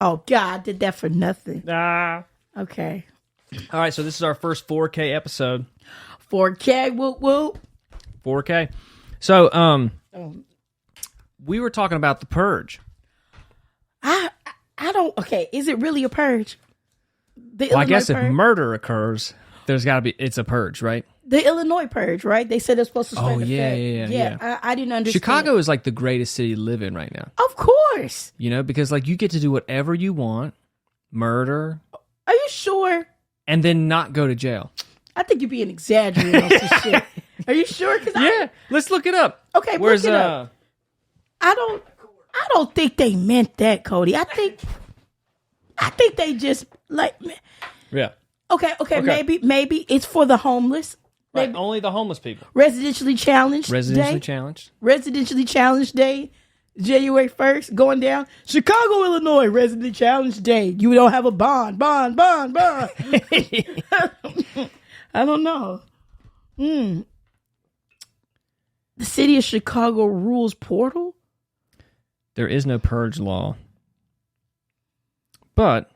Oh, God, I did that for nothing. Ah. Okay. All right, so this is our first 4K episode. 4K, whoop, whoop. 4K. So, we were talking about the Purge. I don't, okay, is it really a purge? I guess if murder occurs, there's got to be, it's a purge, right? The Illinois Purge, right? They said it's supposed to start. Yeah. I didn't understand. Chicago is like the greatest city to live in right now. Of course. You know, because like you get to do whatever you want, murder. Are you sure? And then not go to jail. I think you're being exaggerating on some shit. Are you sure? Let's look it up. Okay, where's look it up. I don't think they meant that, Cody. I think they just like. Yeah. Okay. Maybe it's for the homeless. Right, only the homeless people. Residentially challenged. Residentially challenged day. January 1st, going down. Chicago, Illinois, residentially challenged day. You don't have a bond. I don't know. The city of Chicago rules portal? There is no purge law. But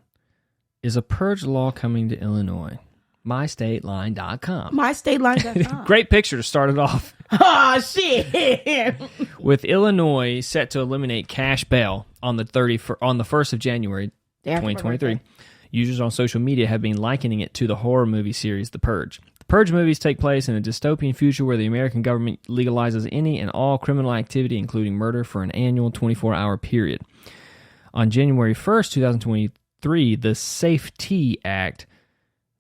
is a purge law coming to Illinois? MyStateLine.com. MyStateLine.com. Great picture to start it off. Oh, shit. With Illinois set to eliminate cash bail on the 1st of January, 2023, users on social media have been likening it to the horror movie series The Purge. The Purge movies take place in a dystopian future where the American government legalizes any and all criminal activity, including murder, for an annual 24-hour period. On January 1st, 2023, the SAFE-T Act,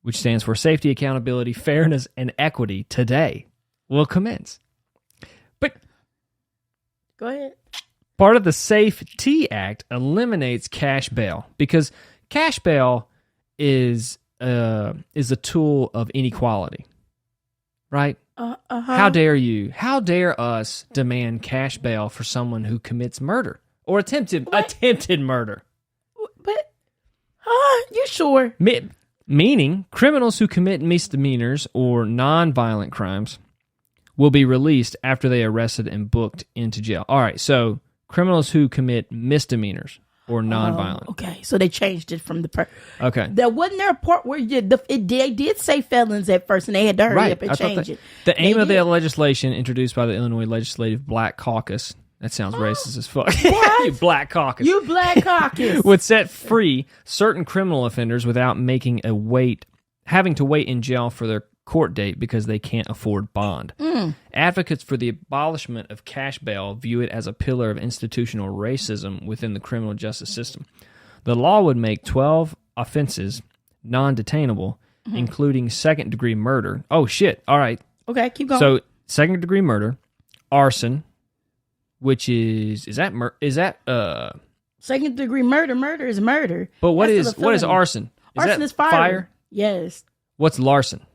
which stands for Safety, Accountability, Fairness, and Equity Today, will commence. But go ahead. Part of the SAFE-T Act eliminates cash bail because cash bail is a tool of inequality, right? How dare you? How dare us demand cash bail for someone who commits murder or attempted murder? But, you sure? Meaning, criminals who commit misdemeanors or non-violent crimes will be released after they are arrested and booked into jail. All right, so criminals who commit misdemeanors or non-violent. Okay, so they changed it from the... Okay. There wasn't there a part where they did say felons at first, and they had to hurry up and change it. The aim of the legislation introduced by the Illinois Legislative Black Caucus... That sounds racist as fuck. What? You Black Caucus. You Black Caucus. Would set free certain criminal offenders without having to wait in jail for their court date because they can't afford bond. Advocates for the abolishment of cash bail view it as a pillar of institutional racism within the criminal justice system. The law would make 12 offenses non-detainable, including second-degree murder. Oh, shit. All right. Okay, keep going. So, second-degree murder, arson, which is second degree murder? Murder is murder. But what is arson? Arson is fire. Yes. What's larceny?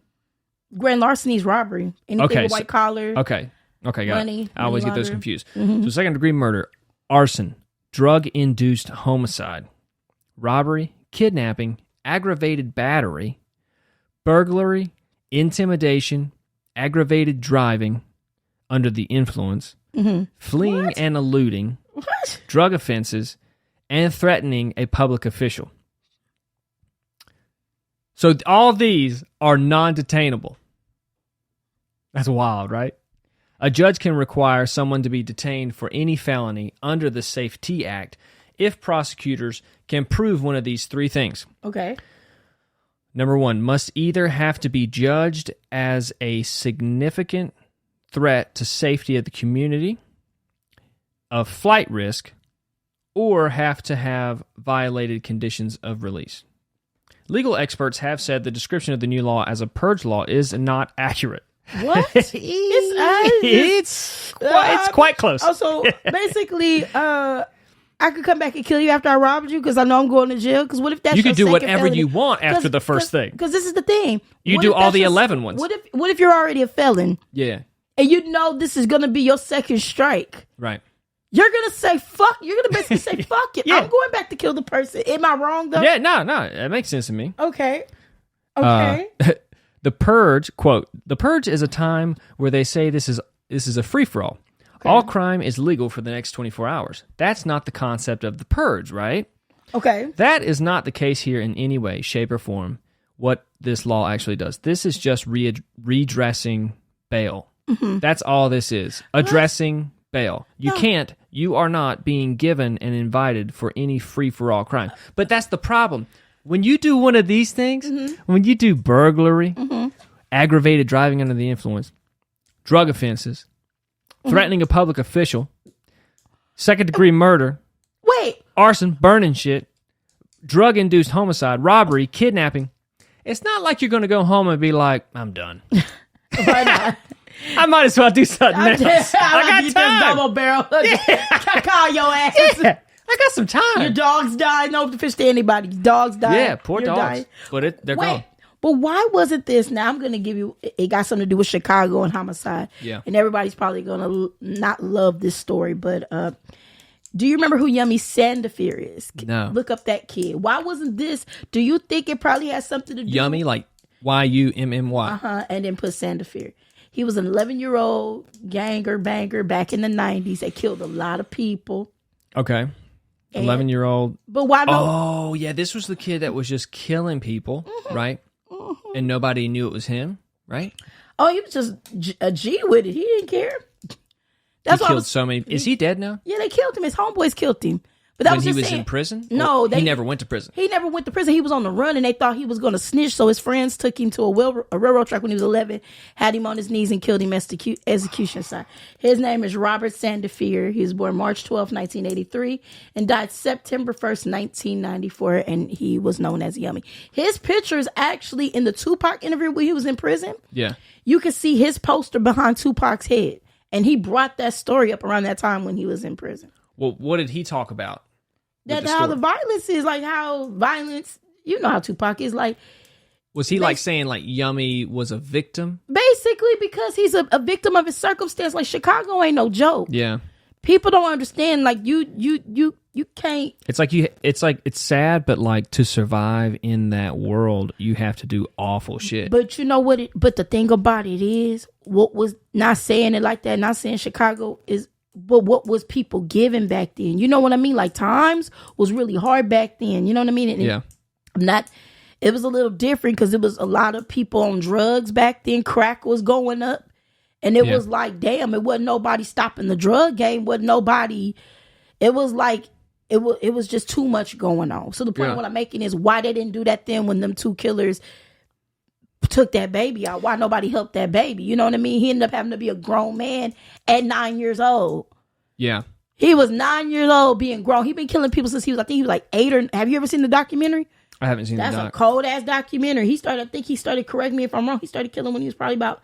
Grand larceny is robbery. Anything with white collar. Okay, got money, it. I always get those confused. Mm-hmm. So second degree murder, arson, drug-induced homicide, robbery, kidnapping, aggravated battery, burglary, intimidation, aggravated driving under the influence, fleeing and eluding, drug offenses, and threatening a public official. So all these are non-detainable. That's wild, right? A judge can require someone to be detained for any felony under the SAFE-T Act if prosecutors can prove one of these three things. Okay. Number one, must either have to be judged as a significant threat to safety of the community, of flight risk, or have to have violated conditions of release. Legal experts have said the description of the new law as a purge law is not accurate. What? It's quite close. So basically, I could come back and kill you after I robbed you because I know I'm going to jail. Because what if that's you can do whatever felony? You want after the first thing. Because this is the thing. You do all the 11 ones. What if you're already a felon? Yeah. And you know this is going to be your second strike. Right. You're going to say fuck. You're going to basically say fuck it. Yeah. I'm going back to kill the person. Am I wrong though? Yeah, no. It makes sense to me. Okay. The purge, quote, the purge is a time where they say this is a free-for-all. Okay. All crime is legal for the next 24 hours. That's not the concept of the purge, right? Okay. That is not the case here in any way, shape, or form. What this law actually does. This is just redressing bail. Mm-hmm. That's all this is. Addressing bail. You are not being given and invited for any free-for-all crime. But that's the problem. When you do one of these things, when you do burglary, aggravated driving under the influence, drug offenses, threatening a public official, second-degree murder, arson, burning shit, drug-induced homicide, robbery, kidnapping, it's not like you're going to go home and be like, I'm done. Why not? I might as well do something else. I got time. Double barrel. Call your ass. Yeah, I got some time. Your dogs died. No fish to anybody. Dogs died. Yeah, poor dogs. Dying. But they're gone. But why wasn't this? Now I'm going to give you. It got something to do with Chicago and homicide. Yeah. And everybody's probably going to not love this story. But do you remember who Yummy Sandefur is? No. Look up that kid. Why wasn't this? Do you think it probably has something to do? Yummy, like Yummy. And then put Sandefur. He was an 11-year-old banger back in the 90s that killed a lot of people. Okay. 11-year-old. But why not? Oh, yeah. This was the kid that was just killing people, right? Mm-hmm. And nobody knew it was him, right? Oh, he was just a G with it. He didn't care. That's he killed so many. Is he dead now? Yeah, they killed him. His homeboys killed him. But that when he was in prison? No, he never went to prison. He never went to prison. He was on the run, and they thought he was going to snitch. So his friends took him to a railroad track when he was 11, had him on his knees, and killed him execution style. His name is Robert Sandefur. He was born March 12, 1983, and died September 1st, 1994, and he was known as Yummy. His picture is actually in the Tupac interview when he was in prison. Yeah, you can see his poster behind Tupac's head, and he brought that story up around that time when he was in prison. Well, what did he talk about? That's how the violence is, like how violence, you know how Tupac is, like. Was he like saying like Yummy was a victim? Basically, because he's a victim of his circumstance. Like Chicago ain't no joke. Yeah. People don't understand, like you can't. It's sad, but like to survive in that world, you have to do awful shit. But you know what? But the thing about it is, what was not saying it like that, not saying Chicago is. But what was people giving back then? You know what I mean? Like times was really hard back then. You know what I mean? And it was a little different because it was a lot of people on drugs back then. Crack was going up. And it was like, damn, it wasn't nobody stopping the drug game. Wasn't nobody. It was like, it was just too much going on. So the point of what I'm making is why they didn't do that then when them two killers took that baby out. Why nobody helped that baby? You know what I mean? He ended up having to be a grown man at 9 years old. Yeah. He was 9 years old being grown. He been killing people since he was, I think he was like 8 or, have you ever seen the documentary? I haven't seen That's a cold ass documentary. I think he started, correct me if I'm wrong, he started killing when he was probably about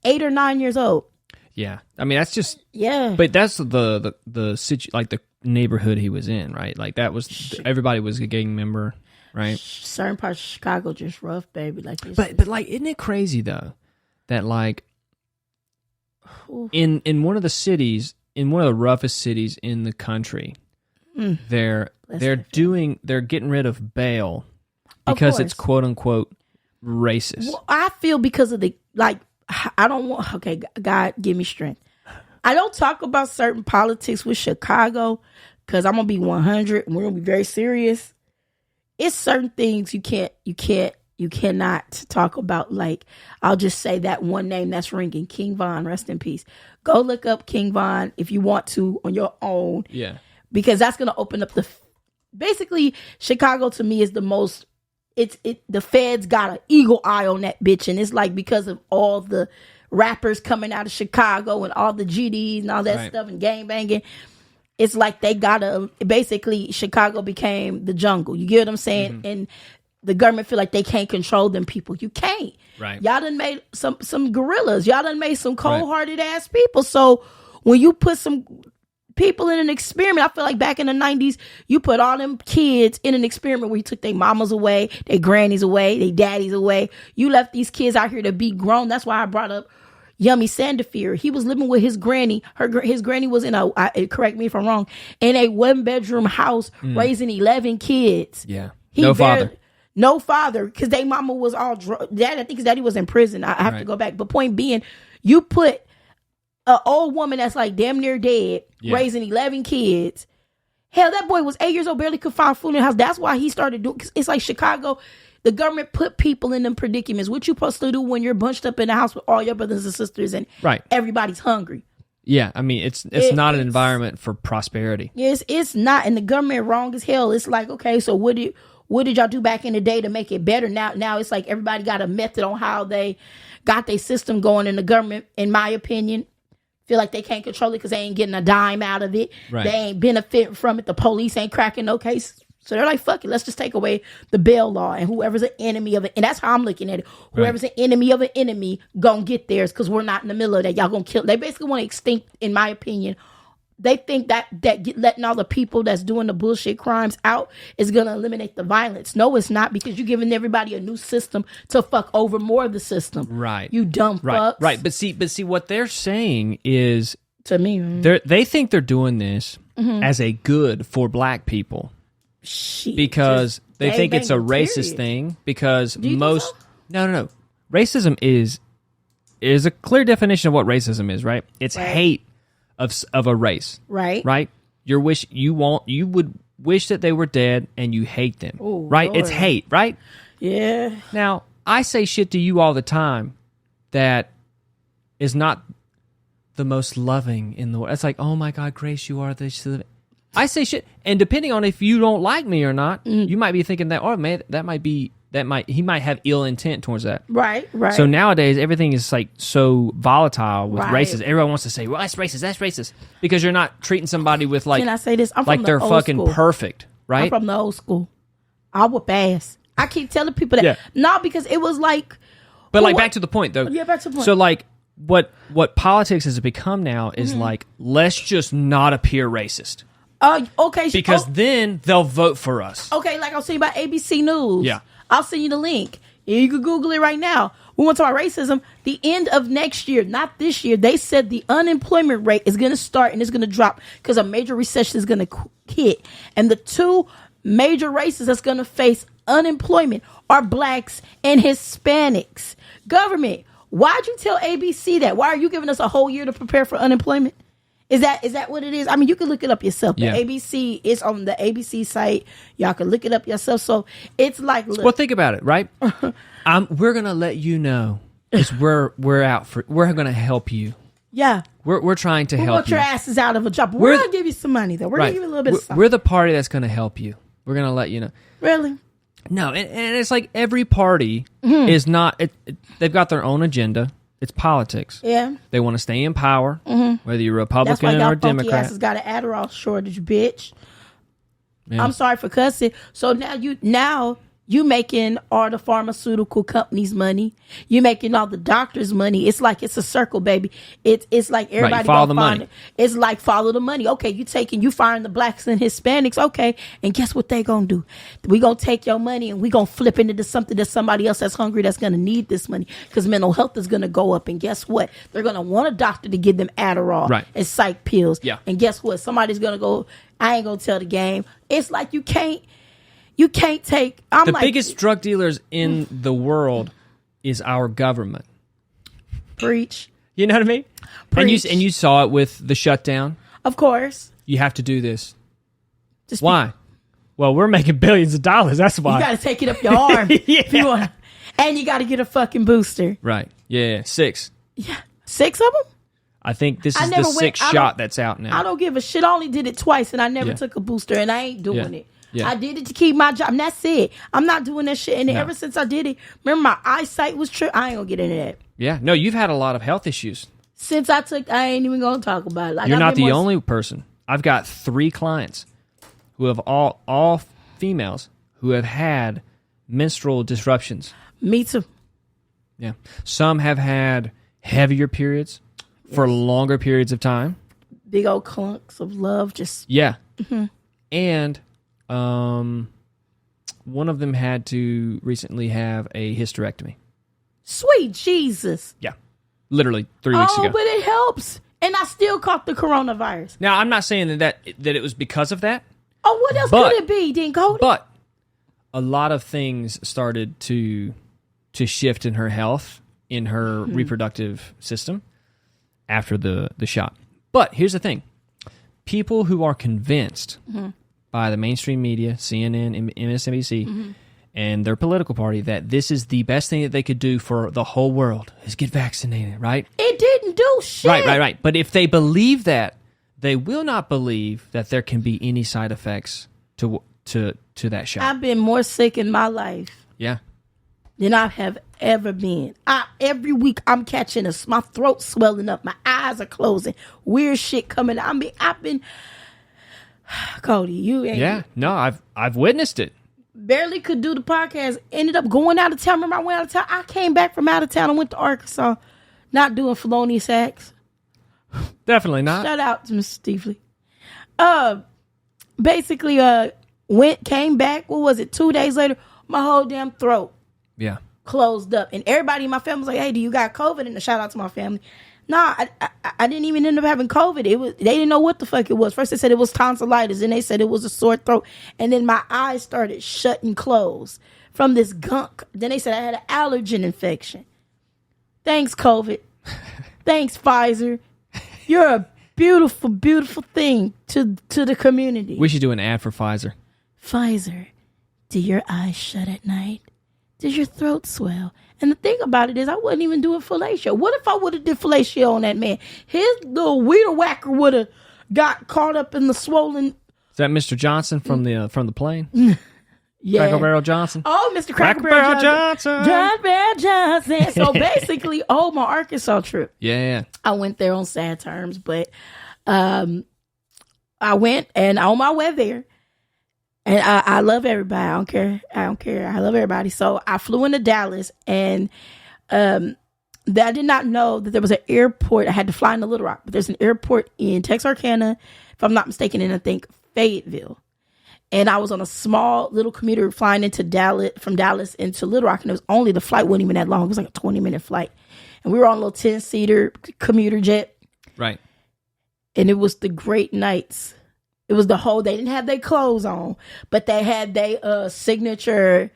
8 or 9 years old. Yeah. I mean, that's just, yeah. But that's the like the neighborhood he was in, right? Like that was, everybody was a gang member. Right, certain parts of Chicago just rough, baby. Like, but like, isn't it crazy though that like in one of the cities, in one of the roughest cities in the country, they're getting rid of bail because it's quote unquote racist. Well, I feel because of the like, I don't want. Okay, God, give me strength. I don't talk about certain politics with Chicago because I'm gonna be 100 and we're gonna be very serious. It's certain things you cannot talk about. Like, I'll just say that one name that's ringing, King Von, rest in peace. Go look up King Von if you want to on your own. Yeah. Because that's going to open up basically Chicago to me is the most, the feds got an eagle eye on that bitch. And it's like because of all the rappers coming out of Chicago and all the GDs and all that stuff and gangbanging. It's like they basically Chicago became the jungle. You get what I'm saying? Mm-hmm. And the government feel like they can't control them people. You can't. Right. Y'all done made some gorillas. Y'all done made some cold-hearted ass people. So when you put some people in an experiment, I feel like back in the 90s, you put all them kids in an experiment where you took their mamas away, their grannies away, their daddies away. You left these kids out here to be grown. That's why I brought up Yummy Sandefur. He was living with his granny. His granny was in correct me if I'm wrong, in a 1-bedroom house raising 11 kids. Yeah. No father, because their mama was all dad. I think his daddy was in prison. I have to go back. But point being, you put an old woman that's like damn near dead, raising 11 kids, Hell, that boy was 8 years old, barely could find food in the house. That's why he started doing. Cause it's like Chicago. The government put people in them predicaments. What you supposed to do when you're bunched up in the house with all your brothers and sisters and everybody's hungry? Yeah, I mean, it's not an environment for prosperity. Yes, it's not. And the government wrong as hell. It's like, okay, so what did y'all do back in the day to make it better? Now it's like everybody got a method on how they got their system going. And the government, in my opinion, feel like they can't control it because they ain't getting a dime out of it. Right. They ain't benefiting from it. The police ain't cracking no cases. So they're like, fuck it, let's just take away the bail law, and whoever's an enemy of it, and that's how I'm looking at it. Whoever's an enemy of an enemy gonna get theirs because we're not in the middle of that. Y'all gonna kill. They basically want to extinct, in my opinion. They think that letting all the people that's doing the bullshit crimes out is gonna eliminate the violence. No, it's not, because you're giving everybody a new system to fuck over more of the system. Right. You dumb fucks. Right. But see, what they're saying is, to me, they think they're doing this as a good for black people. Shit, because they think it's a racist thing. Because most no, racism is a clear definition of what racism is. Right? It's hate of a race. Right. You would wish that they were dead, and you hate them. Ooh, right? Lord. It's hate. Right? Yeah. Now I say shit to you all the time that is not the most loving in the world. It's like, oh my God, Grace, you are this. I say shit, and depending on if you don't like me or not, you might be thinking that, oh man, he might have ill intent towards that. Right. So nowadays, everything is like so volatile with races. Everyone wants to say, well, that's racist, because you're not treating somebody with like, can I say this? I'm like from they're the old fucking school. perfect, right? I'm from the old school. I whoop ass. I keep telling people that. Yeah. No, because it was like. But like, back to the point though. Yeah, back to the point. So like, what politics has become now is like, let's just not appear racist. Okay. Because then they'll vote for us. Okay, like I was saying about ABC News. Yeah. I'll send you the link. You can Google it right now. We want to talk about racism. The end of next year, not this year, they said the unemployment rate is going to start and it's going to drop because a major recession is going to hit. And the two major races that's going to face unemployment are blacks and Hispanics. Government, why'd you tell ABC that? Why are you giving us a whole year to prepare for unemployment? Is that what it is? I mean, you can look it up yourself. The ABC is on the ABC site. Y'all can look it up yourself. So it's like, look. Well, think about it, right? We're gonna let you know. We're gonna help you. Yeah, we're trying to help you. We want your asses out of a job. We're gonna give you some money though. We're gonna give you a little bit of something. We're the party that's gonna help you. We're gonna let you know. Really? No, and it's like every party is not. They've got their own agenda. It's politics. Yeah. They want to stay in power, whether you're Republican or Democrat. That's why got an Adderall shortage, bitch. Yeah. I'm sorry for cussing. So now you making all the pharmaceutical companies money. You making all the doctors money. It's like it's a circle, baby. It's like everybody follow the money. It. It's like follow the money. Okay, you firing the blacks and Hispanics. Okay, and guess what they gonna do? We gonna take your money and we gonna flip it into something that somebody else that's hungry that's gonna need this money, because mental health is gonna go up. And guess what? They're gonna want a doctor to give them Adderall and psych pills. Yeah. And guess what? Somebody's gonna go. I ain't gonna tell the game. It's like you can't take. The biggest drug dealers in the world is our government. Preach. You know what I mean? Preach. And you saw it with the shutdown. Of course. You have to do this. Why? Well, we're making billions of dollars. That's why. You got to take it up your arm. If you want. And you got to get a fucking booster. Right. Yeah. 6. Yeah. 6 of them? I think this is the 6th shot that's out now. I don't give a shit. I only did it twice and I never took a booster, and I ain't doing it. Yeah. I did it to keep my job, and that's it. I'm not doing that shit. And ever since I did it, remember my eyesight was tripped. I ain't gonna get into that. Yeah, no, you've had a lot of health issues. Since I ain't even gonna talk about it. Like, you're not the only person. I've got 3 clients who have all females who have had menstrual disruptions. Me too. Yeah, some have had heavier periods for longer periods of time. Big old clunks of love, just and one of them had to recently have a hysterectomy. Sweet Jesus. Yeah. Literally 3 weeks ago. Oh, but it helps. And I still caught the coronavirus. Now, I'm not saying that it was because of that. Oh, what else could it be, then, Cody? But a lot of things started to shift in her health, in her reproductive system after the shot. But here's the thing. People who are convinced by the mainstream media, CNN, MSNBC, and their political party that this is the best thing that they could do for the whole world is get vaccinated, right? It didn't do shit. Right. But if they believe that, they will not believe that there can be any side effects to that shot. I've been more sick in my life than I have ever been. Every week I'm catching my throat swelling up, my eyes are closing, weird shit coming. I've been Cody, you ain't. Yeah, no, I've witnessed it. Barely could do the podcast. Ended up going out of town. Remember, I went out of town. I came back from out of town and went to Arkansas. Not doing felonious acts. Definitely not. Shout out to Mr. Steefley. Basically, came back. What was it? 2 days later, my whole damn throat closed up, and everybody in my family was like, "Hey, do you got COVID?" And a shout out to my family. Nah, I didn't even end up having COVID. They didn't know what the fuck it was. First they said it was tonsillitis, then they said it was a sore throat, and then my eyes started shutting closed from this gunk. Then they said I had an allergen infection. Thanks, COVID. Thanks, Pfizer. You're a beautiful, beautiful thing to the community. We should do an ad for Pfizer. Pfizer, do your eyes shut at night? Does your throat swell? And the thing about it is I wasn't even doing fellatio. What if I would have did fellatio on that man? His little weeder whacker would have got caught up in the swollen. Is that Mr. Johnson from the plane? Yeah. Cracker Barrel Johnson? Oh, Mr. Cracker Barrel Johnson. John Barrel Johnson. So basically, my Arkansas trip. Yeah. I went there on sad terms, but I went, and on my way there, and I love everybody. I don't care. I love everybody. So I flew into Dallas, and I did not know that there was an airport. I had to fly into Little Rock, but there's an airport in Texarkana, if I'm not mistaken, and I think Fayetteville. And I was on a small little commuter flying into Dallas, from Dallas into Little Rock, and the flight wasn't even that long. It was like a 20-minute flight. And we were on a little 10-seater commuter jet. Right. And it was the great nights. It was the whole, they didn't have their clothes on, but they had their signature.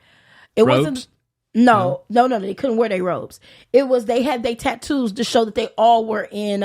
It robes? wasn't, no, they couldn't wear their robes. It was, they had their tattoos to show that they all were in,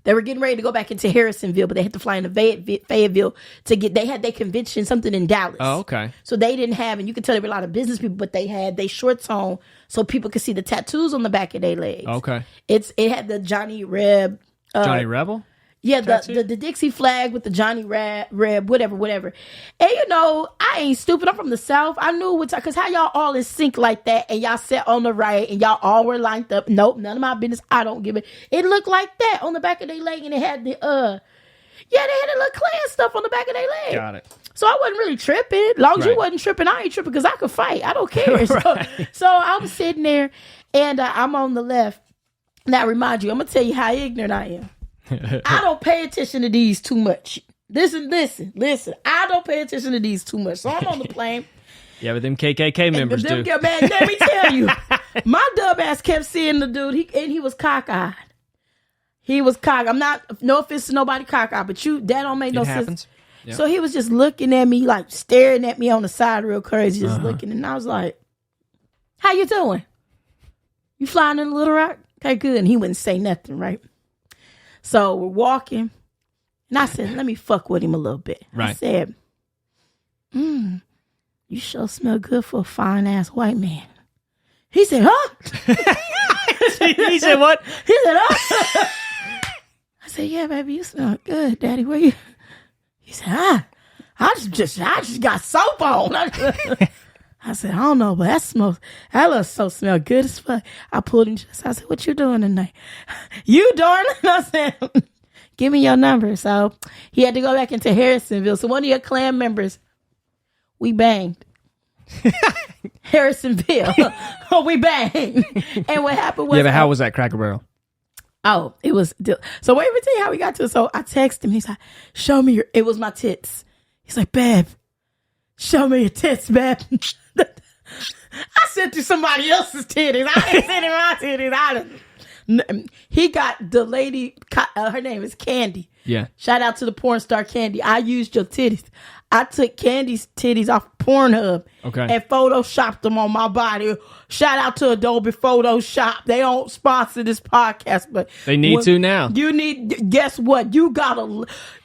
they were getting ready to go back into Harrisonville, but they had to fly into Fayetteville they had their convention, something in Dallas. Oh, okay. So they didn't have, and you could tell there were a lot of business people, but they had their shorts on so people could see the tattoos on the back of their legs. Okay. It had the Johnny Reb. Johnny Rebel? Yeah, the Dixie flag with the Johnny Reb, whatever. And I ain't stupid. I'm from the South. I knew because how y'all all in sync like that, and y'all sat on the right, and y'all all were lined up. Nope, none of my business. I don't give it. It looked like that on the back of their leg, and it had they had the little Klan stuff on the back of their leg. Got it. So I wasn't really tripping. As long as you wasn't tripping, I ain't tripping because I could fight. I don't care. So I was sitting there, and I'm on the left. Now, remind you, I'm gonna tell you how ignorant I am. I don't pay attention to these too much. Listen. I don't pay attention to these too much. So I'm on the plane. Yeah, but them KKK members do. Man, let me tell you, my dumb ass kept seeing the dude, he was cockeyed. He was cockeyed. I'm not, no offense to nobody cockeyed, but that don't make no sense. Yep. So he was just looking at me, like staring at me on the side real crazy, just looking. And I was like, how you doing? You flying in Little Rock? Okay, good. And he wouldn't say nothing, right? So we're walking, and I said, let me fuck with him a little bit. Right. I said, you sure smell good for a fine-ass white man. He said, huh? He said what? He said, huh? I said, yeah, baby, you smell good, daddy. Where you? He said, I just got soap on. I said, I don't know, but that little soap smell good as fuck. I pulled him. I said, what you doing tonight? You, darling? I said, give me your number. So he had to go back into Harrisonville. So one of your Klan members, we banged. Harrisonville. We banged. And what happened was... Yeah, but how was that Cracker Barrel? Oh, it was... So wait, let me tell you how we got to it. So I texted him. He's like, show me your... It was my tits. He's like, babe, show me your tits, babe. I sent you somebody else's titties. I ain't sending my titties. He got the lady, her name is Candy. Yeah. Shout out to the porn star Candy. I used your titties. I took Candy's titties off Pornhub and photoshopped them on my body. Shout out to Adobe Photoshop. They don't sponsor this podcast, but they need to now. You need, guess what? You got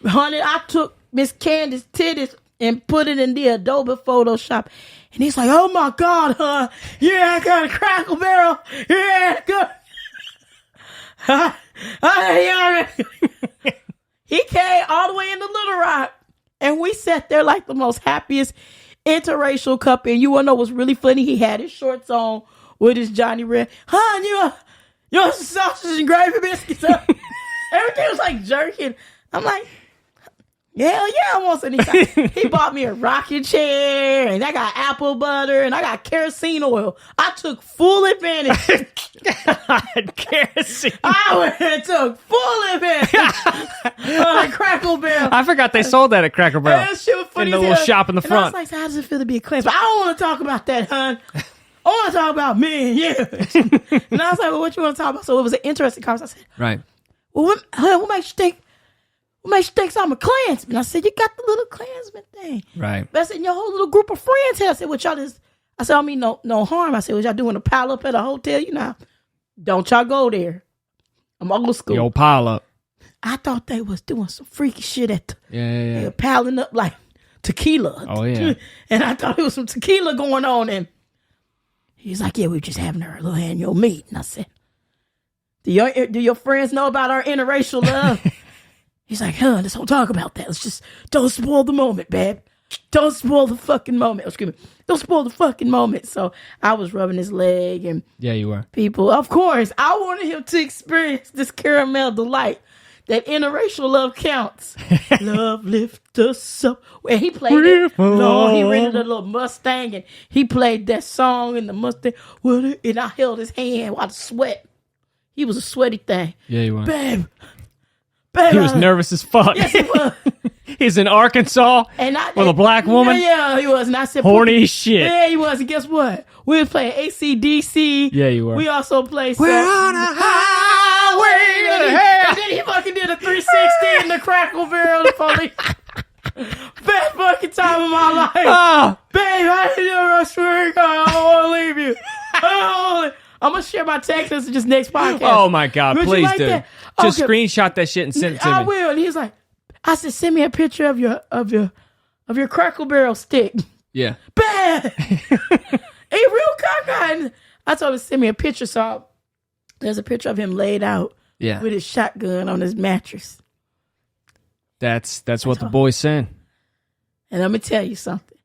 honey, I took Miss Candace's titties and put it in the Adobe Photoshop. And he's like, oh my God, huh? Yeah, I got a Crackle Barrel. Yeah, good. He came all the way into Little Rock. And we sat there like the most happiest interracial couple. And you want to know what's really funny? He had his shorts on with his Johnny Red. Huh, you want some sausage and gravy biscuits? Everything was like jerking. I'm like, hell yeah, I want some. He bought me a rocking chair, and I got apple butter, and I got kerosene oil. I took full advantage. Kerosene. I went and took full advantage on a Crackle Barrel. I forgot they sold that at Cracker Barrel. That shit was funny in the little shop in the front. And I was like, so how does it feel to be a Klansman? I don't want to talk about that, hon. I want to talk about men, yeah. And I was like, well, what you want to talk about? So it was an interesting conversation. I said, right. Well, what makes you think I'm a Klansman? I said, you got the little Klansman thing. Right. But I said, your whole little group of friends here. I said, what y'all just, I said, I mean, no harm. I said, what y'all doing a pile up at a hotel? You know, don't y'all go there. I'm old school. Yo, pile up. I thought they was doing some freaky shit at the, yeah. they were piling up like tequila. Oh, yeah. And I thought it was some tequila going on. And he's like, yeah, we were just having our little annual meet. And I said, do your friends know about our interracial love? He's like, let's don't talk about that. Let's just, don't spoil the moment, babe. Don't spoil the fucking moment. Excuse me. Don't spoil the fucking moment. So I was rubbing his leg and yeah, you were. People, of course, I wanted him to experience this caramel delight that interracial love counts. Love lift us up. And he played it. No, he rented a little Mustang and he played that song in the Mustang. And I held his hand while the sweat. He was a sweaty thing. Yeah, you were. Babe. He was nervous as fuck. Yes, he was. He's in Arkansas with a black woman. Yeah, he was. And I said, horny as shit. Yeah, he was. And guess what? We were playing AC/DC. Yeah, you were. We also played. We're on a highway to hell. And then he fucking did a 360 in the Crackle Barrel. The police. Best fucking time of my life. Oh. Babe, I didn't know I swear to God, I don't want to leave you. I'm going to share my text messages next podcast. Oh, my God. Would Please like do. That? Just Okay. screenshot that shit and send it to me. I will. And he's like, I said, send me a picture of your Crackle Barrel stick. Yeah. Bad. A real cockeyed. I told him to send me a picture. So there's a picture of him laid out with his shotgun on his mattress. That's what the boys saying. And let me tell you something.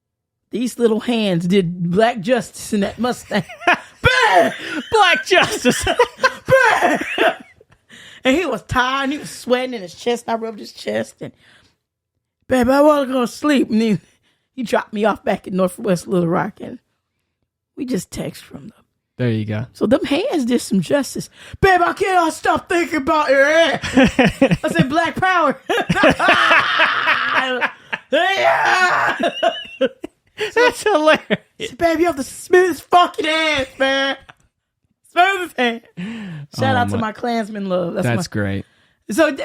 These little hands did black justice in that Mustang. Bad. Black justice. Bad. And he was tired and he was sweating in his chest. And I rubbed his chest and, babe, I want to go to sleep. And he dropped me off back in Northwest Little Rock and we just text from them. There you go. So them hands did some justice. Babe, I can't stop thinking about your ass. I said, Black Power. That's hilarious. Said, babe, you have the smoothest fucking ass, man. Smoothest hand. Shout out to my Klansman love. That's great. So you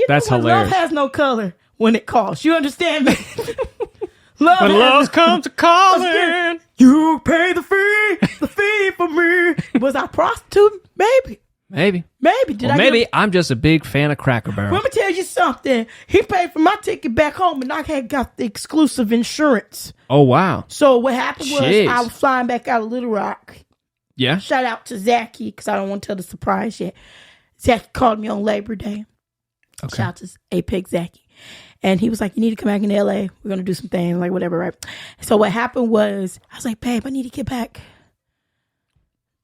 that's know hilarious. Love has no color when it calls. You understand me? When love comes to calling, you pay the fee for me. Was I prostitute? Maybe. Maybe. Maybe I'm just a big fan of Cracker Barrel. Let me tell you something. He paid for my ticket back home, and I had got the exclusive insurance. Oh, wow. So what happened was I was flying back out of Little Rock. Yeah. Shout out to Zachy, because I don't want to tell the surprise yet. Zachy called me on Labor Day. Okay. Shout out to Apex Zachy. And he was like, you need to come back in LA. We're going to do some things, like whatever, right? So what happened was, I was like, babe, I need to get back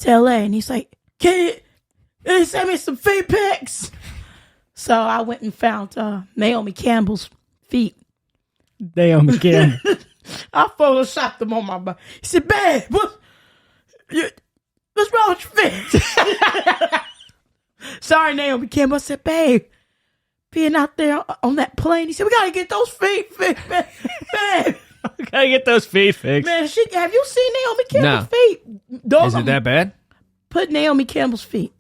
to LA. And he's like, can you send me some feet pics? So I went and found Naomi Campbell's feet. Naomi Campbell. I photoshopped them on my body. He said, babe, what's wrong with your feet? Sorry, Naomi Campbell. I said, babe, being out there on that plane, he said, we got to get those feet fixed, man. We got to get those feet fixed. Man, have you seen Naomi Campbell's feet? Is it that bad? Put Naomi Campbell's feet.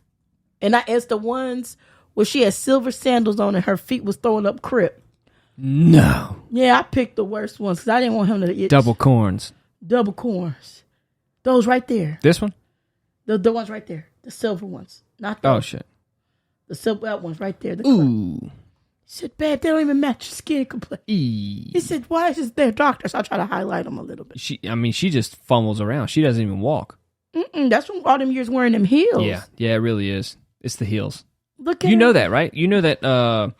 And it's the ones where she had silver sandals on and her feet was throwing up crip. No. Yeah, I picked the worst ones because I didn't want him to itch. Double corns. Those right there. This one? The ones right there. The silver ones. Not those. Oh, shit. The silver ones right there. Ooh. said, babe, they don't even match your skin complexion. He said, why is this their doctor? So I try to highlight them a little bit. She just fumbles around. She doesn't even walk. That's from all them years wearing them heels. Yeah, it really is. It's the heels. Look at you know that, right? You know that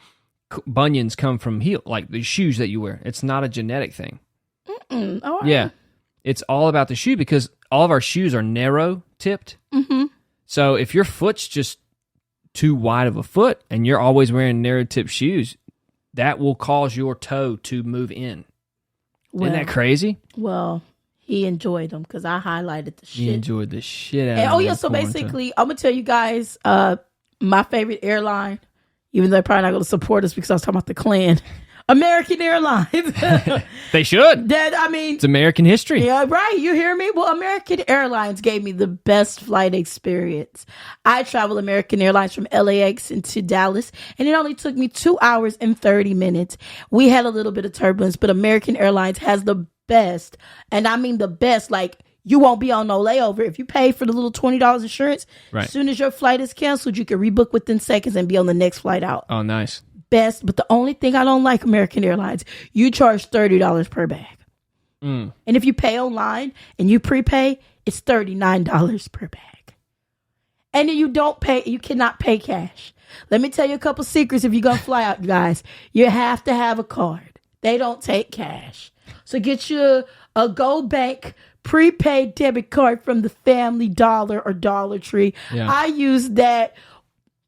bunions come from heel, like the shoes that you wear. It's not a genetic thing. All right. Yeah, it's all about the shoe because all of our shoes are narrow tipped. Mm-hmm. So if your foot's just too wide of a foot and you're always wearing narrow tip shoes, that will cause your toe to move in. Isn't that crazy? Well, he enjoyed them because I highlighted the shit. He enjoyed the shit out of them. Oh, yeah. So basically, I'm going to tell you guys my favorite airline, even though they're probably not going to support us because I was talking about the Klan. American Airlines. They should. It's American history. Yeah, right. You hear me? Well, American Airlines gave me the best flight experience. I traveled American Airlines from LAX into Dallas, and it only took me 2 hours and 30 minutes. We had a little bit of turbulence, but American Airlines has the best, and I mean the best, like, you won't be on no layover. If you pay for the little $20 insurance, as soon as your flight is canceled, you can rebook within seconds and be on the next flight out. Oh, nice. Best, but the only thing I don't like American Airlines, you charge $30 per bag. And if you pay online and you prepay, it's $39 per bag. And then you cannot pay cash. Let me tell you a couple secrets if you're going to fly out, guys. You have to have a card. They don't take cash. So get you a Go Bank prepaid debit card from the Family Dollar or Dollar Tree. Yeah. I use that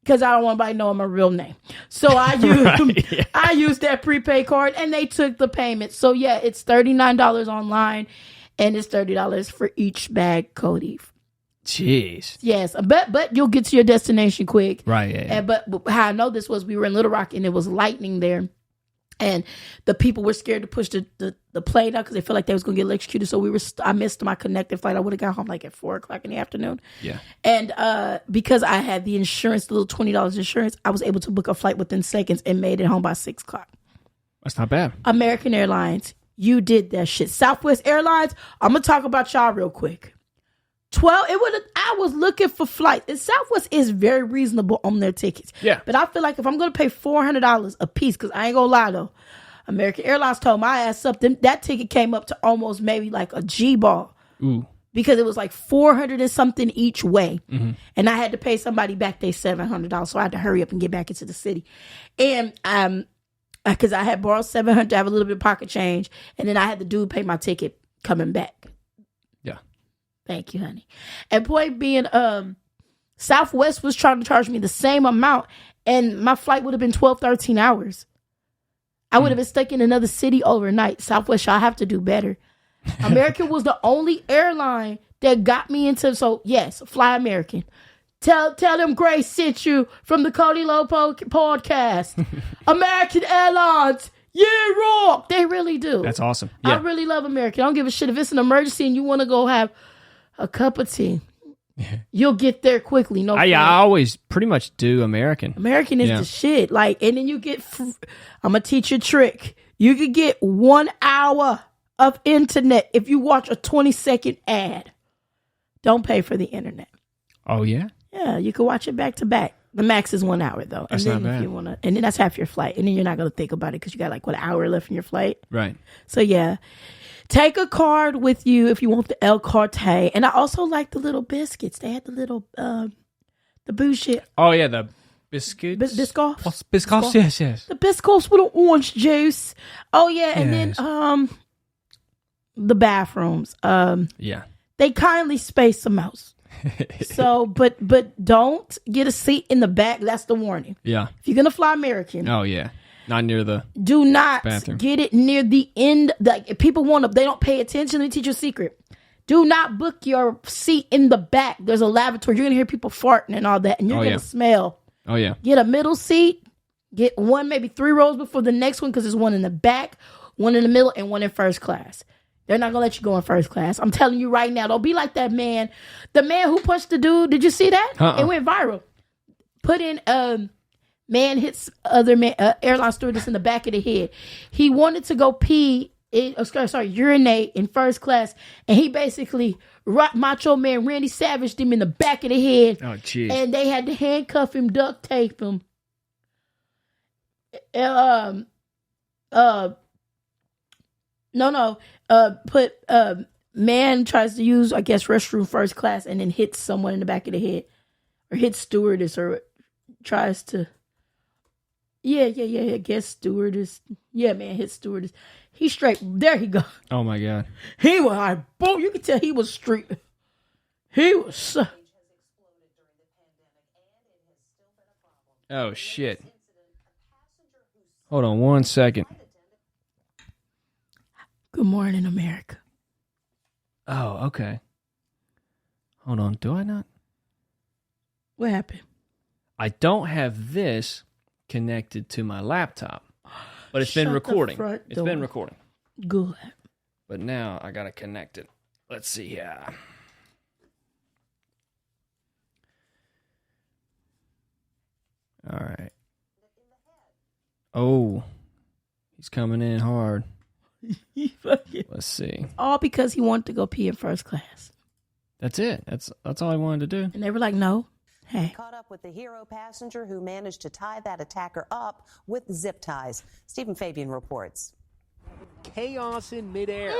because I don't want anybody knowing my real name. So I used that prepaid card and they took the payment. So yeah, it's $39 online and it's $30 for each bag, Cody. Jeez. Yes, but you'll get to your destination quick. Right, yeah. But how I know this was we were in Little Rock and it was lightning there. And the people were scared to push the plane out because they felt like they was going to get electrocuted. So I missed my connected flight. I would have got home like at 4:00 in the afternoon. Yeah. And because I had the insurance, the little $20 insurance, I was able to book a flight within seconds and made it home by 6:00. That's not bad. American Airlines, you did that shit. Southwest Airlines, I'm going to talk about y'all real quick. I was looking for flights. And Southwest is very reasonable on their tickets. Yeah. But I feel like if I'm going to pay $400 a piece, because I ain't going to lie though, American Airlines told my ass up, that ticket came up to almost maybe like a G-ball. Ooh. Because it was like $400 and something each way. Mm-hmm. And I had to pay somebody back their $700. So I had to hurry up and get back into the city. And because I had borrowed $700 to have a little bit of pocket change. And then I had the dude pay my ticket coming back. Thank you, honey. And point being, Southwest was trying to charge me the same amount, and my flight would have been 12, 13 hours. I would have been stuck in another city overnight. Southwest, y'all have to do better. American was the only airline that got me into, so yes, fly American. Tell them Grace sent you from the Cody Lowe podcast. American Airlines. Yeah, rock. They really do. That's awesome. Yeah. I really love American. I don't give a shit if it's an emergency and you want to go have a cup of tea. You'll get there quickly. I always pretty much do American. American is the shit. Like, and then you get. I'm gonna teach you a trick. You could get 1 hour of internet if you watch a 20-second ad. Don't pay for the internet. Oh yeah. Yeah, you can watch it back to back. The max is 1 hour though. That's and then not bad. If you wanna, and then that's half your flight, and then you're not gonna think about it because you got like an hour left in your flight. Right. So yeah. Take a card with you if you want the El Carte. And I also like the little biscuits. They had the little, the bougie. Oh, yeah, the biscuits. Biscoffs. Biscoffs, yes. The biscoffs with the orange juice. Oh, yeah. And then the bathrooms. Yeah. They kindly space them out. So, but don't get a seat in the back. That's the warning. Yeah. If you're going to fly American. Oh, yeah. Not near the Do not bathroom. Get it near the end. Like, if people they don't pay attention. Let me teach you a secret. Do not book your seat in the back. There's a lavatory. You're going to hear people farting and all that. And you're going to smell. Oh, yeah. Get a middle seat. Get one, maybe 3 rows before the next one because there's one in the back, one in the middle, and one in first class. They're not going to let you go in first class. I'm telling you right now. Don't be like that man. The man who punched the dude. Did you see that? It went viral. Put in... man hits other airline stewardess in the back of the head. He wanted to go urinate in first class, and he basically Macho Man Randy Savaged him in the back of the head. Oh, jeez. And they had to handcuff him, duct tape him. Put man tries to use, I guess, restroom first class and then hits someone in the back of the head, or hits stewardess, or tries to. Yeah. Guess stewardess. Yeah, man, hit stewardess. He straight. There he go. Oh my God. He was like, boom. You could tell he was street. He was. Oh shit. Hold on 1 second. Good morning, America. Oh, okay. Hold on. Do I not? What happened? I don't have this connected to my laptop, but it's been recording. It's been recording. Good. But now I gotta connect it. Let's see here. All right. Oh, he's coming in hard. Let's see. All because he wanted to go pee in first class. That's it. That's all I wanted to do. And they were like, no. Hey. Caught up with the hero passenger who managed to tie that attacker up with zip ties. Stephen Fabian reports. Chaos in midair.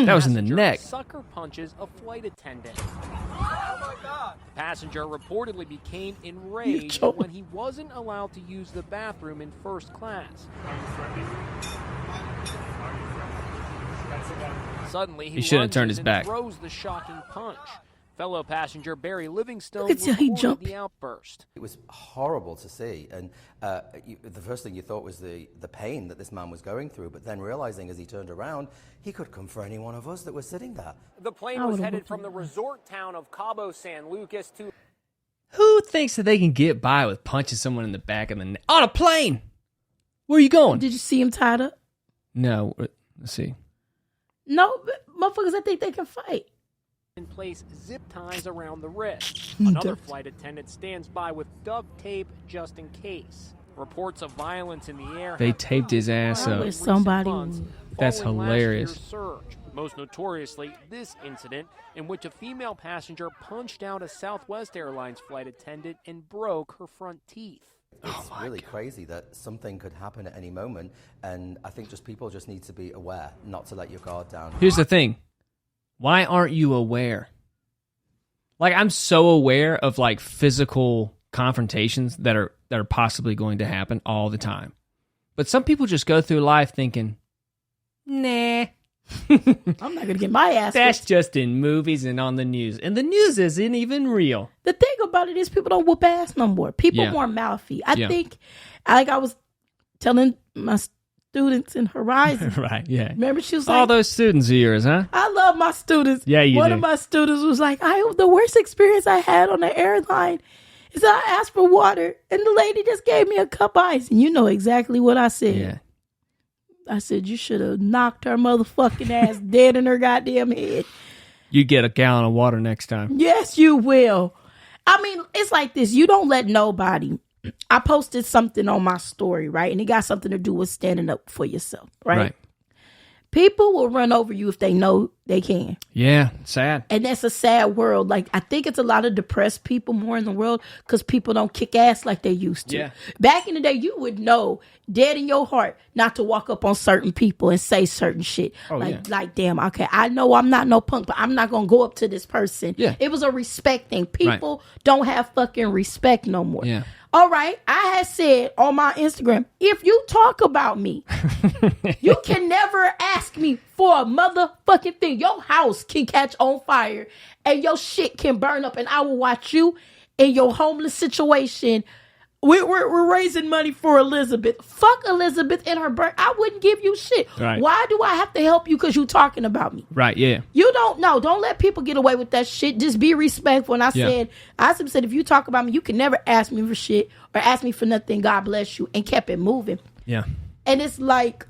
That was in the neck. Sucker punches a flight attendant. Oh my God. The passenger reportedly became enraged when he wasn't allowed to use the bathroom in first class. Suddenly, he should have turned his back. Throws the shocking punch. Fellow passenger Barry Livingstone recorded the outburst. It was horrible to see, and the first thing you thought was the pain that this man was going through, but then realizing as he turned around, he could come for any one of us that were sitting there. The plane was headed from the resort town of Cabo San Lucas to... Who thinks that they can get by with punching someone in the back of the neck? On a plane! Where are you going? Did you see him tied up? No. Let's see. No, motherfuckers, I think they can fight. In place zip ties around the wrist. Another flight attendant stands by with duct tape just in case. Reports of violence in the air. They taped his ass up. Somebody. That's hilarious. Surge. Most notoriously, this incident in which a female passenger punched out a Southwest Airlines flight attendant and broke her front teeth. It's really crazy that something could happen at any moment, and I think people just need to be aware not to let your guard down. Here's the thing. Why aren't you aware? Like, I'm so aware of like physical confrontations that are possibly going to happen all the time. But some people just go through life thinking, nah. I'm not going to get my ass That's whipped. just in movies and on the news. And the news isn't even real. The thing about it is people don't whoop ass no more. People more mouthy. I think, like I was telling my students in Horizon. Right, yeah. Remember she was like... All those students of yours, huh? I love my students. Yeah, you One do. of my students was like, the worst experience I had on the airline is that I asked for water and the lady just gave me a cup of ice. And you know exactly what I said. Yeah. I said, you should have knocked her motherfucking ass dead in her goddamn head. You get a gallon of water next time. Yes, you will. I mean, it's like this. You don't let nobody. I posted something on my story, right? And it got something to do with standing up for yourself, right? People will run over you if they know they can. Yeah, sad. And that's a sad world. Like, I think it's a lot of depressed people more in the world because people don't kick ass like they used to. Yeah. Back in the day, you would know dead in your heart not to walk up on certain people and say certain shit. Like, damn, okay, I know I'm not no punk, but I'm not going to go up to this person. Yeah. It was a respect thing. People don't have fucking respect no more. Yeah. All right, I had said on my Instagram, if you talk about me, you can never ask me for a motherfucking thing. Your house can catch on fire and your shit can burn up, and I will watch you in your homeless situation. We're raising money for Elizabeth. Fuck Elizabeth and her birth. I wouldn't give you shit. Right. Why do I have to help you because you talking about me? Right, yeah. You don't know. Don't let people get away with that shit. Just be respectful. And I said, if you talk about me, you can never ask me for shit or ask me for nothing. God bless you. And kept it moving. Yeah. And it's like,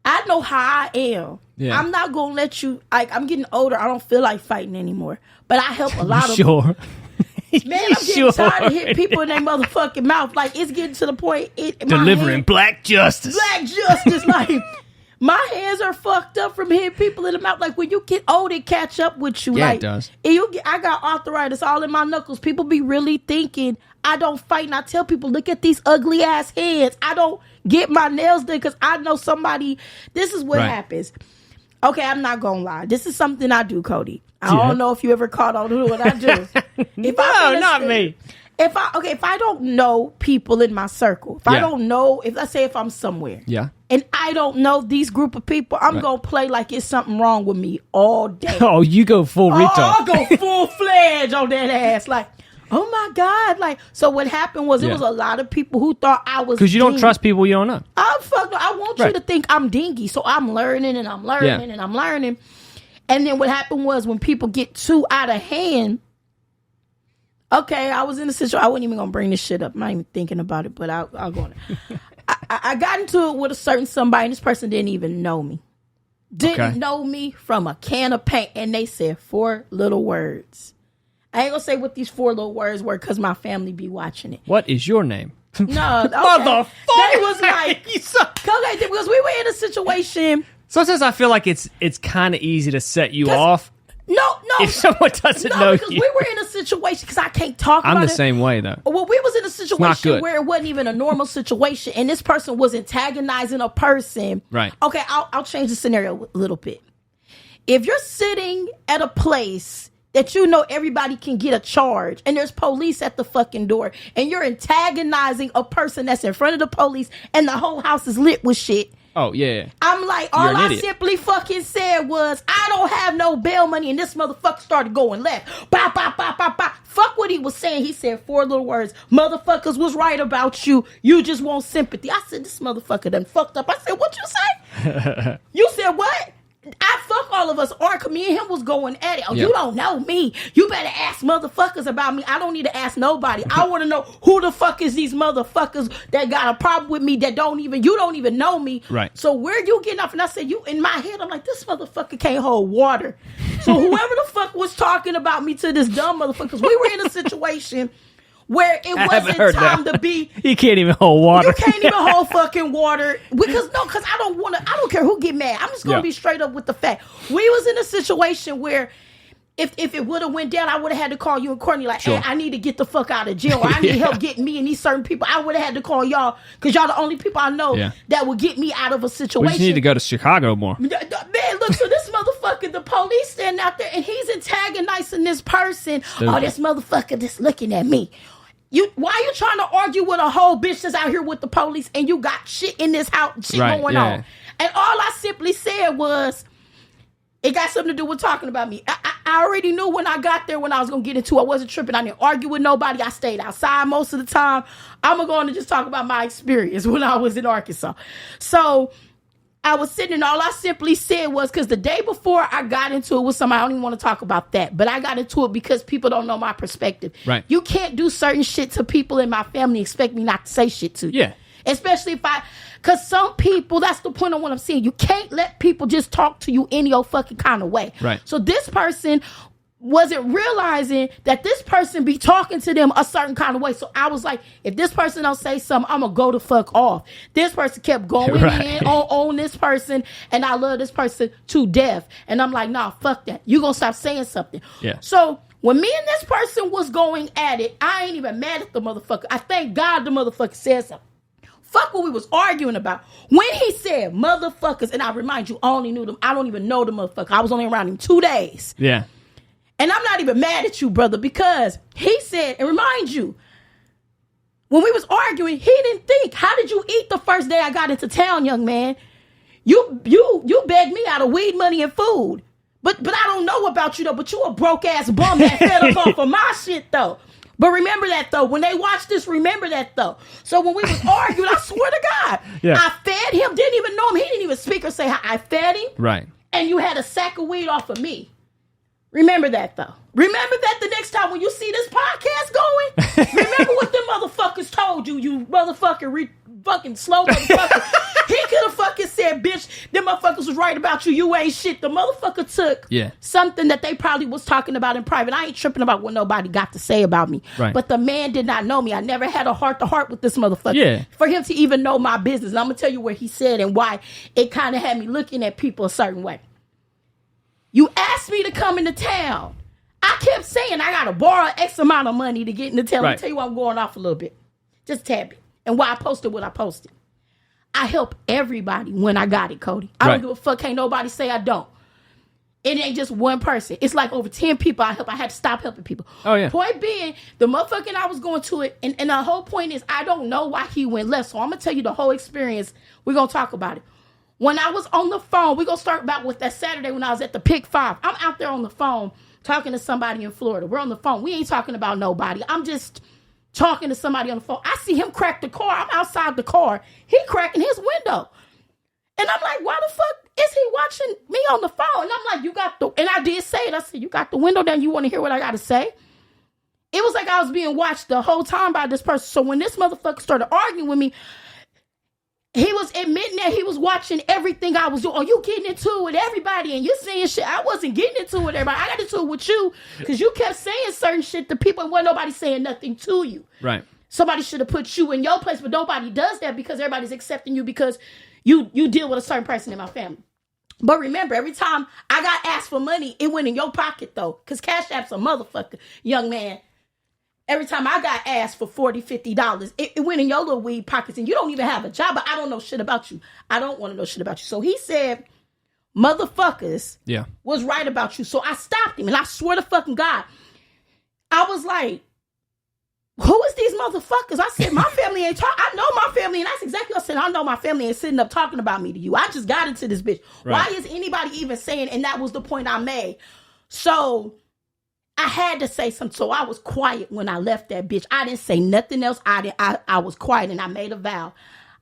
I know how I am. Yeah. I'm not going to let you, like, I'm getting older. I don't feel like fighting anymore. But I help a lot of Sure. Man, I'm getting tired of hitting people in their motherfucking mouth. Like, it's getting to the point. Delivering black justice. Black justice. Like, my hands are fucked up from hitting people in the mouth. Like, when you get old, it catch up with you. Yeah, like, it does. And I got arthritis all in my knuckles. People be really thinking I don't fight, and I tell people, look at these ugly ass heads. I don't get my nails done because I know somebody. This is what happens. Okay, I'm not gonna lie. This is something I do, Cody. I don't know if you ever caught on to what I do. Not me. If I don't know people in my circle, if I don't know, let's say if I'm somewhere, and I don't know these group of people, I'm gonna play like it's something wrong with me all day. Oh, you go full retard. I'll go full fledged on that ass, like, oh my God, like. So what happened was it was a lot of people who thought I was because you don't trust people you don't know. I want you to think I'm dingy, so I'm learning and I'm learning and I'm learning, and then what happened was when people get too out of hand. Okay, I was in a situation. I wasn't even gonna bring this shit up. I'm not even thinking about it, but I'll go on it. I got into it with a certain somebody, and this person didn't even know me. Didn't know me from a can of paint, and they said 4 little words. I ain't gonna say what these 4 little words were because my family be watching it. What is your name? No, motherfucker. That was like, because we were in a situation. Sometimes I feel like it's kind of easy to set you off. No. If someone doesn't know because we were in a situation, because I can't talk about it. I'm the same way, though. Well, we was in a situation where it wasn't even a normal situation, and this person was antagonizing a person. Right. Okay, I'll change the scenario a little bit. If you're sitting at a place that you know everybody can get a charge, and there's police at the fucking door, and you're antagonizing a person that's in front of the police, and the whole house is lit with shit. Oh, yeah. I'm like, all I simply fucking said was, I don't have no bail money, and this motherfucker started going left. Bop, bop, bop, bop, bop. Fuck what he was saying. He said 4 little words. Motherfuckers was right about you. You just want sympathy. I said, this motherfucker done fucked up. I said, what you say? You said what? I fuck all of us. Or me and him was going at it. Oh, you don't know me. You better ask motherfuckers about me. I don't need to ask nobody. I want to know who the fuck is these motherfuckers that got a problem with me that you don't even know me. Right. So where you getting off? And I said, you in my head, I'm like, this motherfucker can't hold water. So whoever the fuck was talking about me to this dumb motherfucker, because we were in a situation where it wasn't time to be. You can't even hold water. You can't even hold fucking water. Because I don't care who get mad. I'm just going to be straight up with the fact. We was in a situation where if it would have went down, I would have had to call you and Courtney like, hey, I need to get the fuck out of jail. Or I need help getting me and these certain people. I would have had to call y'all because y'all the only people I know that would get me out of a situation. We just need to go to Chicago more. Man, look, so this motherfucker, the police standing out there and he's antagonizing this person. Stupid. Oh, this motherfucker just looking at me. Why are you trying to argue with a whole bitch that's out here with the police and you got shit in this house, going on? And all I simply said was, it got something to do with talking about me. I already knew when I got there when I was going to get into it. I wasn't tripping. I didn't argue with nobody. I stayed outside most of the time. I'm going to just talk about my experience when I was in Arkansas. So I was sitting and all I simply said was, because the day before I got into it with somebody, I don't even want to talk about that, but I got into it because people don't know my perspective. Right. You can't do certain shit to people in my family and expect me not to say shit to you. Yeah. Especially because some people, that's the point of what I'm saying. You can't let people just talk to you any old fucking kind of way. Right. So this person wasn't realizing that this person be talking to them a certain kind of way. So I was like, if this person don't say something, I'm going to go the fuck off. This person kept going in on this person, and I love this person to death. And I'm like, nah, fuck that. You going to stop saying something. Yeah. So when me and this person was going at it, I ain't even mad at the motherfucker. I thank God the motherfucker said something. Fuck what we was arguing about. When he said motherfuckers, and I remind you, I only knew them. I don't even know the motherfucker. I was only around him 2 days. Yeah. And I'm not even mad at you, brother, because he said, and remind you, when we was arguing, he didn't think, how did you eat the first day I got into town, young man? You begged me out of weed money and food. But I don't know about you, though, but you a broke-ass bum that fed up off of my shit, though. But remember that, though. When they watch this, remember that, though. So when we was arguing, I swear to God, I fed him, didn't even know him. He didn't even speak or say how I fed him. Right. And you had a sack of weed off of me. Remember that, though. Remember that the next time when you see this podcast going, remember what them motherfuckers told you, you motherfucking fucking slow motherfucker. He could have fucking said, bitch, them motherfuckers was right about you. You ain't shit. The motherfucker took something that they probably was talking about in private. I ain't tripping about what nobody got to say about me. Right. But the man did not know me. I never had a heart-to-heart with this motherfucker. Yeah. For him to even know my business. And I'm going to tell you what he said and why it kind of had me looking at people a certain way. You asked me to come into town. I kept saying I gotta borrow X amount of money to get in the tail. Let me tell you why I'm going off a little bit. Just tap it. And why I posted what I posted. I help everybody when I got it, Cody. I don't give a fuck. Can't nobody say I don't. It ain't just one person. It's like over 10 people I help. I had to stop helping people. Oh, yeah. Point being, the motherfucking I was going to it, and the whole point is I don't know why he went left. So I'm going to tell you the whole experience. We're going to talk about it. When I was on the phone, we're going to start about with that Saturday when I was at the Pick 5. I'm out there on the phone talking to somebody in Florida. We're on the phone. We ain't talking about nobody. I'm just talking to somebody on the phone. I see him crack the car. I'm outside the car. He cracking his window. And I'm like, why the fuck is he watching me on the phone? And I'm like, and I did say it. I said, you got the window down. You want to hear what I got to say? It was like I was being watched the whole time by this person. So when this motherfucker started arguing with me, he was admitting that he was watching everything I was doing. Oh, you getting into it with everybody and you're saying shit. I wasn't getting into it with everybody. I got into it with you because you kept saying certain shit to people and wasn't nobody saying nothing to you. Right. Somebody should have put you in your place, but nobody does that because everybody's accepting you because you deal with a certain person in my family. But remember, every time I got asked for money, it went in your pocket, though. Because Cash App's a motherfucker, young man. Every time I got asked for $40, $50, it went in your little weed pockets. And you don't even have a job, but I don't know shit about you. I don't want to know shit about you. So he said, motherfuckers was right about you. So I stopped him. And I swear to fucking God, I was like, who is these motherfuckers? I said, my family ain't talking. I know my family. And that's exactly what I said. I know my family ain't sitting up talking about me to you. I just got into this bitch. Right. Why is anybody even saying? And that was the point I made. So I had to say something. So I was quiet when I left that bitch. I didn't say nothing else. I was quiet and I made a vow.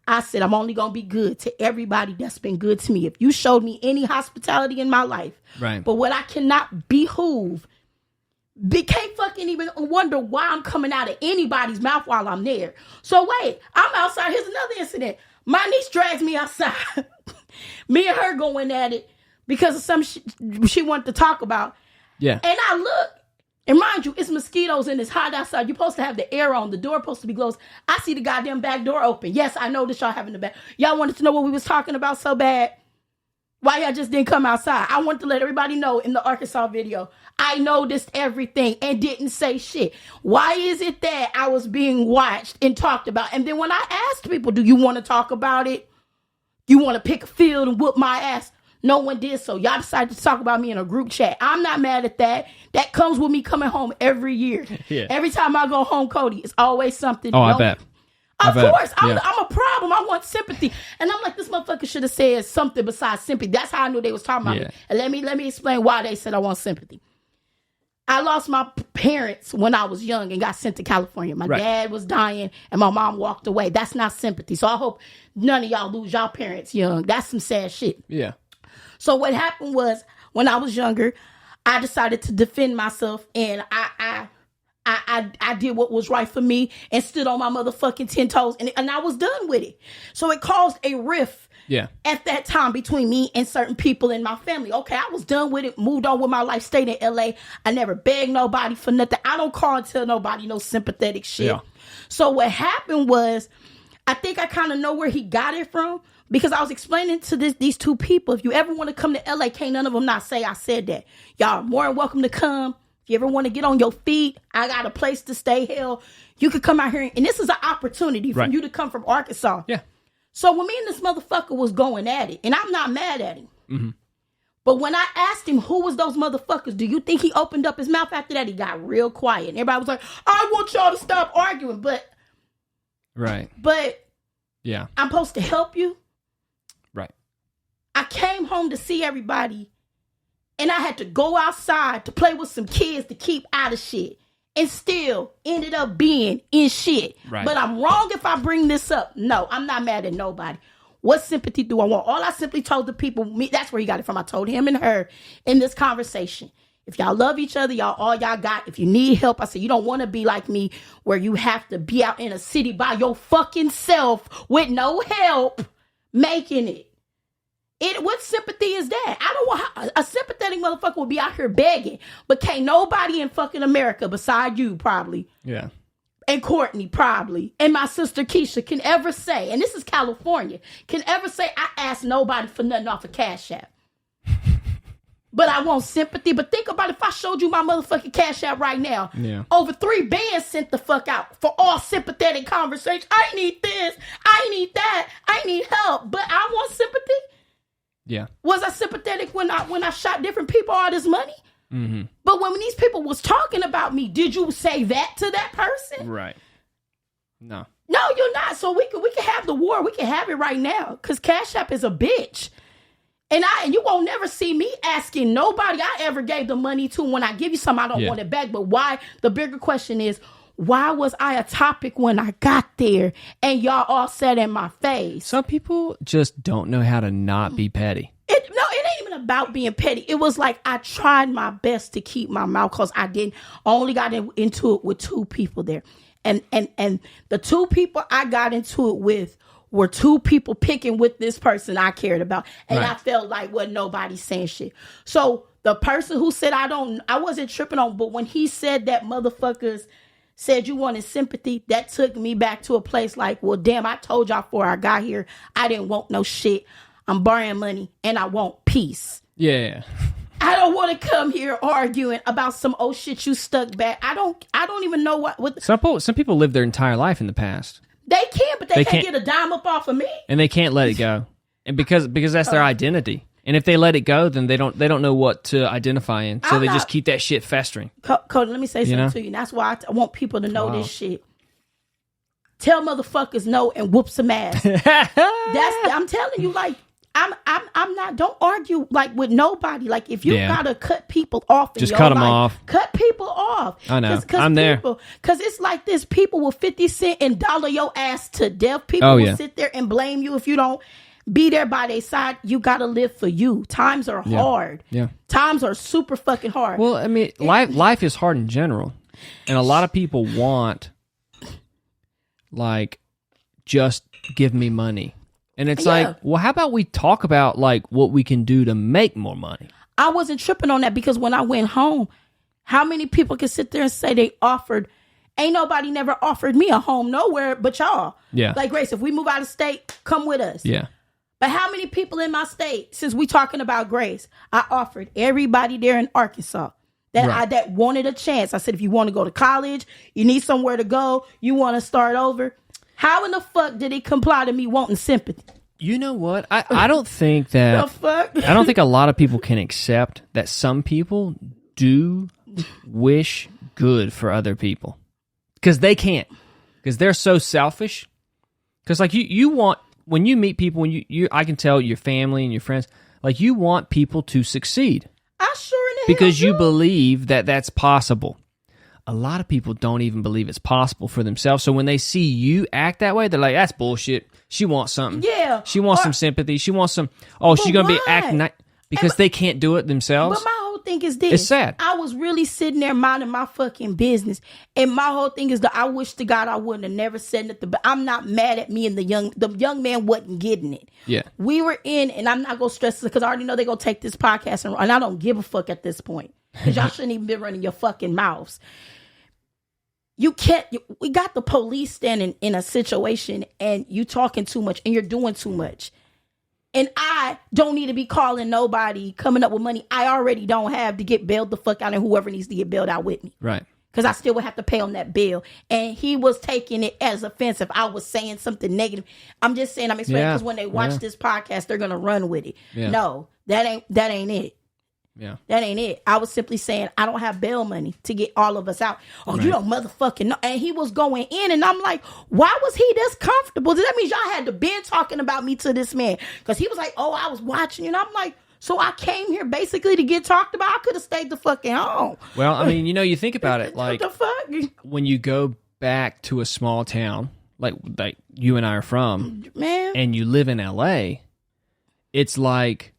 I said, I'm only going to be good to everybody that's been good to me. If you showed me any hospitality in my life. Right. But what I cannot behoove, can't fucking even wonder why I'm coming out of anybody's mouth while I'm there. So wait, I'm outside. Here's another incident. My niece drags me outside. Me and her going at it because of some she wanted to talk about. Yeah. And I look, and mind you, it's mosquitoes and it's hot outside. You're supposed to have the air on. The door supposed to be closed. I see the goddamn back door open. Yes, I know that y'all having the back. Y'all wanted to know what we was talking about so bad. Why y'all just didn't come outside? I want to let everybody know in the Arkansas video, I noticed everything and didn't say shit. Why is it that I was being watched and talked about? And then when I asked people, do you want to talk about it? You want to pick a field and whoop my ass? No one did so. Y'all decided to talk about me in a group chat. I'm not mad at that. That comes with me coming home every year. Yeah. Every time I go home, Cody, it's always something. Oh, I bet. Of course, I'm a problem. I want sympathy. And I'm like, this motherfucker should have said something besides sympathy. That's how I knew they was talking about me. And let me explain why they said I want sympathy. I lost my parents when I was young and got sent to California. My dad was dying and my mom walked away. That's not sympathy. So I hope none of y'all lose y'all parents young. That's some sad shit. Yeah. So what happened was when I was younger, I decided to defend myself and I did what was right for me and stood on my motherfucking 10 toes and I was done with it. So it caused a rift at that time between me and certain people in my family. Okay, I was done with it, moved on with my life, stayed in LA. I never begged nobody for nothing. I don't call and tell nobody no sympathetic shit. Yeah. So what happened was, I think I kind of know where he got it from because I was explaining to these two people, if you ever want to come to LA, can't none of them not say I said that. Y'all are more than welcome to come. If you ever want to get on your feet, I got a place to stay. Hell, you could come out here. And this is an opportunity for you to come from Arkansas. Yeah. So when me and this motherfucker was going at it, and I'm not mad at him. Mm-hmm. But when I asked him who was those motherfuckers, do you think he opened up his mouth after that? He got real quiet. And everybody was like, I want y'all to stop arguing. But yeah, I'm supposed to help you. Right. I came home to see everybody. And I had to go outside to play with some kids to keep out of shit. And still ended up being in shit. Right. But I'm wrong if I bring this up. No, I'm not mad at nobody. What sympathy do I want? All I simply told the people, that's where he got it from. I told him and her in this conversation. If y'all love each other, all y'all got. If you need help, I said, you don't want to be like me where you have to be out in a city by your fucking self with no help making it. What sympathy is that? I don't want a sympathetic motherfucker will be out here begging, but can't nobody in fucking America beside you probably. Yeah. And Courtney probably. And my sister Keisha can ever say, and this is California, can ever say I asked nobody for nothing off of Cash App. but I want sympathy. But think about if I showed you my motherfucking Cash App right now. Yeah. Over 3 bands sent the fuck out for all sympathetic conversation. I need this. I need that. I need help. But I want sympathy. Yeah. Was I sympathetic when I shot different people all this money? Mm-hmm. But when these people was talking about me, did you say that to that person? Right. No. No, you're not. So we can have the war. We can have it right now. Because Cash App is a bitch. And you won't never see me asking nobody I ever gave the money to. When I give you something, I don't want it back. But why? The bigger question is, why was I a topic when I got there and y'all all said in my face? Some people just don't know how to not be petty. It ain't even about being petty. It was like I tried my best to keep my mouth because I only got into it with 2 people there. And the 2 people I got into it with were 2 people picking with this person I cared about. And I felt like nobody saying shit. So the person who said I wasn't tripping on, but when he said that motherfuckers said you wanted sympathy, that took me back to a place like, well, damn, I told y'all before I got here, I didn't want no shit. I'm borrowing money and I want peace. Yeah. I don't want to come here arguing about some old shit you stuck back. I don't even know what some people live their entire life in the past. They can, but they can't get a dime up off of me. And they can't let it go. And because that's their identity. And if they let it go, then they don't know what to identify in. So they just keep that shit festering. Cody, let me say something to you. And that's why I want people to know this shit. Tell motherfuckers no and whoop some ass. I'm telling you, like, I'm not, don't argue like with nobody. Like if you gotta cut people off, just cut them off. Cut people off. I know. I'm there. Because it's like this. People will 50 cent and dollar your ass to death. People will sit there and blame you if you don't be there by their side. You gotta live for you. Times are hard. Yeah. Times are super fucking hard. Well, I mean, life is hard in general, and a lot of people want like just give me money. And it's like, well, how about we talk about like what we can do to make more money? I wasn't tripping on that because when I went home, how many people can sit there and say they offered? Ain't nobody never offered me a home nowhere but y'all. Yeah. Like, Grace, if we move out of state, come with us. Yeah. But how many people in my state, since we talking about Grace, I offered everybody there in Arkansas that wanted a chance. I said, if you want to go to college, you need somewhere to go, you want to start over. How in the fuck did he comply to me wanting sympathy? You know what? I don't think that... The fuck? I don't think a lot of people can accept that some people do wish good for other people. Because they can't. Because they're so selfish. Because like you want... When you meet people, when I can tell your family and your friends, like you want people to succeed. I sure in the because hell you do. believe that that's possible. A lot of people don't even believe it's possible for themselves. So when they see you act that way, they're like, that's bullshit. She wants something. Yeah. She wants some sympathy. She wants some, she's going to be acting because they can't do it themselves. But my whole thing is this. It's sad. I was really sitting there minding my fucking business. And my whole thing is that I wish to God I wouldn't have never said nothing. But I'm not mad at me and the young man wasn't getting it. Yeah. We were in, and I'm not going to stress it because I already know they're going to take this podcast and I don't give a fuck at this point. Because y'all shouldn't even be running your fucking mouths. We got the police standing in a situation and you talking too much and you're doing too much. And I don't need to be calling nobody, coming up with money I already don't have to get bailed the fuck out and whoever needs to get bailed out with me. Right. Because I still would have to pay on that bill. And he was taking it as offensive. I was saying something negative. I'm just saying, I'm explaining because when they watch this podcast, they're going to run with it. Yeah. No, that ain't it. Yeah. That ain't it. I was simply saying I don't have bail money to get all of us out. Oh, right. You don't motherfucking know. And he was going in and I'm like, why was he this comfortable? That means y'all had to been talking about me to this man. Because he was like, oh, I was watching you. And I'm like, so I came here basically to get talked about. I could have stayed the fucking home. Well, I mean, you think about it. Like, what the fuck? When you go back to a small town, like you and I are from, man, and you live in LA, it's like,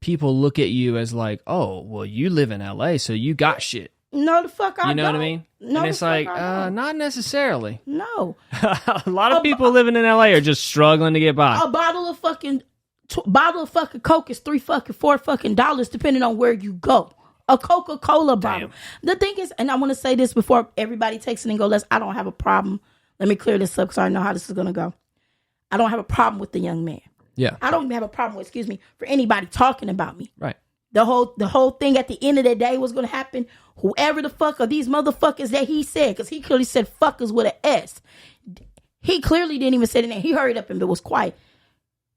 people look at you as like, oh, well, you live in LA, so you got shit. No, the fuck I don't. You know what I mean? No, and it's like, not necessarily. No. A lot of people living in LA are just struggling to get by. A bottle of fucking Coke is $4 depending on where you go. A Coca-Cola bottle. Damn. The thing is, and I want to say this before everybody takes it and go, I don't have a problem. Let me clear this up because I know how this is going to go. I don't have a problem with the young man. Yeah. I don't even have a problem with, for anybody talking about me. Right. the whole thing at the end of the day was going to happen. Whoever the fuck are these motherfuckers that he said, because he clearly said fuckers with an S. He clearly didn't even say the name. He hurried up and was quiet.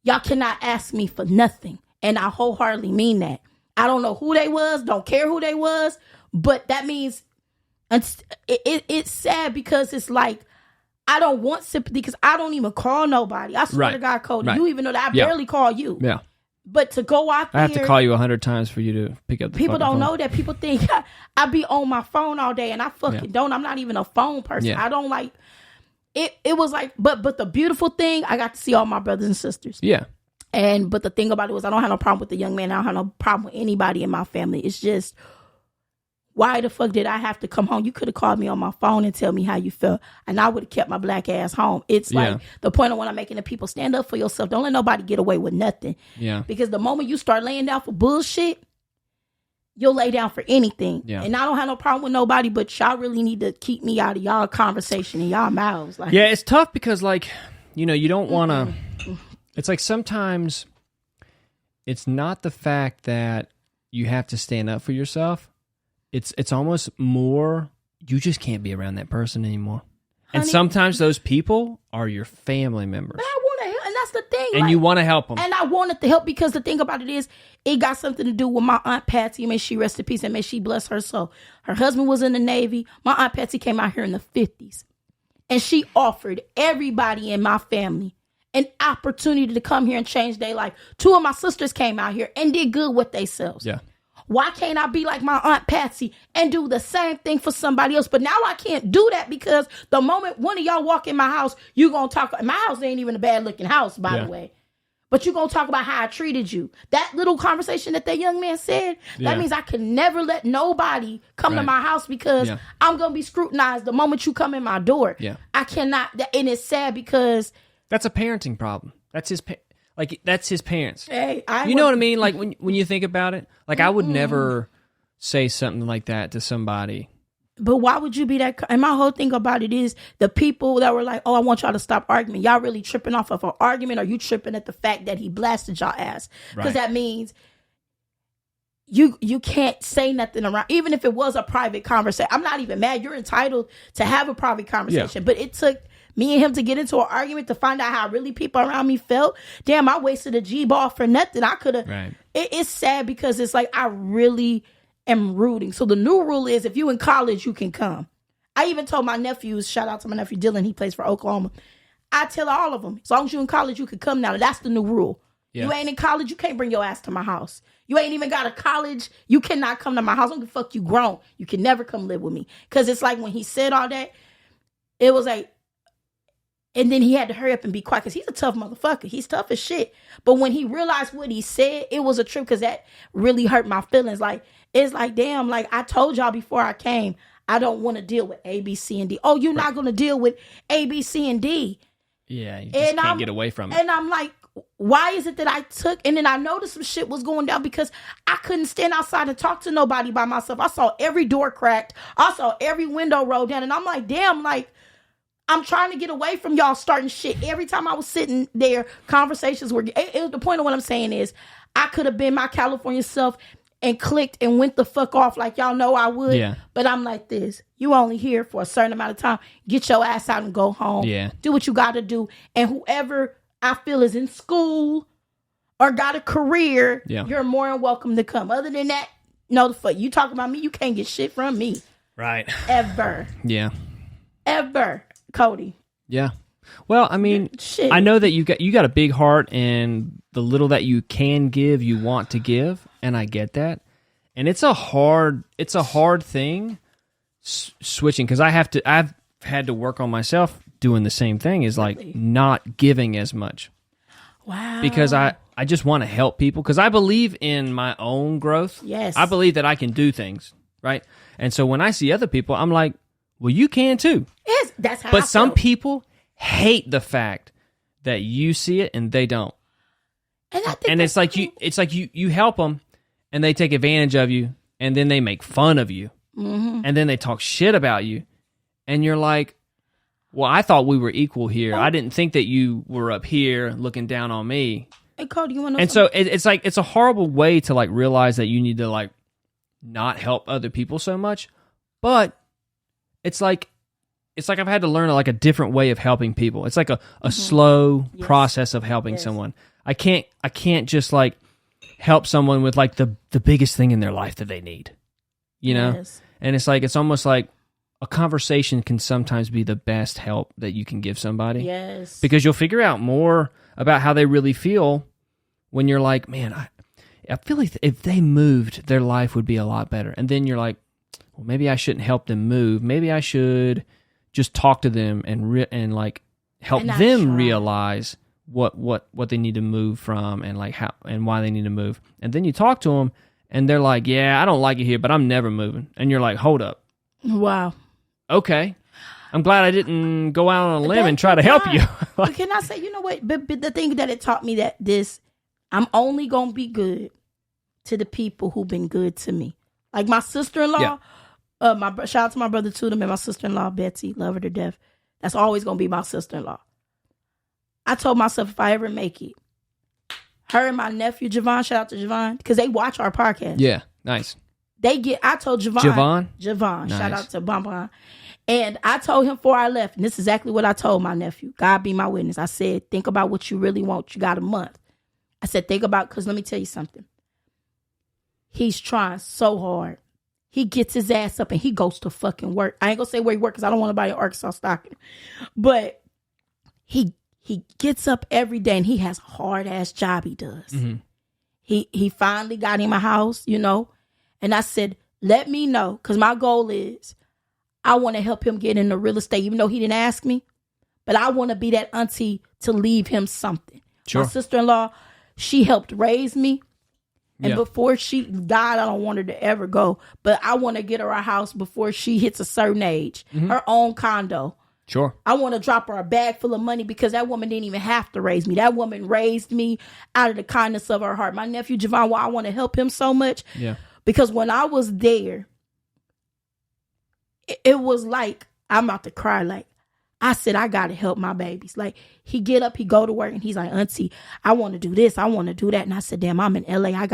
Y'all cannot ask me for nothing. And I wholeheartedly mean that. I don't know who they was, don't care who they was, but that means it's sad because it's like, I don't want sympathy because I don't even call nobody. I swear to God, Cody, you even know that I barely call you. Yeah. But to go out there, I have to call you 100 times for you to pick up the people don't phone. know that. People think I be on my phone all day, and I fucking don't. I'm not even a phone person. Yeah. I don't like it. It was like, but the beautiful thing, I got to see all my brothers and sisters. Yeah. But the thing about it was, I don't have no problem with the young man. I don't have no problem with anybody in my family. It's just, why the fuck did I have to come home? You could have called me on my phone and tell me how you felt, and I would have kept my black ass home. It's like the point of what I'm making, the people stand up for yourself. Don't let nobody get away with nothing. Yeah. Because the moment you start laying down for bullshit, you'll lay down for anything. Yeah. And I don't have no problem with nobody, but y'all really need to keep me out of y'all conversation and y'all mouths. Like, yeah, it's tough because, like, you know, you don't want to. It's like sometimes it's not the fact that you have to stand up for yourself. It's almost more, you just can't be around that person anymore. And sometimes those people are your family members. But I want to help, and that's the thing. And like, you want to help them. And I wanted to help because the thing about it is, it got something to do with my Aunt Patsy. May she rest in peace and may she bless her soul. Her husband was in the Navy. My Aunt Patsy came out here in the 50s. And she offered everybody in my family an opportunity to come here and change their life. 2 of my sisters came out here and did good with themselves. Yeah. Why can't I be like my Aunt Patsy and do the same thing for somebody else? But now I can't do that because the moment one of y'all walk in my house, you going to talk. My house ain't even a bad looking house, by the way. But you're going to talk about how I treated you. That little conversation that young man said, that means I can never let nobody come to my house because I'm going to be scrutinized the moment you come in my door. Yeah. I cannot. And it's sad because that's a parenting problem. That's his that's his parents. Hey, you know what I mean? Like when you think about it, like I would never say something like that to somebody. But why would you be that? And my whole thing about it is the people that were like, oh, I want y'all to stop arguing. Y'all really tripping off of an argument, or you tripping at the fact that he blasted y'all ass? Because that means you can't say nothing around, even if it was a private conversation. I'm not even mad. You're entitled to have a private conversation. But it took me and him to get into an argument to find out how really people around me felt. Damn, I wasted a G-ball for nothing. I could have. Right. It's sad because it's like I really am rooting. So the new rule is if you in college, you can come. I even told my nephews, shout out to my nephew Dylan, he plays for Oklahoma. I tell all of them, as long as you in college, you can come now. That's the new rule. Yeah. You ain't in college, you can't bring your ass to my house. You ain't even got a college, you cannot come to my house. I don't give a fuck, you grown. You can never come live with me. Because it's like when he said all that, it was like, and then he had to hurry up and be quiet because he's a tough motherfucker. He's tough as shit. But when he realized what he said, it was a trip because that really hurt my feelings. Like, it's like, damn, like I told y'all before I came, I don't want to deal with A, B, C, and D. Oh, you're not going to deal with A, B, C, and D. Yeah, you just can't get away from it. And I'm like, why is it that I took, and then I noticed some shit was going down because I couldn't stand outside and talk to nobody by myself. I saw every door cracked. I saw every window rolled down. And I'm like, damn, like, I'm trying to get away from y'all starting shit. Every time I was sitting there, conversations were, it was the point of what I'm saying is I could have been my California self and clicked and went the fuck off like y'all know I would. Yeah. But I'm like this. You only here for a certain amount of time. Get your ass out and go home. Yeah. Do what you got to do. And whoever I feel is in school or got a career, you're more than welcome to come. Other than that, no the fuck. You talk about me, you can't get shit from me. Right. Ever. Yeah. Ever. Cody. Yeah. Well, I mean, I know that you got a big heart, and the little that you can give, you want to give, and I get that. And it's a hard thing switching because I've had to work on myself doing the same thing, is like not giving as much. Wow. Because I just want to help people because I believe in my own growth. Yes. I believe that I can do things, right? And so when I see other people, I'm like, well, you can too. Yes, that's how. But some people hate the fact that you see it and they don't. And I think it's like you help them, and they take advantage of you, and then they make fun of you, and then they talk shit about you, and you're like, well, I thought we were equal here. I didn't think that you were up here looking down on me. Hey, Cody, you want to know And something? so it's like, it's a horrible way to like realize that you need to like not help other people so much. But it's like I've had to learn like a different way of helping people. It's like a slow process of helping someone. I can't just like help someone with like the biggest thing in their life that they need, you know? Yes. And it's like, it's almost like a conversation can sometimes be the best help that you can give somebody. Yes. Because you'll figure out more about how they really feel when you're like, man, I feel like if they moved, their life would be a lot better. And then you're like, well, maybe I shouldn't help them move. Maybe I should just talk to them and like help them realize what they need to move from and like how and why they need to move. And then you talk to them and they're like, yeah, I don't like it here, but I'm never moving. And you're like, hold up. Wow. Okay. I'm glad I didn't go out on a limb and try to help you. But can I say, you know what? But the thing that it taught me that I'm only going to be good to the people who've been good to me. Like my sister-in-law, shout out to my brother Tutum and my sister-in-law, Betsy, love her to death. That's always going to be my sister-in-law. I told myself if I ever make it, her and my nephew, Javon, shout out to Javon, because they watch our podcast. Yeah, nice. I told Javon. Nice. Shout out to Bonbon. And I told him before I left, and this is exactly what I told my nephew. God be my witness. I said, think about what you really want. You got a month. I said, think about, because let me tell you something. He's trying so hard. He gets his ass up and he goes to fucking work. I ain't going to say where he works because I don't want nobody in Arkansas stalking him. But he gets up every day and he has a hard-ass job he does. Mm-hmm. He finally got him a house, you know. And I said, let me know, because my goal is I want to help him get into real estate, even though he didn't ask me. But I want to be that auntie to leave him something. Sure. My sister-in-law, she helped raise me. And before she died, I don't want her to ever go. But I want to get her a house before she hits a certain age. Mm-hmm. Her own condo. Sure. I want to drop her a bag full of money because that woman didn't even have to raise me. That woman raised me out of the kindness of her heart. My nephew, Javon, why I want to help him so much. Yeah. Because when I was there, it was like, I'm about to cry. Like, I said, I got to help my babies. Like, he get up, he go to work, and he's like, auntie, I want to do this, I want to do that. And I said, damn, I'm in LA. I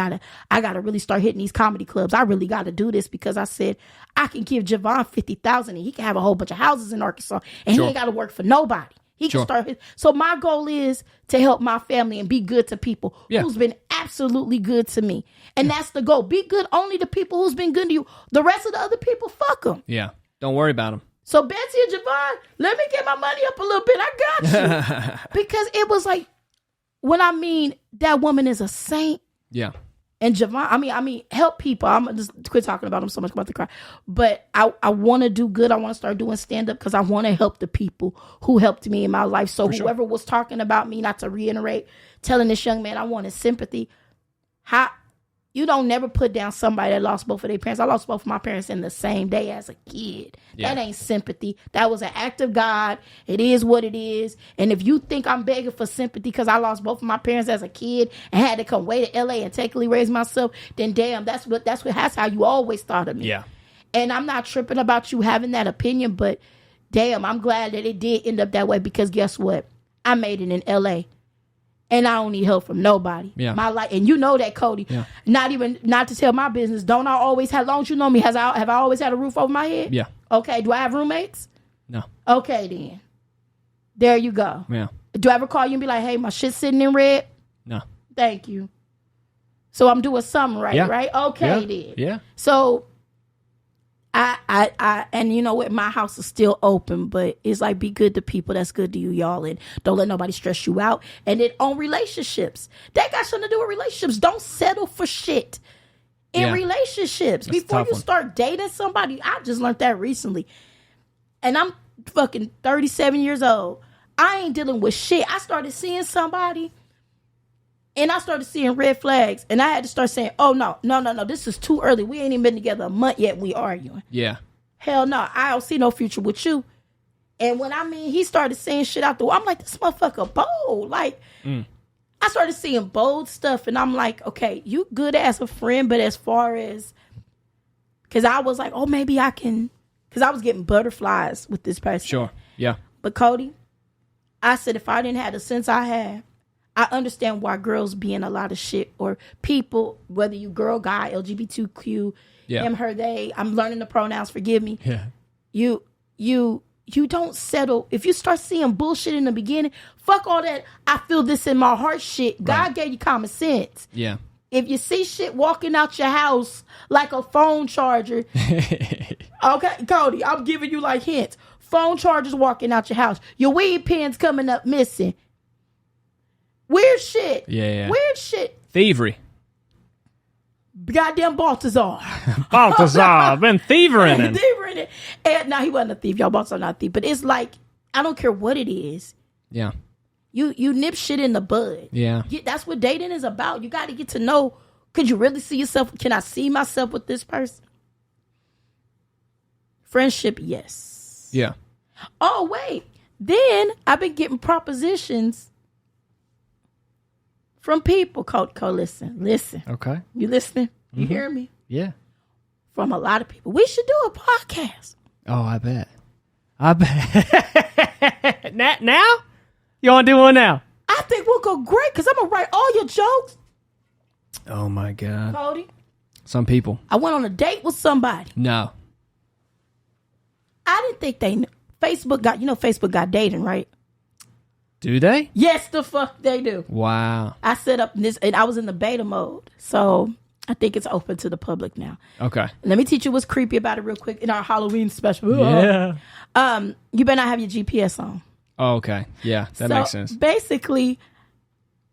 gotta really start hitting these comedy clubs. I really got to do this because I said, I can give Javon $50,000 and he can have a whole bunch of houses in Arkansas and he ain't got to work for nobody. He can start. So my goal is to help my family and be good to people who's been absolutely good to me. And that's the goal. Be good only to people who's been good to you. The rest of the other people, fuck them. Yeah. Don't worry about them. So Betsy and Javon, let me get my money up a little bit. I got you. Because it was like, when I mean that woman is a saint. Yeah. And Javon, I mean, help people. I'm just quit talking about him so much, I'm about to cry. But I want to do good. I want to start doing stand-up because I want to help the people who helped me in my life. So whoever was talking about me, not to reiterate, telling this young man I wanted sympathy, you don't never put down somebody that lost both of their parents. I lost both of my parents in the same day as a kid. Yeah. That ain't sympathy. That was an act of God. It is what it is. And if you think I'm begging for sympathy because I lost both of my parents as a kid and had to come way to LA and technically raise myself, then damn, that's how you always thought of me. Yeah. And I'm not tripping about you having that opinion, but damn, I'm glad that it did end up that way because guess what? I made it in LA. And I don't need help from nobody. Yeah. My life, and you know that, Cody. Yeah. Not to tell my business. Don't I always have, long as you know me, have I always had a roof over my head? Yeah. Okay. Do I have roommates? No. Okay, then. There you go. Yeah. Do I ever call you and be like, hey, my shit's sitting in red? No. Thank you. So I'm doing something right, right? Okay, then. Yeah. So I and you know what, my house is still open, but it's like, be good to people that's good to you, y'all, and don't let nobody stress you out. And then on relationships, that got something to do with relationships. Don't settle for shit in relationships. That's before you start dating somebody. I just learned that recently, and I'm fucking 37 years old. I ain't dealing with shit. I started seeing somebody and I started seeing red flags, and I had to start saying, oh, no, this is too early. We ain't even been together a month yet. We arguing. Yeah. Hell no, I don't see no future with you. And when he started saying shit out the wall, I'm like, this motherfucker bold. Like, I started seeing bold stuff, and I'm like, okay, you good as a friend, but as far as, because I was like, oh, maybe I can, because I was getting butterflies with this person. Sure, yeah. But Cody, I said, if I didn't have the sense I have, I understand why girls be in a lot of shit, or people, whether you girl, guy, LGBTQ, him, her, they. I'm learning the pronouns. Forgive me. Yeah. You don't settle. If you start seeing bullshit in the beginning, fuck all that. I feel this in my heart shit. God gave you common sense. Yeah. If you see shit walking out your house like a phone charger, okay, Cody, I'm giving you like hints. Phone chargers walking out your house. Your weed pens coming up missing. Weird shit. Yeah. Weird shit. Thievery. Goddamn Baltazar. Balthazar, been thievering it. Thievering it. And now he wasn't a thief. Y'all Baltazar not a thief. But it's like, I don't care what it is. Yeah. You nip shit in the bud. Yeah. That's what dating is about. You got to get to know, could you really see yourself? Can I see myself with this person? Friendship, yes. Yeah. Oh, wait. Then I've been getting propositions from people. Cole, listen. Okay. You listening? You hear me? Yeah. From a lot of people. We should do a podcast. Oh, I bet. Now? You want to do one now? I think we'll go great because I'm going to write all your jokes. Oh, my God. Cody, Some people. I went on a date with somebody. No. I didn't think they knew. Facebook got dating, right? Do they? Yes, the fuck they do. Wow. I set up this, and I was in the beta mode. So I think it's open to the public now. Okay. Let me teach you what's creepy about it real quick in our Halloween special. Yeah. You better not have your GPS on. Oh, okay. Yeah, that makes sense. Basically,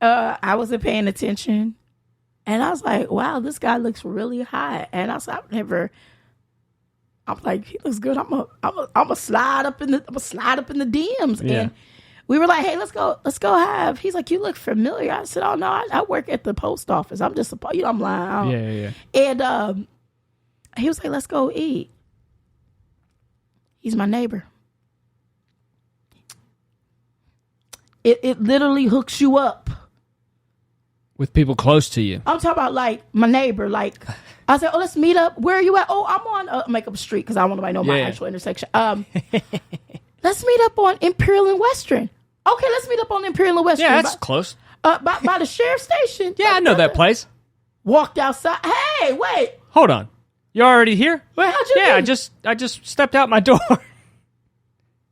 I wasn't paying attention, and I was like, "Wow, this guy looks really hot." And I was like, I'm like, he looks good. I'm a slide up in the DMs. Yeah. And we were like, hey, let's go have. He's like, you look familiar. I said, oh no, I work at the post office. I'm just I'm lying. Yeah. And he was like, let's go eat. He's my neighbor. It literally hooks you up With people close to you. I'm talking about like my neighbor. Like I said, oh, let's meet up. Where are you at? Oh, I'm on Makeup Street because I don't want nobody to know my actual intersection. Let's meet up on Imperial and Western. Okay, let's meet up on Imperial and Western. Yeah, that's close. By the sheriff's station. Yeah, I know that place. Walked outside. Hey, wait. Hold on. You're already here? Wait, how'd you do? I just stepped out my door.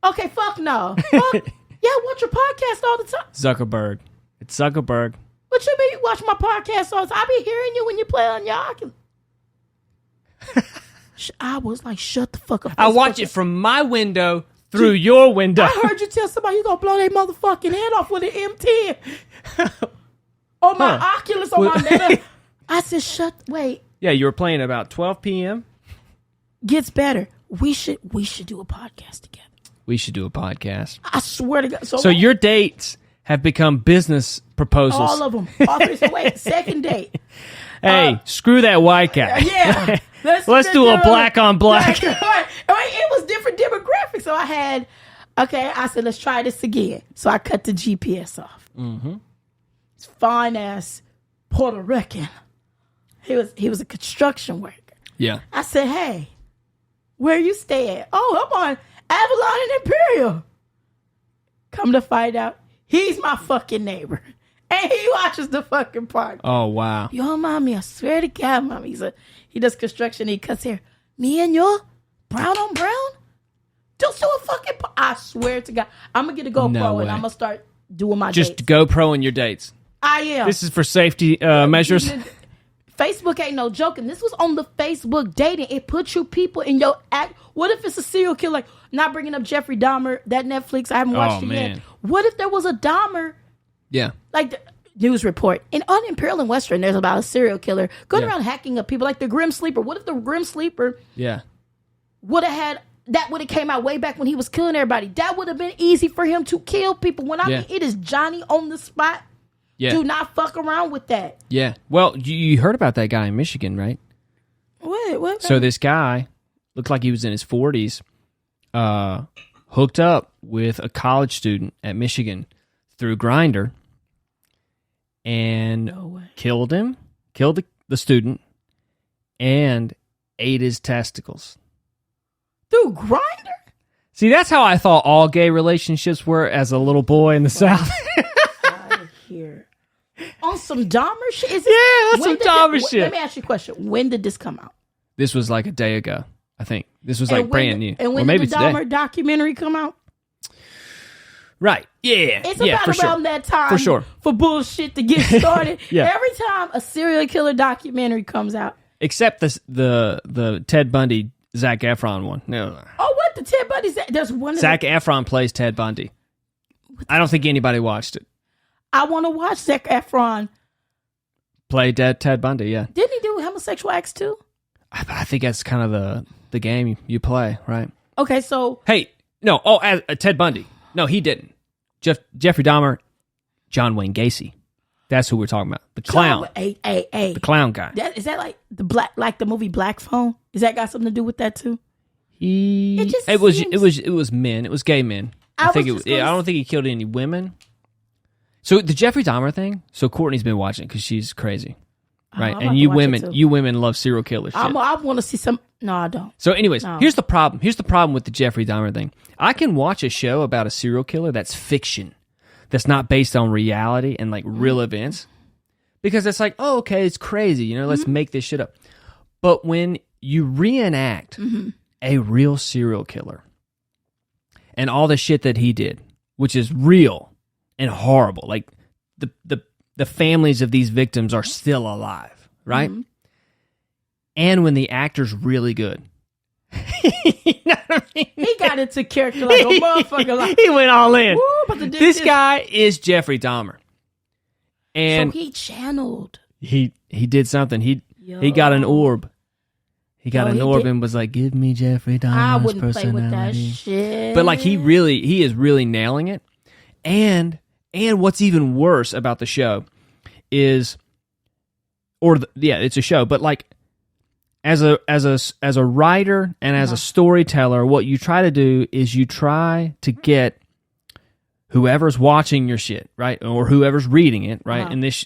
Okay, fuck no. Fuck. Yeah, I watch your podcast all the time. Zuckerberg. It's Zuckerberg. What you mean you watch my podcast all the time? I be hearing you when you play on your Oculus. I was like, shut the fuck up. I watch it from my window through your window. I heard you tell somebody you gonna blow their motherfucking head off with an M10 on my Oculus on my net. I said, wait. Yeah, you were playing about 12 p.m. Gets better. We should do a podcast together. We should do a podcast. I swear to God. So your dates have become business proposals. All of them. So wait, second date. Hey, screw that white guy. Yeah. Let's do a black on black. It was different demographics. So I said, let's try this again. So I cut the GPS off. Mm-hmm. It's fine ass Puerto Rican. He was a construction worker. Yeah. I said, hey, where you stay at? Oh, I'm on Avalon and Imperial. Come to find out, he's my fucking neighbor. And he watches the fucking park. Oh, wow. Yo, mommy, I swear to God, mommy. He does construction. He cuts hair. Me and you, brown on brown? Just do a fucking I swear to God. I'm going to get a GoPro and I'm going to start doing my dates. Just GoPro in your dates. I am. This is for safety measures. Facebook ain't no joking. This was on the Facebook dating. It puts you people in your act. What if it's a serial killer? Like, not bringing up Jeffrey Dahmer, that Netflix. I haven't watched it yet. What if there was a Dahmer? Yeah. Like the news report. And on Imperial and Western, there's about a serial killer going around hacking up people like the Grim Sleeper. What if the Grim Sleeper would have came out way back when he was killing everybody? That would have been easy for him to kill people. When I mean, it is Johnny on the spot. Yeah. Do not fuck around with that. Yeah. Well, you heard about that guy in Michigan, right? What? So this guy looked like he was in his 40s, hooked up with a college student at Michigan through Grindr, and killed the student, and ate his testicles. Through Grindr? See, that's how I thought all gay relationships were as a little boy in the South. Here. On some Dahmer shit? Some Dahmer shit. Let me ask you a question. When did this come out? This was like a day ago, I think. This was like brand new. And when did the Dahmer documentary come out? Right. Yeah. It's about around that time. For sure. For bullshit to get started. Yeah. Every time a serial killer documentary comes out. Except the Ted Bundy, Zac Efron one. No. Oh, what? The Ted Bundy? There's one. Zac Efron plays Ted Bundy. I don't think anybody watched it. I want to watch Zac Efron play Ted Bundy, yeah. Didn't he do homosexual acts too? I think that's kind of the game you play, right? Okay, so... Hey, no. Oh, Ted Bundy. No, he didn't. Jeffrey Dahmer, John Wayne Gacy. That's who we're talking about. The clown. The clown guy. Is that like the movie Black Phone? Is that got something to do with that too? It was men. It was gay men. I think it was. I don't think he killed any women. So the Jeffrey Dahmer thing. So Courtney's been watching because she's crazy, right? And you women love serial killer shit. I want to see some. No, I don't. So, anyways, here's the problem. Here's the problem with the Jeffrey Dahmer thing. I can watch a show about a serial killer that's fiction, that's not based on reality and like real events, because it's like, oh, okay, it's crazy. You know, let's make this shit up. But when you reenact a real serial killer and all the shit that he did, which is real and horrible, like the families of these victims are still alive, right? And when the actor's really good. You know what I mean? He got into character like a motherfucker. Like, he went all in. Woo, this guy is Jeffrey Dahmer. And so he channeled. He did something. He got an orb. He got an orb and was like, give me Jeffrey Dahmer's I wouldn't personality. play with that shit. But like he is really nailing it. And what's even worse about the show is, it's a show, but like as a writer and as a storyteller, what you try to do is you try to get whoever's watching your shit, right, or whoever's reading it, right. In this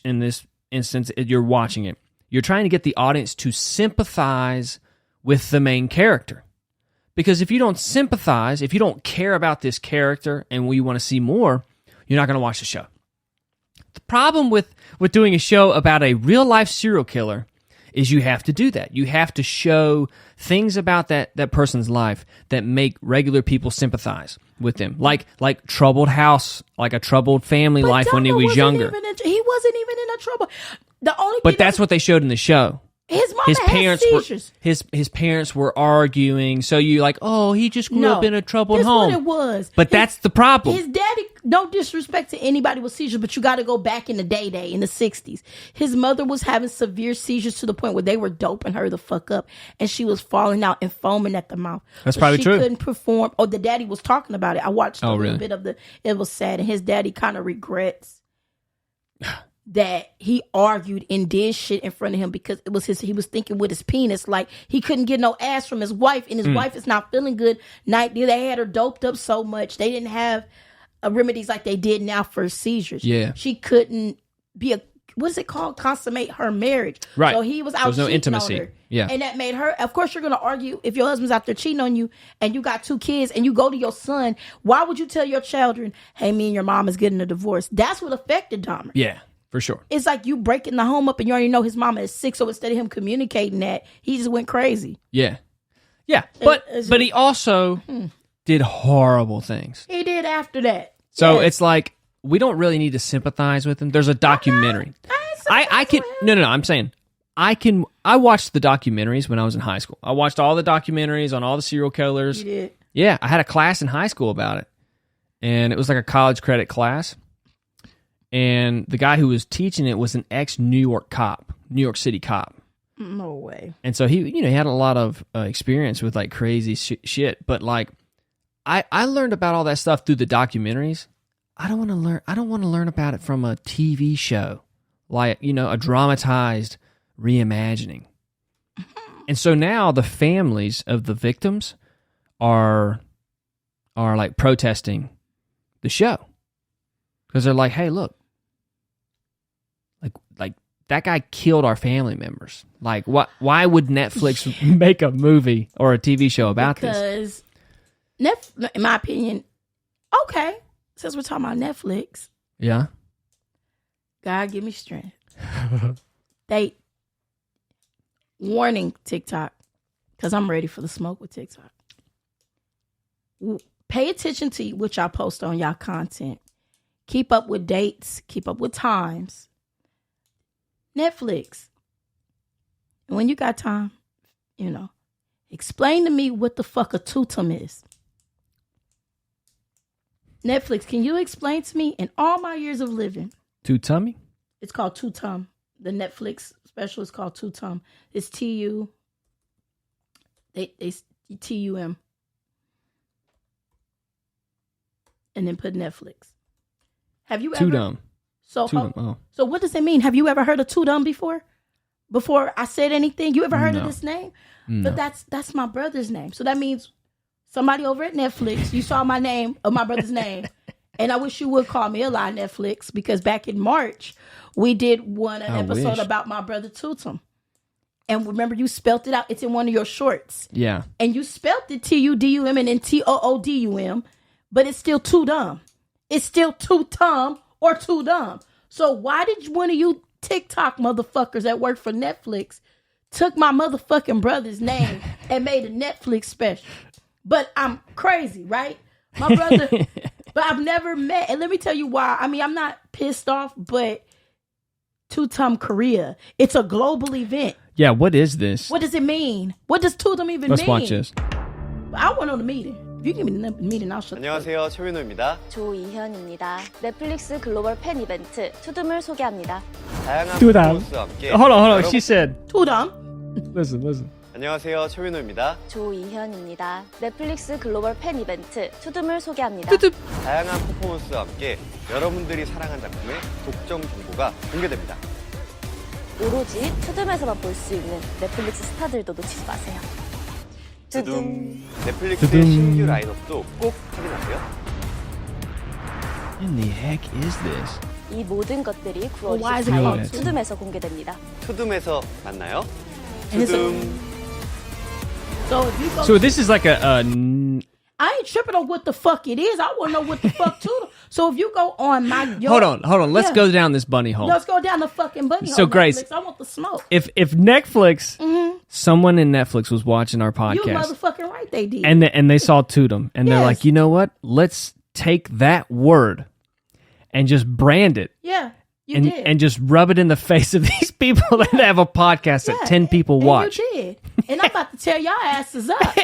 instance, you're watching it. You're trying to get the audience to sympathize with the main character, because if you don't sympathize, if you don't care about this character and you want to see more, you're not going to watch the show. The problem with doing a show about a real life serial killer is you have to do that. You have to show things about that person's life that make regular people sympathize with them. Like troubled house, like a troubled family life when he was younger. He wasn't even in a trouble. But that's what they showed in the show. His mama had seizures. His parents were arguing, so you like, oh, he just grew up in a troubled home. That's what it was. But that's the problem. His daddy, no disrespect to anybody with seizures, but you got to go back in the day in the 60s. His mother was having severe seizures to the point where they were doping her the fuck up, and she was falling out and foaming at the mouth. That's probably true. She couldn't perform. Oh, the daddy was talking about it. I watched a little bit of it was sad, and his daddy kind of regrets that he argued and did shit in front of him because it was he was thinking with his penis, like he couldn't get no ass from his wife, and his wife is not feeling good. They had her doped up so much. They didn't have remedies like they did now for seizures. Yeah. She couldn't be what is it called? Consummate her marriage. Right. So he was out There was no cheating intimacy. on her. Yeah. And that made her, of course you're going to argue if your husband's out there cheating on you and you got 2 kids and you go to your son, why would you tell your children, hey, me and your mom is getting a divorce? That's what affected Dahmer. Yeah. For sure. It's like you breaking the home up and you already know his mama is sick, so instead of him communicating that, he just went crazy. Yeah. Yeah. But he also did horrible things. He did after that. So it's like, we don't really need to sympathize with him. There's a documentary. I can no, I'm saying I watched the documentaries when I was in high school. I watched all the documentaries on all the serial killers. You did? Yeah, I had a class in high school about it. And it was like a college credit class. And the guy who was teaching it was an ex-New York City cop. No way. And so he had a lot of experience with like crazy shit. But like, I learned about all that stuff through the documentaries. I don't want to learn about it from a TV show, like a dramatized reimagining. And so now the families of the victims are like protesting the show because they're like, hey, look. Like that guy killed our family members. Like, why would Netflix make a movie or a TV show about this? Because in my opinion, okay, since we're talking about Netflix, yeah, God give me strength. Warning TikTok, because I'm ready for the smoke with TikTok. Pay attention to what y'all post on y'all content. Keep up with dates. Keep up with times. Netflix. And when you got time, explain to me what the fuck a tutum is. Netflix, can you explain to me in all my years of living? Tutum? It's called Tutum. The Netflix special is called Tutum. It's T-U. They T-U-M. And then put Netflix. Have you ever? Tutum. So what does it mean? Have you ever heard of Tutum before? Before I said anything? You ever heard of this name? No. But that's my brother's name. So that means somebody over at Netflix, you saw my name, or my brother's name. And I wish you would call me a lie, Netflix, because back in March, we did an episode about my brother Tutum. And remember, you spelt it out. It's in one of your shorts. Yeah. And you spelt it T-U-D-U-M and then T-O-O-D-U-M, but it's still too dumb. It's still too dumb or too dumb. So why did one of you TikTok motherfuckers that work for Netflix took my motherfucking brother's name and made a Netflix special? But I'm crazy, right? My brother... But I've never met, and let me tell you why. I mean, I'm not pissed off, but Tutum Korea, it's a global event. Yeah, what is this? What does it mean? What does Tutum even mean? Let's watch this. I went on the meeting. If you give me the meeting, I'll shut 안녕하세요, 최민호입니다. 조이현입니다. 넷플릭스 글로벌 팬 이벤트 투둠을 소개합니다. 다양한 Tutum. 퍼포먼스와 함께 Hold on. She said. Tutum. Listen. 안녕하세요, 최민호입니다. 조이현입니다. 넷플릭스 글로벌 팬 이벤트 투둠을 소개합니다. 다양한 퍼포먼스와 함께 여러분들이 사랑한 작품의 독점 정보가 공개됩니다. 오로지 투둠에서만 볼 수 있는 넷플릭스 스타들도 놓치지 마세요. 두둠. 넷플릭스의 신규 라인업도 꼭 확인하세요. In the heck is this? 이 모든 것들이 9월 Why is 24일 it 투둠에서 공개됩니다. 투둠에서 만나요. And it's 투둠. So if you go, So this is like a I ain't tripping on what the fuck it is. I want to know what the fuck Tutum. So if you go on Hold on. Let's go down this bunny hole. Let's go down the fucking bunny hole. So, Grace, Netflix. I want the smoke. If Netflix, someone in Netflix was watching our podcast, You motherfucking right, they did. and they saw Tutum, and they're Yes. like, you know what? Let's take that word and just brand it. Yeah, you did. And just rub it in the face of these people that have a podcast that 10 people watch. You did. And I'm about to tear y'all asses up.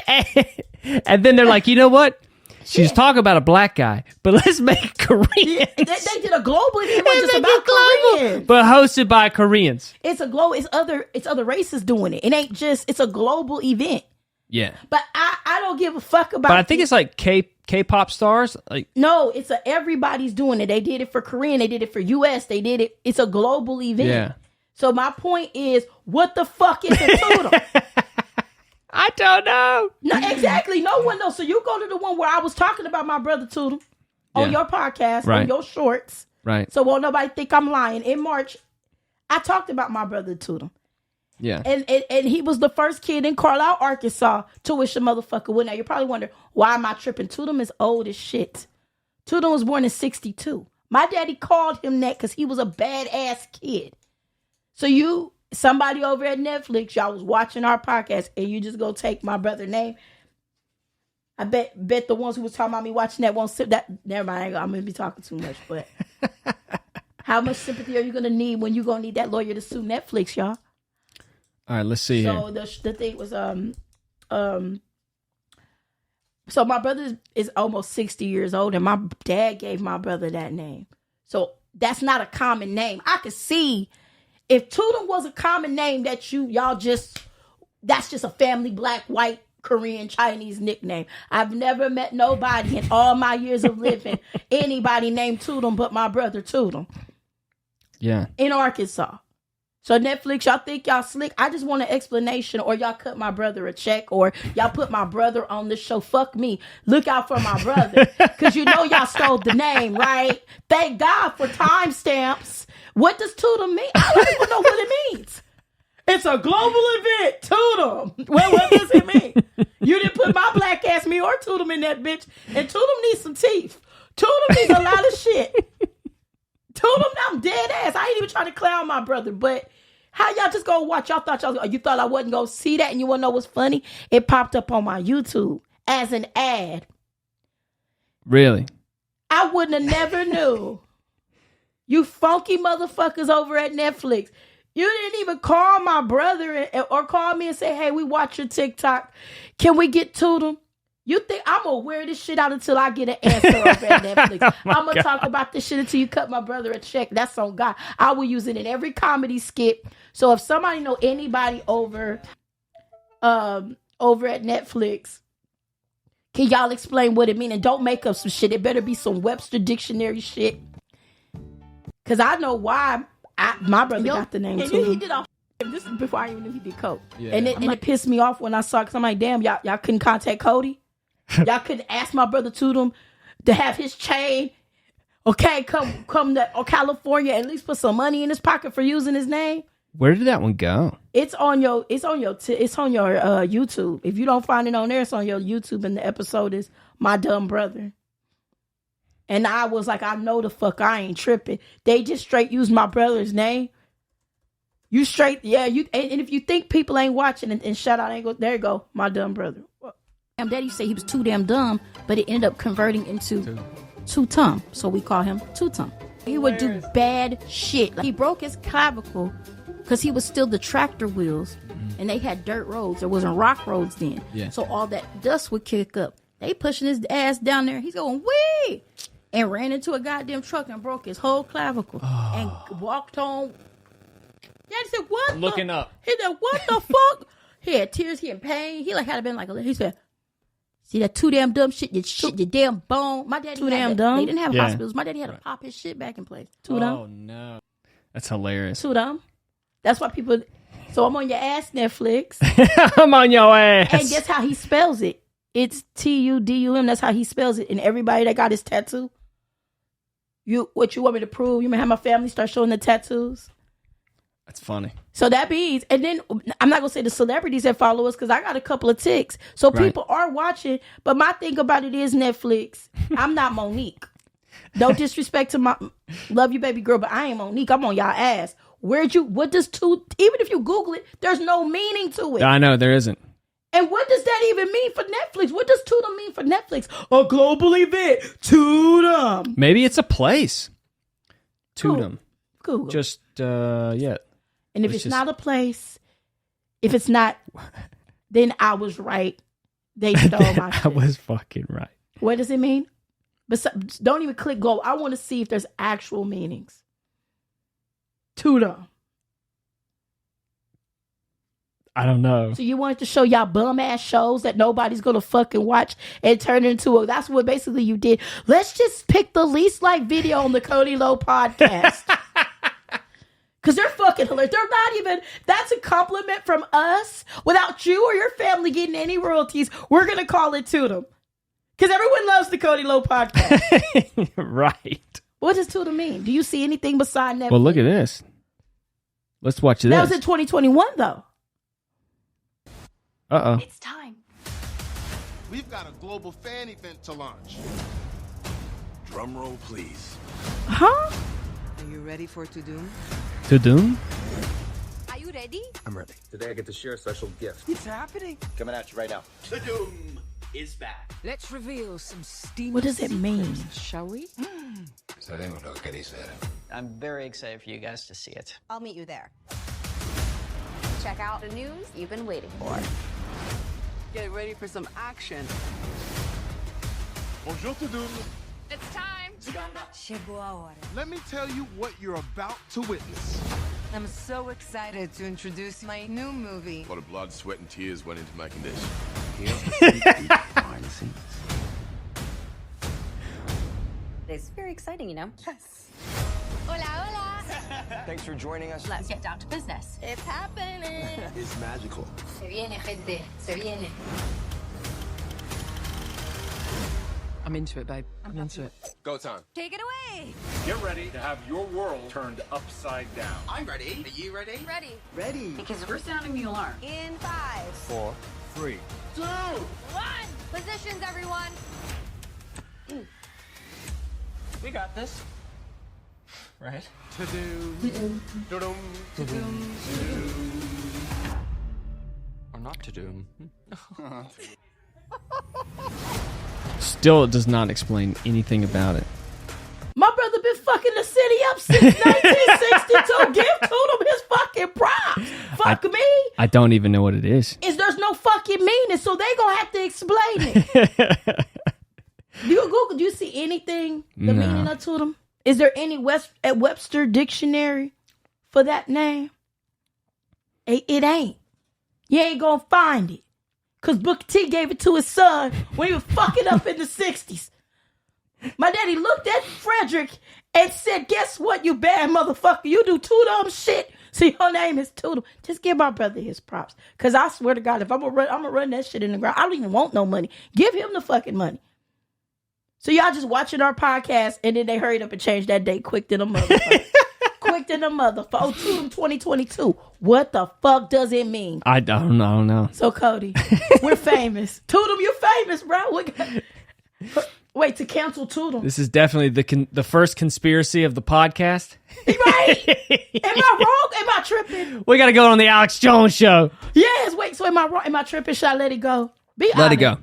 And then they're like, you know what? She's talking about a black guy, but let's make it Korean. They did a global. It wasn't just about Koreans. But hosted by Koreans. It's a global. It's other races doing it. It ain't just. It's a global event. Yeah. But I don't give a fuck about. But I think it's like K-pop stars. Like no, it's everybody's doing it. They did it for Korean. They did it for US. They did it. It's a global event. Yeah. So my point is, what the fuck is a Tutum? I don't know. No, exactly. No one knows. So you go to the one where I was talking about my brother Tutum on your podcast, Right. on your shorts. Right. So won't nobody think I'm lying. In March, I talked about my brother Tutum. Yeah. And he was the first kid in Carlisle, Arkansas to wish a motherfucker would. Now you're probably wondering, why am I tripping? Tutum is old as shit. Tutum was born in 1962. My daddy called him that because he was a badass kid. So somebody over at Netflix, y'all was watching our podcast and you just go take my brother's name. I bet the ones who was talking about me watching that won't sip that. Never mind, I'm going to be talking too much. But how much sympathy are you going to need when you're going to need that lawyer to sue Netflix, y'all? All right, let's see So here. the thing was so my brother is almost 60 years old and my dad gave my brother that name. So that's not a common name. I could see if Tutum was a common name that that's just a family black, white, Korean, Chinese nickname. I've never met nobody in all my years of living, anybody named Tutum but my brother Tutum. Yeah. In Arkansas. So Netflix, y'all think y'all slick? I just want an explanation, or y'all cut my brother a check, or y'all put my brother on the show. Fuck me. Look out for my brother. Because you know y'all stole the name, right? Thank God for timestamps. What does Tutum mean? I don't even know what it means. It's a global event. Tutum. Well, what does it mean? You didn't put my black ass, me or Tutum in that bitch. And Tutum needs some teeth. Tutum needs a lot of shit. Tutum, I'm dead dead ass. I ain't even trying to clown my brother, but how y'all just go watch? You thought I wasn't gonna see that, and you wanna know what's funny? It popped up on my YouTube as an ad. Really? I wouldn't have never knew. You funky motherfuckers over at Netflix. You didn't even call my brother or call me and say, hey, we watch your TikTok. Can we get to them? You think I'm going to wear this shit out until I get an answer over at Netflix. I'm going to talk about this shit until you cut my brother a check. That's on God. I will use it in every comedy skit. So if somebody know anybody over at Netflix, can y'all explain what it mean? And don't make up some shit. It better be some Webster Dictionary shit. Because I know why my brother got the name too. He did all this is before I even knew he did coke. Yeah. And it pissed me off when I saw it. Because I'm like, damn, y'all couldn't contact Cody? Y'all couldn't ask my brother Tutum to have his chain. Okay, come to California, at least put some money in his pocket for using his name. Where did that one go? It's on your YouTube. If you don't find it on there, it's on your YouTube, and the episode is My Dumb Brother. And I was like, I know the fuck I ain't tripping. They just straight use my brother's name. You straight, yeah. And if you think people ain't watching and shout out, ain't go, there you go, My Dumb Brother. Damn, Daddy say he was too damn dumb, but it ended up converting into Tutum. So we call him Tutum. He would do bad shit. Like, he broke his clavicle because he was still the tractor wheels, and they had dirt roads. There wasn't rock roads then. Yeah. So all that dust would kick up. They pushing his ass down there. He's going, wee! And ran into a goddamn truck and broke his whole clavicle. And walked home. Daddy said, what Looking up. He said, what the fuck? He had tears. He in pain. He like had been like, he said, see that too damn dumb shit? You shoot your damn bone. My daddy too damn dumb. They didn't have hospitals. My daddy had to pop his shit back in place. Too dumb. Oh, no. That's hilarious. Too dumb. That's why people... So I'm on your ass, Netflix. I'm on your ass. And guess how he spells it? It's Tudum. That's how he spells it. And everybody that got his tattoo, what you want me to prove? You may have my family start showing the tattoos. That's funny. So that means, and then I'm not gonna say the celebrities that follow us because I got a couple of ticks. So people are watching. But my thing about it is Netflix. I'm not Monique. No disrespect to my love you, baby girl, but I ain't Monique. I'm on y'all ass. What does even if you Google it, there's no meaning to it. I know there isn't. And what does that even mean for Netflix? What does Tutum mean for Netflix? A global event. Tutum. Maybe it's a place. Tutum. Google. Just, yeah. And if it's not a place, if it's not, then I was right. They stole my shit. I was fucking right. What does it mean? Don't even click go. I want to see if there's actual meanings. Tutum. I don't know. So you wanted to show y'all bum ass shows that nobody's gonna fucking watch and turn it into that's what basically you did. Let's just pick the least liked video on the Cody Lowe podcast. Cause they're fucking hilarious. They're not even, that's a compliment from us. Without you or your family getting any royalties, we're gonna call it Tutum. Cause everyone loves the Cody Lowe podcast. Right. What does Tutum mean? Do you see anything beside Netflix? Well, look at this. Let's watch this. That was in 2021 though. Uh-oh. It's time. We've got a global fan event to launch. Drum roll, please. Huh? Are you ready for Tutum? Tutum? Are you ready? I'm ready. Today I get to share a special gift. It's happening. Coming at you right now. Tutum is back. Let's reveal some steamy What does it mean? Shall we? I'm very excited for you guys to see it. I'll meet you there. Check out the news you've been waiting for. Get ready for some action. Bonjour, Tutum. It's time. Chegou a hora. Let me tell you what you're about to witness. I'm so excited to introduce my new movie. A lot of blood, sweat, and tears went into making this. Behind the scenes. It's very exciting, you know? Yes. Hola, hola. Thanks for joining us. Let's get down to business. It's happening. It's magical. Se viene, gente. Se viene. I'm into it, babe. I'm into it. Go time. Take it away. Get ready to have your world turned upside down. I'm ready. Are you ready? Ready. Ready. Because we're sounding the alarm. In 5, 4, 3, 2, 1. Positions, everyone. We got this. right? Or not to doom. Still, it does not explain anything about it. My brother been fucking the city up since 1962. Give Tutum his fucking props. Fuck me. I don't even know what it is. There's no fucking meaning, so they gonna have to explain it. Do you Google? Do you see anything? The meaning of Tutum? Is there any Webster dictionary for that name? It ain't. You ain't gonna find it. Cause Booker T gave it to his son when he was fucking up in the 60s. My daddy looked at Frederick and said, guess what, you bad motherfucker? You do Tutum shit. See, your name is Tutum. Just give my brother his props. Cause I swear to God, if I'm gonna run that shit in the ground, I don't even want no money. Give him the fucking money. So y'all just watching our podcast and then they hurried up and changed that date quick than a motherfucker. Quick than a motherfucker. Oh, Tutum 2022. What the fuck does it mean? I don't know. So Cody, we're famous. Tutum, you're famous, bro. Wait, to cancel Tutum. This is definitely the first conspiracy of the podcast. Right? Am I wrong? Am I tripping? We got to go on the Alex Jones show. Yes. Wait, so am I wrong? Am I tripping? Should I let it go? Let it go.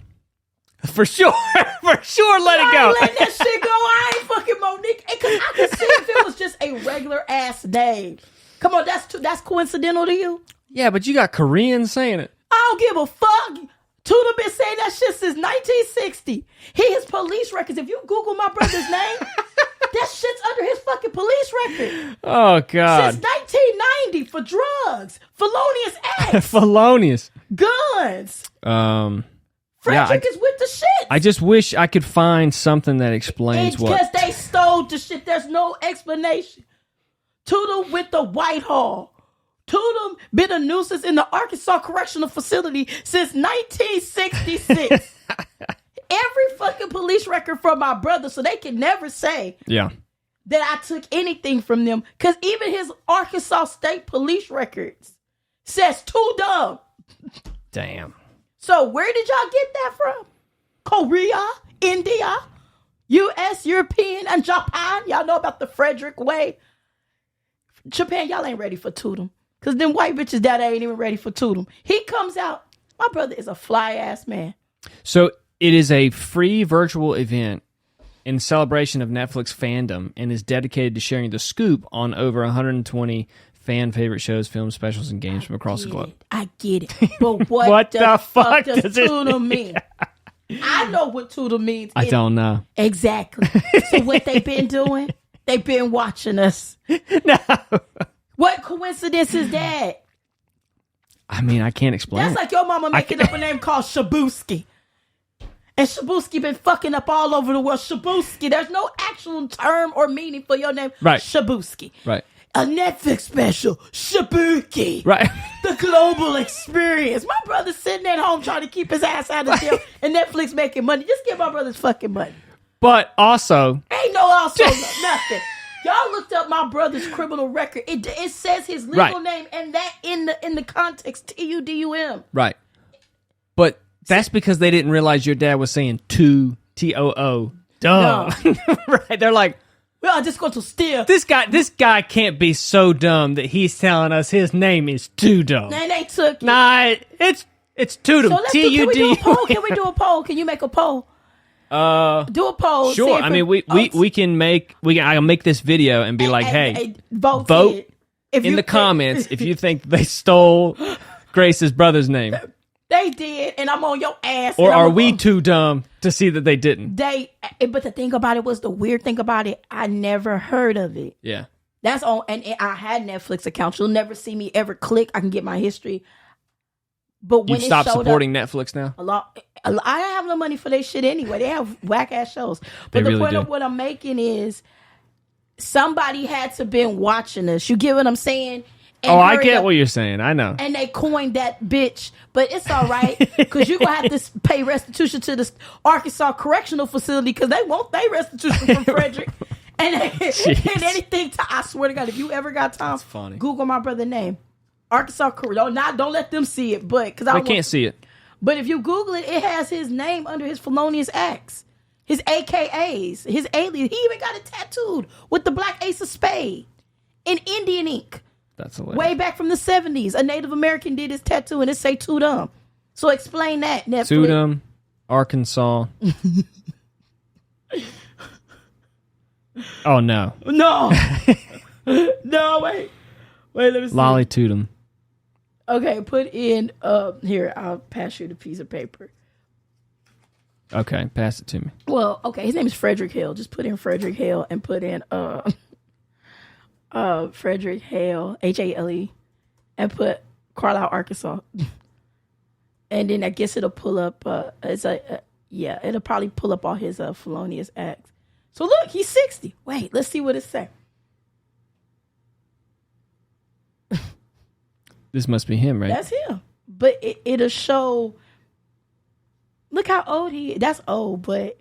For sure. For sure, let it go. I ain't letting that shit go. I ain't fucking Monique. Because I could see if it was just a regular ass name. Come on, that's coincidental to you? Yeah, but you got Koreans saying it. I don't give a fuck. Tutum been saying that shit since 1960. He has police records. If you Google my brother's name, that shit's under his fucking police record. Oh, God. Since 1990 for drugs, felonious acts. Felonious. Guns. Frederick is with the shit. I just wish I could find something that explains what. Because they stole the shit. There's no explanation. Tutum with the Whitehall. Tutum been a nuisance in the Arkansas Correctional Facility since 1966. Every fucking police record from my brother, so they can never say that I took anything from them. Because even his Arkansas State Police records says Tutum. Damn. So where did y'all get that from? Korea, India, U.S., European, and Japan. Y'all know about the Frederick Way. Japan, y'all ain't ready for Tutum. Because them white bitches that ain't even ready for Tutum. He comes out. My brother is a fly-ass man. So it is a free virtual event in celebration of Netflix fandom and is dedicated to sharing the scoop on over 120 fan-favorite shows, films, specials, and games from across the globe. I get it. But what the fuck does Tutum mean? I know what Tutum means. I don't know. Exactly. So what they been doing? They've been watching us. No. What coincidence is that? I mean, I can't explain. That's like your mama making up a name called Shabuski. And Shabuski been fucking up all over the world. Shabuski. There's no actual term or meaning for your name. Right. Shabuski. Right. A Netflix special. Shabuki. Right. The global experience. My brother's sitting at home trying to keep his ass out of jail and Netflix making money. Just give my brother's fucking money. But also... Ain't no also nothing. Y'all looked up my brother's criminal record. It says his legal name and that in the context Tudum. Right. But that's because they didn't realize your dad was saying Too. Dumb. Right. They're like, well, I just go to steal. This guy can't be so dumb that he's telling us his name is Tudum. And they took it. Nah, it's Tudum. So can we do a poll? Can we do a poll? Can you make a poll? Do a poll. Sure. I mean, I can make this video and be like, hey, vote in the comments if you think they stole Grace's brother's name. They did, and I'm on your ass. Or are we too dumb to see that they didn't? But the thing about it was, the weird thing about it, I never heard of it. Yeah. That's on, and I had Netflix accounts. You'll never see me ever click. I can get my history. But when you stopped supporting Netflix now? I don't have no money for their shit anyway. They have whack ass shows. But the point of what I'm making is somebody had to been watching us. You get what I'm saying? And I get what you're saying. I know. And they coined that bitch. But it's all right. Because you're going to have to pay restitution to the Arkansas Correctional Facility because they want their restitution from Frederick. And anything I swear to God, if you ever got time, funny. Google my brother's name. Arkansas Correctional. Don't let them see it. But because I can't see it. But if you Google it, it has his name under his felonious acts. His AKAs, his alias. He even got it tattooed with the black ace of spade in Indian ink. That's hilarious. Way back from the 70s. A Native American did his tattoo and it say Tutum. So explain that, Netflix. Tutum, Arkansas. Oh, no. No. No, wait. Wait, let me see. Lolly Tutum. Okay, put in, here, I'll pass you the piece of paper. Okay, pass it to me. Well, okay, his name is Frederick Hale. Just put in Frederick Hale and put in, Frederick Hale, Hale, and put Carlisle, Arkansas. And then I guess it'll pull up, it'll probably pull up all his felonious acts. So look, he's 60. Wait, let's see what it says. This must be him, right? That's him. But it'll show, look how old he is. That's old, but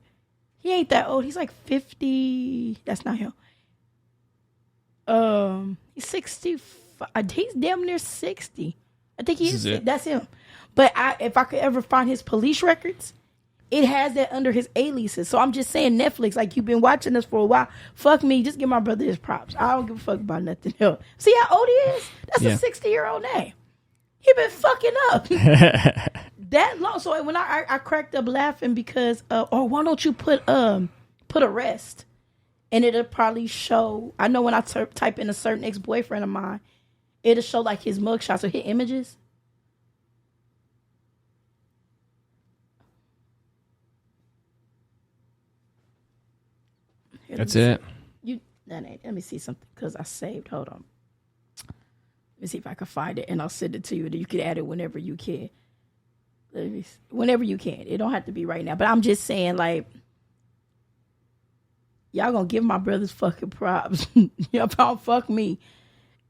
he ain't that old. He's like 50. That's not him. He's 65. He's damn near 60. I think he is. That's him. But if I could ever find his police records, it has that under his aliases. So I'm just saying, Netflix, like, you've been watching this for a while. Fuck me. Just give my brother his props. I don't give a fuck about nothing else. See how old he is? That's a 60-year-old name. He been fucking up. That long. So when I cracked up laughing because, or why don't you put arrest? And it'll probably show, I know when I type in a certain ex-boyfriend of mine, it'll show like his mugshots or his images. That's it. Let me see something because I saved. Hold on. Let me see if I can find it and I'll send it to you. You can add it whenever you can. Whenever you can. It don't have to be right now. But I'm just saying, like, y'all gonna give my brothers fucking props. Y'all don't fuck me.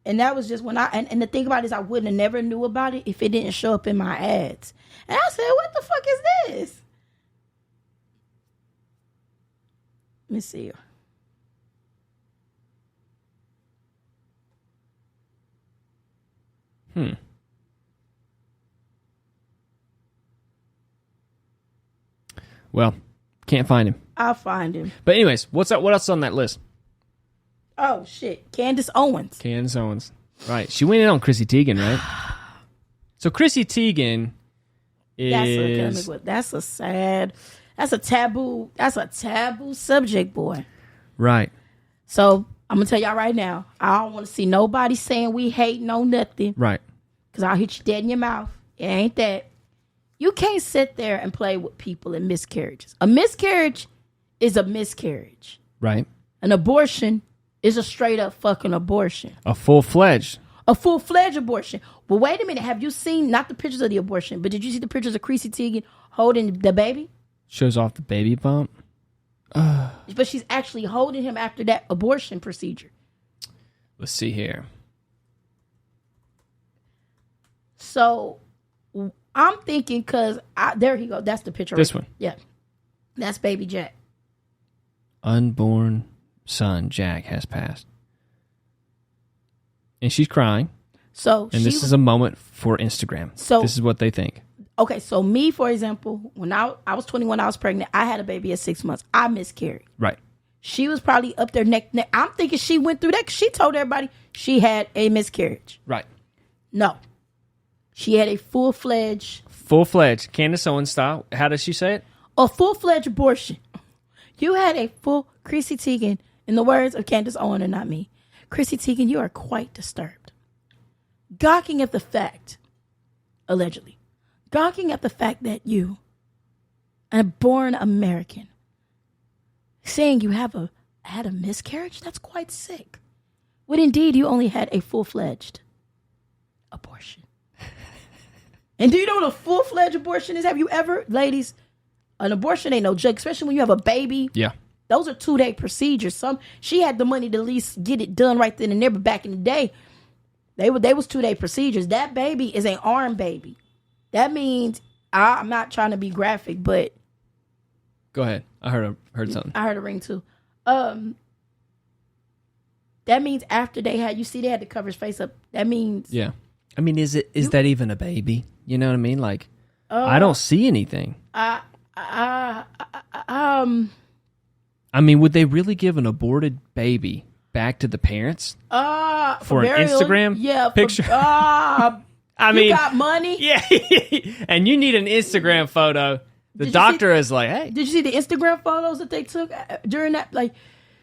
And that was just when and the thing about it is I wouldn't have never knew about it if it didn't show up in my ads. And I said, what the fuck is this? Let me see. Well, can't find him. I'll find him. But anyways, what's up? What else is on that list? Oh shit, Candace Owens. Candace Owens. Right. She went in on Chrissy Teigen, right? So Chrissy Teigen is that's a taboo subject, boy. Right. So I'm gonna tell y'all right now, I don't want to see nobody saying we hating on nothing. Right. Because I'll hit you dead in your mouth. It ain't that. You can't sit there and play with people in miscarriages. A miscarriage is a miscarriage. Right. An abortion is a straight up fucking abortion. A full-fledged abortion. Well, wait a minute. Have you seen, not the pictures of the abortion, but did you see the pictures of Chrissy Teigen holding the baby? Shows off the baby bump. But she's actually holding him after that abortion procedure. Let's see here. So I'm thinking, because there he go. That's the picture. This one. Yeah. That's baby Jack. Unborn son Jack has passed. And she's crying. And this is a moment for Instagram. So this is what they think. Okay, so me, for example, when I was 21, I was pregnant. I had a baby at 6 months. I miscarried. Right. She was probably up there neck. I'm thinking she went through that because she told everybody she had a miscarriage. Right. No. She had a full-fledged, Candace Owens style. How does she say it? A full-fledged abortion. You had a full, Chrissy Teigen, in the words of Candace Owens and not me, Chrissy Teigen, you are quite disturbed. Gawking at the fact, allegedly, gawking at the fact that you, a born American, saying you had a miscarriage, that's quite sick. When indeed you only had a full-fledged abortion. And do you know what a full-fledged abortion is? Have you ever, ladies, an abortion ain't no joke, especially when you have a baby. Yeah. Those are 2-day procedures. She had the money to at least get it done right then and there, but back in the day, they was 2-day procedures. That baby is an arm baby. That means, I'm not trying to be graphic, but go ahead. I heard something. I heard a ring too. That means after they had to cover his face up. That means, yeah. I mean, is that even a baby? You know what I mean? Like, I don't see anything. I mean, would they really give an aborted baby back to the parents? For an burial? Instagram picture? I mean, you got money? Yeah. And you need an Instagram photo. The doctor is like, hey. Did you see the Instagram photos that they took during that? Like,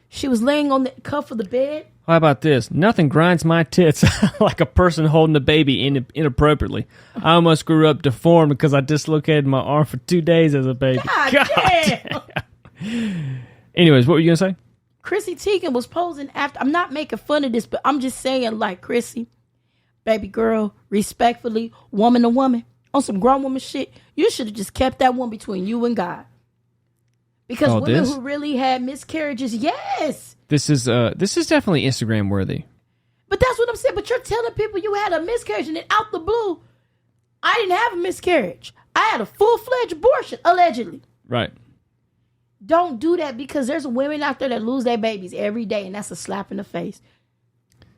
she was laying on the cuff of the bed. How about this? Nothing grinds my tits like a person holding a baby inappropriately. I almost grew up deformed because I dislocated my arm for 2 days as a baby. God damn. Anyways, what were you going to say? Chrissy Teigen was posing after. I'm not making fun of this, but I'm just saying, like, Chrissy, baby girl, respectfully, woman to woman, on some grown woman shit, you should have just kept that one between you and God. Because women who really had miscarriages, yes. This is definitely Instagram worthy. But that's what I'm saying. But you're telling people you had a miscarriage, and then out the blue, I didn't have a miscarriage. I had a full-fledged abortion, allegedly. Right. Don't do that, because there's women out there that lose their babies every day, and that's a slap in the face.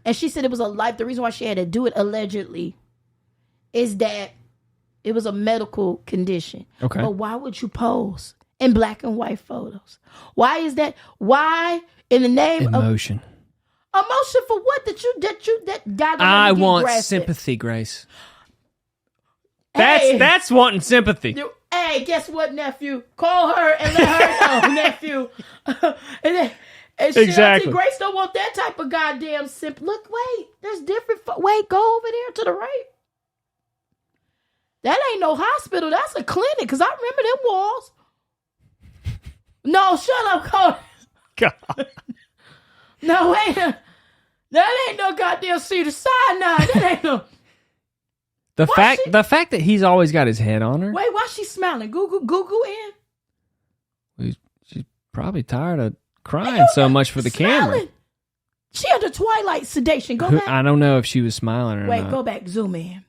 And she said it was the reason why she had to do it allegedly is that it was a medical condition. Okay. But why would you pose in black and white photos? Why is that? Why in the name emotion? Emotion for what? That God don't I want graphic. sympathy, Grace. Hey. That's wanting sympathy. Hey, guess what, nephew? Call her and let her know, nephew. And exactly. Grace don't want that type of goddamn simp. Look, wait, there's different. Wait, go over there to the right. That ain't no hospital. That's a clinic. Because I remember them walls. No, shut up, Cody. God. No, wait. That ain't no goddamn Cedar Sinai. That ain't no. The fact that he's always got his head on her. Wait, why she smiling? Google in. She's probably tired of crying so much for the camera. She under twilight sedation. Go back. I don't know if she was smiling or not. Wait, go back. Zoom in.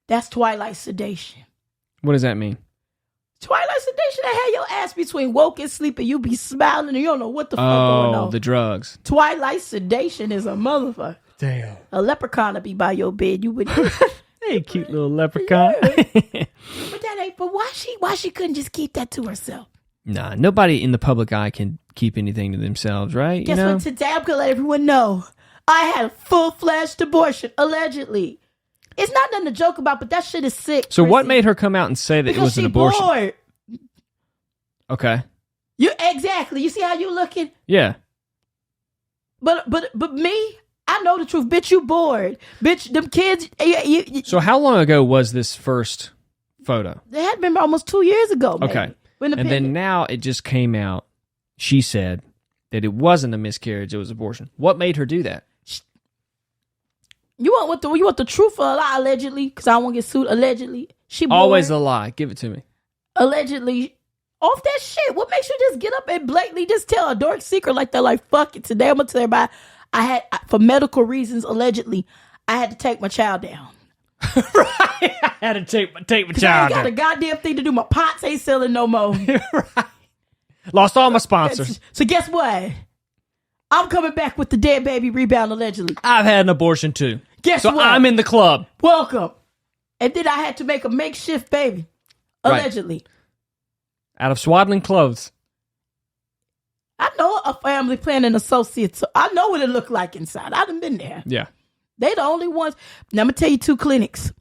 That's twilight sedation. What does that mean? Twilight sedation, that had your ass between woke and sleep, and you be smiling and you don't know what the fuck going on. Oh, the drugs. Twilight sedation is a motherfucker. Damn. A leprechaun to be by your bed. You would. Hey, cute little leprechaun. But why she couldn't just keep that to herself? Nah, nobody in the public eye can keep anything to themselves, right? Guess what? Today I'm gonna let everyone know I had a full-fledged abortion, allegedly. It's not nothing to joke about, but that shit is sick. So Chrissy. what made her come out and say that it was an abortion? Bored. Okay. Exactly. You see how you looking? Yeah. But me, I know the truth. Bitch, you bored. Bitch, them kids. So how long ago was this first photo? It had been almost 2 years ago. Maybe, okay. And then now it just came out. She said that it wasn't a miscarriage; it was abortion. What made her do that? You want the truth or a lie? Allegedly, because I won't get sued. Allegedly, she bored. Always a lie. Give it to me. Allegedly, off that shit. What makes you just get up and blatantly just tell a dark secret like that? Like, fuck it. Today I'm gonna tell everybody. For medical reasons, allegedly, I had to take my child down. Right. I had to take my child down. I ain't got a goddamn thing to do. My pots ain't selling no more. Right. Lost all my sponsors. So guess what? I'm coming back with the dead baby rebound, allegedly. I've had an abortion too. Guess so what? I'm in the club. Welcome. And then I had to make a makeshift baby, allegedly. Right. Out of swaddling clothes. I know a family planning associate, so I know what it looked like inside. I done been there. Yeah. They the only ones. Now, I'm going to tell you 2 clinics.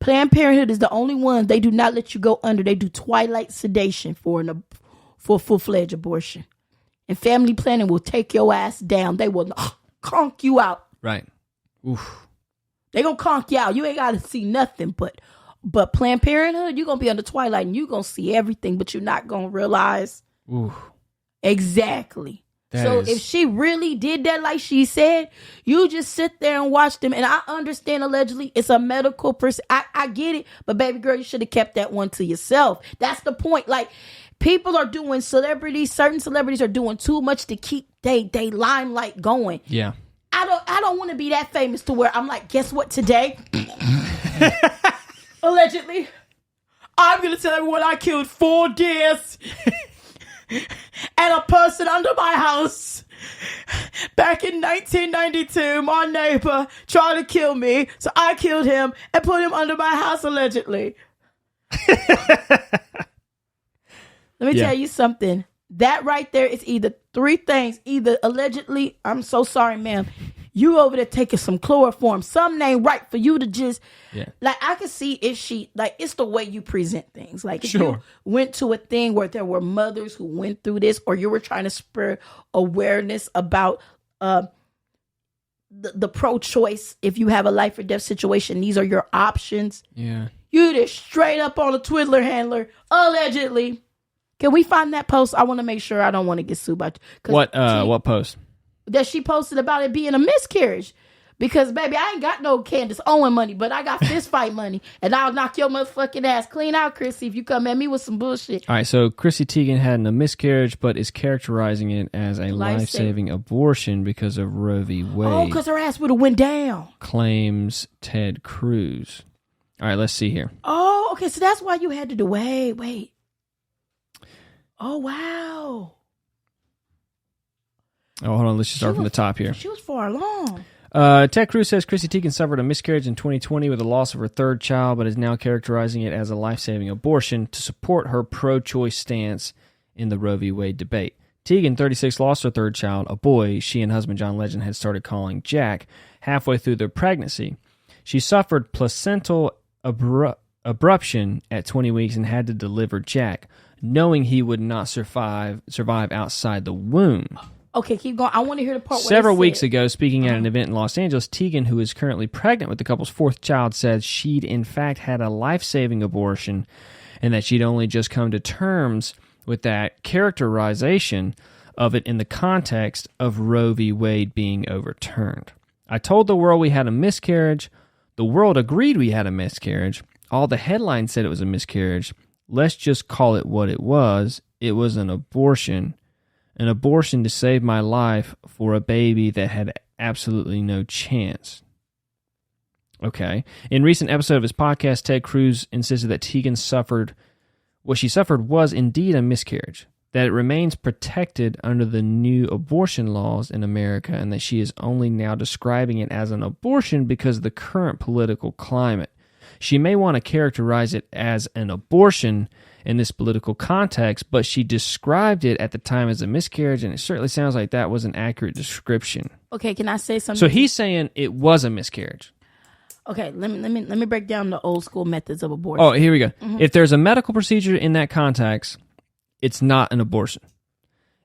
Planned Parenthood is the only one. They do not let you go under. They do twilight sedation for a full-fledged abortion. And family planning will take your ass down. They will conk you out. Right. Oof. They gonna conk you out. You ain't gotta see nothing. But Planned Parenthood, you're gonna be under twilight and you're gonna see everything, but you're not gonna realize. Oof. Exactly. If she really did that like she said, you just sit there and watch them. And I understand allegedly it's a medical person. I get it. But baby girl, you should have kept that one to yourself. That's the point. Like, people are doing certain celebrities are doing too much to keep they limelight going. Yeah. I don't want to be that famous to where I'm like, guess what today? Allegedly, I'm going to tell everyone I killed 4 deers and a person under my house. Back in 1992, my neighbor tried to kill me, so I killed him and put him under my house, allegedly. Let me tell you something. That right there is either three things. Either allegedly, I'm so sorry, ma'am, you over there taking some chloroform. Something ain't right for you to just, like, I can see if she, like, it's the way you present things. Like, if you went to a thing where there were mothers who went through this, or you were trying to spread awareness about the pro-choice, if you have a life or death situation, these are your options. Yeah. You just straight up on a Twitter handler, allegedly. Can we find that post? I want to make sure I don't want to get sued by. What post? That she posted about it being a miscarriage. Because, baby, I ain't got no Candace Owen money, but I got fist fight money. And I'll knock your motherfucking ass clean out, Chrissy, if you come at me with some bullshit. All right, so Chrissy Teigen had a miscarriage, but is characterizing it as a life-saving abortion because of Roe v. Wade. Oh, because her ass would have went down. Claims Ted Cruz. All right, let's see here. Oh, okay, so that's why you had to do. Wait. Oh, wow. Oh, hold on. Let's just start from the top here. She was far along. Ted Cruz says Chrissy Teigen suffered a miscarriage in 2020 with the loss of her third child, but is now characterizing it as a life-saving abortion to support her pro-choice stance in the Roe v. Wade debate. Teigen, 36, lost her third child, a boy she and husband John Legend had started calling Jack, halfway through their pregnancy. She suffered placental abruption at 20 weeks and had to deliver Jack, knowing he would not survive outside the womb. Okay, keep going. I want to hear the part where Several weeks ago, speaking at an event in Los Angeles, Teigen, who is currently pregnant with the couple's fourth child, said she'd in fact had a life-saving abortion and that she'd only just come to terms with that characterization of it in the context of Roe v. Wade being overturned. I told the world we had a miscarriage. The world agreed we had a miscarriage. All the headlines said it was a miscarriage. Let's just call it what it was. It was an abortion. An abortion to save my life for a baby that had absolutely no chance. Okay. In a recent episode of his podcast, Ted Cruz insisted that Teigen suffered was indeed a miscarriage, that it remains protected under the new abortion laws in America, and that she is only now describing it as an abortion because of the current political climate. She may want to characterize it as an abortion in this political context, but she described it at the time as a miscarriage, and it certainly sounds like that was an accurate description. Okay, can I say something? So he's saying it was a miscarriage. Okay, let me break down the old school methods of abortion. Oh, here we go. Mm-hmm. If there's a medical procedure in that context, it's not an abortion.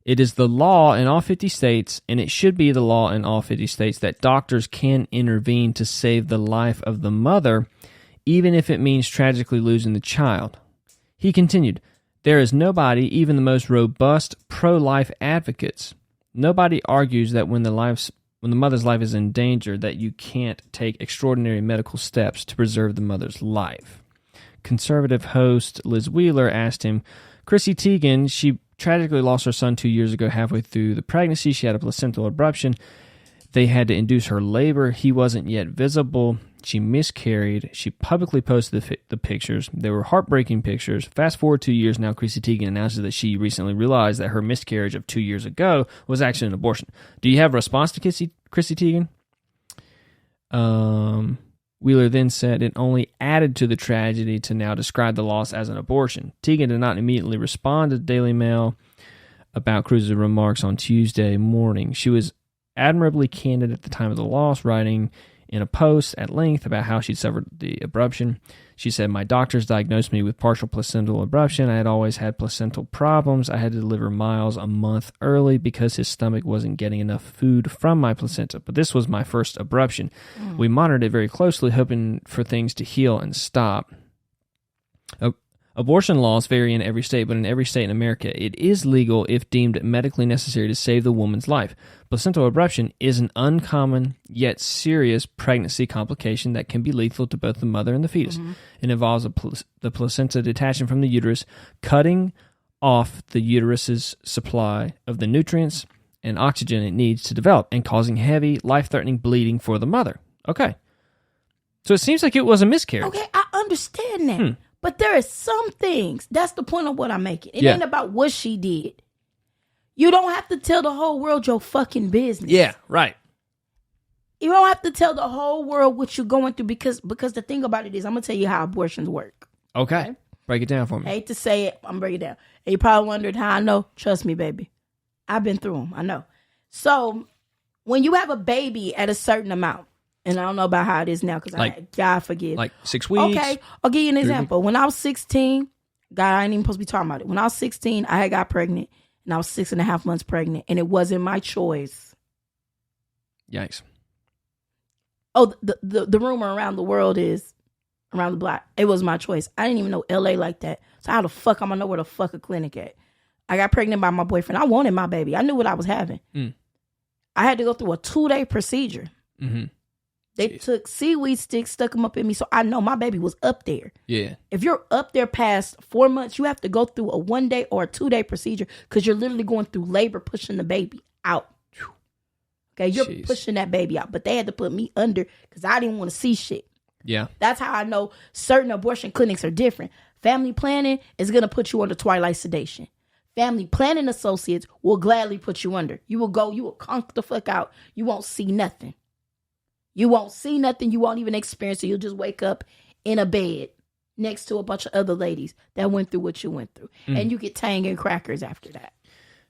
It is the law in all 50 states, and it should be the law in all 50 states, that doctors can intervene to save the life of the mother, even if it means tragically losing the child. He continued, there is nobody, even the most robust pro-life advocates, nobody argues that when the mother's life is in danger, that you can't take extraordinary medical steps to preserve the mother's life. Conservative host Liz Wheeler asked him, Chrissy Teigen, she tragically lost her son 2 years ago halfway through the pregnancy. She had a placental abruption. They had to induce her labor. He wasn't yet visible. She miscarried. She publicly posted the pictures. They were heartbreaking pictures. Fast forward 2 years now, Chrissy Teigen announces that she recently realized that her miscarriage of 2 years ago was actually an abortion. Do you have a response to Chrissy Teigen? Wheeler then said it only added to the tragedy to now describe the loss as an abortion. Teigen did not immediately respond to the Daily Mail about Cruz's remarks on Tuesday morning. She was admirably candid at the time of the loss, writing in a post at length about how she'd suffered the abruption. She said, my doctors diagnosed me with partial placental abruption. I had always had placental problems. I had to deliver Miles a month early because his stomach wasn't getting enough food from my placenta. But this was my first abruption. We monitored it very closely, hoping for things to heal and stop. Abortion laws vary in every state, but in every state in America, it is legal if deemed medically necessary to save the woman's life. Placental abruption is an uncommon yet serious pregnancy complication that can be lethal to both the mother and the fetus. Mm-hmm. It involves the placenta detaching from the uterus, cutting off the uterus's supply of the nutrients and oxygen it needs to develop, and causing heavy, life-threatening bleeding for the mother. Okay. So it seems like it was a miscarriage. Okay, I understand that. But there are some things. That's the point of what I'm making. It ain't about what she did. You don't have to tell the whole world your fucking business. Yeah, right. You don't have to tell the whole world what you're going through because the thing about it is, I'm going to tell you how abortions work. Okay. Break it down for me. I hate to say it, I'm breaking it down. And you probably wondered how I know. Trust me, baby. I've been through them. I know. So when you have a baby at a certain amount, and I don't know about how it is now because God forgive. Like 6 weeks? Okay, I'll give you an example. When I was 16, God, I ain't even supposed to be talking about it. When I was 16, I had got pregnant, and I was 6.5 months pregnant, and it wasn't my choice. Yikes. Oh, the rumor around the world is, around the block, it was my choice. I didn't even know LA like that. So how the fuck I'm gonna know where the fuck a clinic at? I got pregnant by my boyfriend. I wanted my baby. I knew what I was having. I had to go through a 2-day procedure. Mm-hmm. They took seaweed sticks, stuck them up in me, so I know my baby was up there. Yeah. If you're up there past 4 months, you have to go through a 1-day or a 2-day procedure because you're literally going through labor, pushing the baby out. Okay, you're pushing that baby out. But they had to put me under because I didn't want to see shit. Yeah. That's how I know certain abortion clinics are different. Family planning is going to put you under twilight sedation. Family planning associates will gladly put you under. You will conk the fuck out. You won't see nothing. You won't see nothing. You won't even experience it. You'll just wake up in a bed next to a bunch of other ladies that went through what you went through. And you get Tang and crackers after that.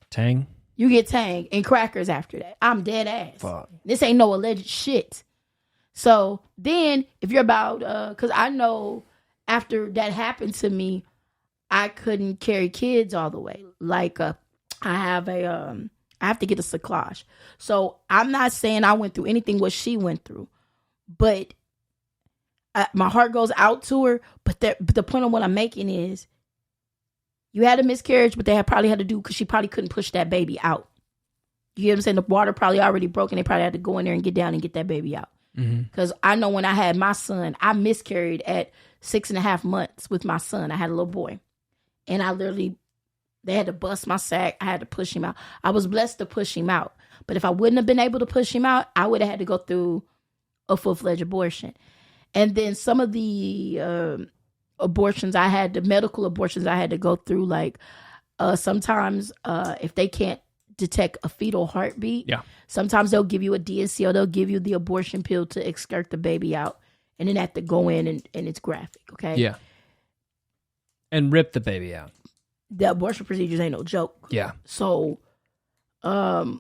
Tang? You get Tang and crackers after that. I'm dead ass. Fuck. This ain't no alleged shit. So then if you're about, because I know after that happened to me, I couldn't carry kids all the way. Like I have to get a cyclage. So I'm not saying I went through anything what she went through, but my heart goes out to her. But the point of what I'm making is you had a miscarriage, but they probably had to do because she probably couldn't push that baby out. You get what I'm saying? The water probably already broken. They probably had to go in there and get down and get that baby out. Because I know when I had my son, I miscarried at 6.5 months with my son. I had a little boy. And they had to bust my sack. I had to push him out. I was blessed to push him out. But if I wouldn't have been able to push him out, I would have had to go through a full-fledged abortion. And then some of the abortions I had, the medical abortions I had to go through, like sometimes if they can't detect a fetal heartbeat, sometimes they'll give you a DNC or they'll give you the abortion pill to extract the baby out. And then have to go in and it's graphic, okay? Yeah. And rip the baby out. The abortion procedures ain't no joke. Yeah. So, my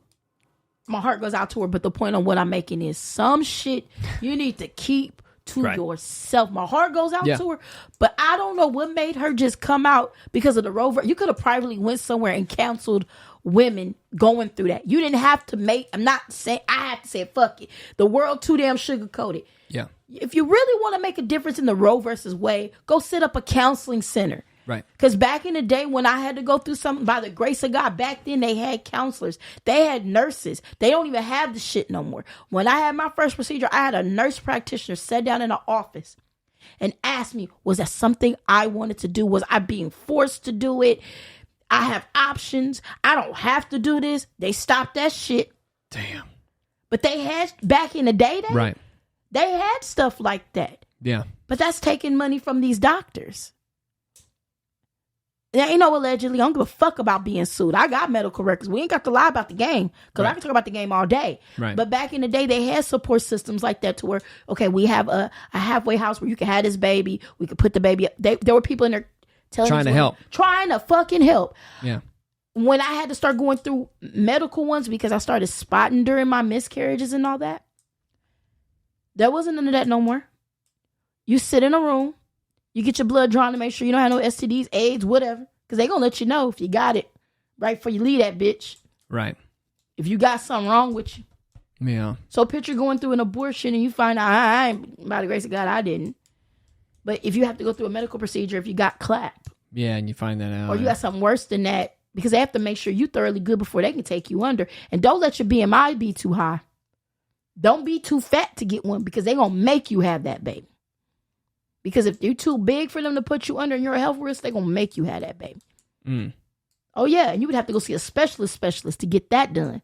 heart goes out to her, but the point on what I'm making is some shit you need to keep to yourself. My heart goes out to her, but I don't know what made her just come out because of the Roe. You could have privately went somewhere and counseled women going through that. You didn't have to I'm not saying, I have to say, fuck it. The world too damn sugar-coated. Yeah. If you really want to make a difference in the Roe versus Wade, go set up a counseling center. Right. Because back in the day when I had to go through something, by the grace of God, back then they had counselors. They had nurses. They don't even have the shit no more. When I had my first procedure, I had a nurse practitioner sit down in the office and ask me, was that something I wanted to do? Was I being forced to do it? I have options. I don't have to do this. They stopped that shit. Damn. But they had, back in the day, they had stuff like that. Yeah. But that's taking money from these doctors. There ain't no allegedly. I don't give a fuck about being sued. I got medical records. We ain't got to lie about the game because I can talk about the game all day. Right. But back in the day, they had support systems like that to where, okay, we have a halfway house where you can have this baby. We could put the baby up. There were people in there trying to help. Trying to fucking help. Yeah. When I had to start going through medical ones because I started spotting during my miscarriages and all that, there wasn't none of that no more. You sit in a room. You get your blood drawn to make sure you don't have no STDs, AIDS, whatever. Because they going to let you know if you got it right before you leave that bitch. Right. If you got something wrong with you. Yeah. So picture going through an abortion and you find out, I ain't, by the grace of God, I didn't. But if you have to go through a medical procedure, if you got clap. Yeah, and you find that out. Or you got something worse than that. Because they have to make sure you're thoroughly good before they can take you under. And don't let your BMI be too high. Don't be too fat to get one because they're going to make you have that baby. Because if you're too big for them to put you under and you're a health risk, they're going to make you have that baby. Oh, yeah. And you would have to go see a specialist to get that done.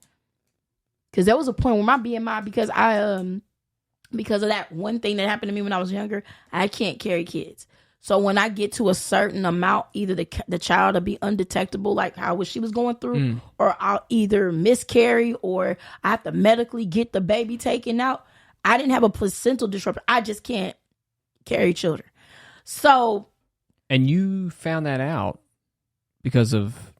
Because there was a point where my BMI, because of that one thing that happened to me when I was younger, I can't carry kids. So when I get to a certain amount, either the child will be undetectable, like how she was going through, or I'll either miscarry or I have to medically get the baby taken out. I didn't have a placental disruption. I just can't carry children. So And you found that out because of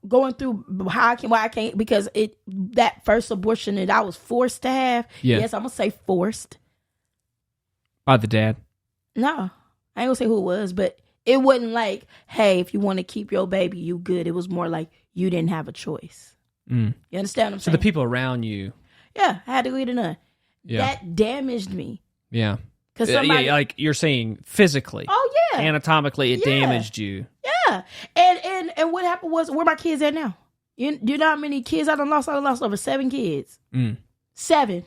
going through why I can't, because that first abortion that I was forced to have. Yeah. Yes, I'm gonna say forced. By the dad? No, I ain't gonna say who it was, but it wasn't like, hey, if you want to keep your baby, you good. It was more like you didn't have a choice. You understand what I'm saying? So the people around you. Yeah, I had to go eat a nut. Yeah. That damaged me. Yeah. Because somebody, like you're saying physically. Oh yeah. Anatomically, it damaged you. Yeah. And what happened was, where my kids at now? You know how many kids I done lost? I done lost over 7 kids. 7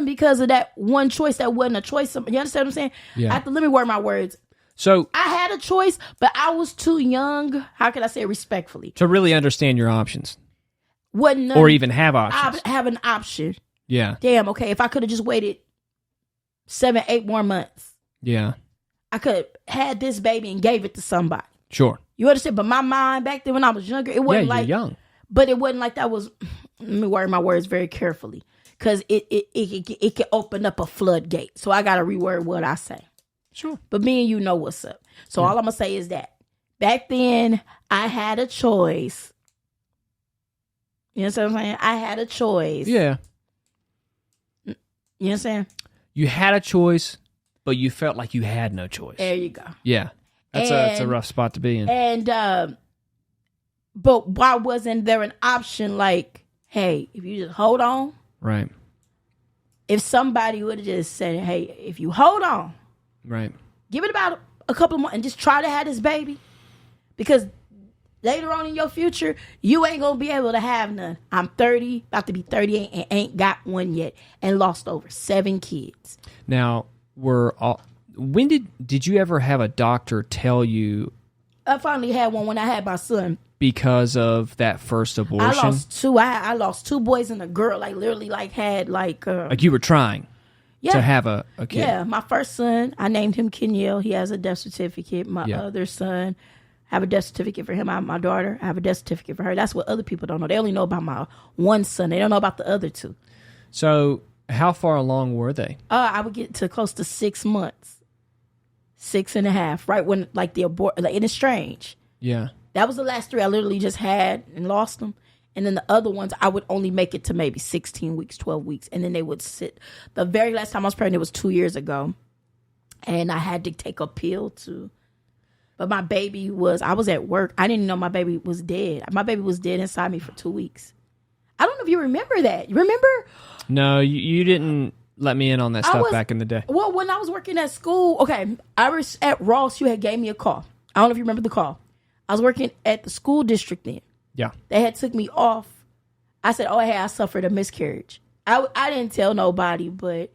because of that one choice that wasn't a choice. You understand what I'm saying? Yeah. Let me word my words. So I had a choice, but I was too young. How can I say it respectfully? To really understand your options. Wasn't or even have options. Have an option. Yeah. Damn, okay. If I could have just waited 7, 8 more months. Yeah. I could have had this baby and gave it to somebody. Sure. You understand? But my mind back then when I was younger, it wasn't like you're young. But it wasn't like that was. Let me word my words very carefully, because it can open up a floodgate. So I gotta reword what I say. Sure. But me and you know what's up. So all I'm gonna say is that back then I had a choice. You know what I'm saying? I had a choice. Yeah. You know what I'm saying? You had a choice, but you felt like you had no choice. There you go. Yeah. That's a rough spot to be in. And but why wasn't there an option like, hey, if you just hold on? Right. If somebody would have just said, hey, if you hold on, right, give it about a couple more and just try to have this baby, because later on in your future, you ain't gonna be able to have none. I'm 30, about to be 38, and ain't got one yet, and lost over 7 kids. Now, when did you ever have a doctor tell you? I finally had one when I had my son. Because of that first abortion? I lost 2. I lost 2 boys and a girl. Like literally, had like you were trying to have a kid. Yeah, my first son, I named him Kenyel. He has a death certificate. My other son, I have a death certificate for him. My daughter, I have a death certificate for her. That's what other people don't know. They only know about my one son. They don't know about the other 2. So how far along were they? I would get to close to 6 months, 6.5. Right when the abort, and it's strange. Yeah. That was the last 3 I literally just had and lost them. And then the other ones, I would only make it to maybe 16 weeks, 12 weeks. And then they would sit. The very last time I was pregnant was 2 years ago. And I had to take a pill too. But my baby I was at work. I didn't know my baby was dead. My baby was dead inside me for 2 weeks. I don't know if you remember that. You remember? No, you didn't let me in on that stuff back in the day. Well, when I was working at school, okay, I was at Ross. You had gave me a call. I don't know if you remember the call. I was working at the school district then. Yeah. They had took me off. I said, oh, hey, I suffered a miscarriage. I didn't tell nobody, but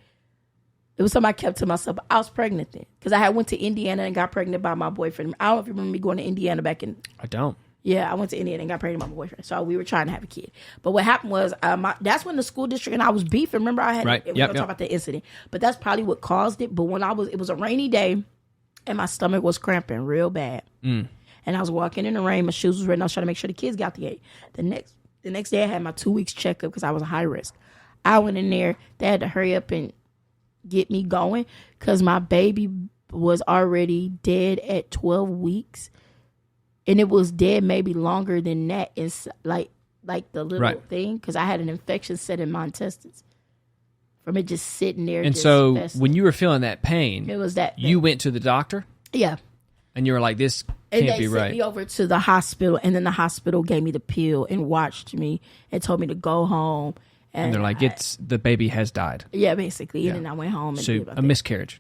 it was something I kept to myself. I was pregnant then because I had went to Indiana and got pregnant by my boyfriend. I don't know if you remember me going to Indiana back in. I don't. Yeah, I went to Indiana and got pregnant by my boyfriend. So we were trying to have a kid. But what happened was that's when the school district and I was beefing. Remember I had right. We're going to talk about the incident. But that's probably what caused it. But when it was a rainy day and my stomach was cramping real bad. And I was walking in the rain. My shoes was ready. I was trying to make sure the kids got the 8. The next day, I had my 2 weeks checkup because I was a high risk. I went in there. They had to hurry up and get me going because my baby was already dead at 12 weeks, and it was dead maybe longer than that. It's like the little thing because I had an infection set in my intestines from it just sitting there. And so when you were feeling that pain, it was that you went to the doctor. Yeah. And you were like, this can't be right. And they sent me over to the hospital, and then the hospital gave me the pill and watched me and told me to go home. And they're like, the baby has died. Yeah, basically. Yeah. And then I went home. And so a miscarriage.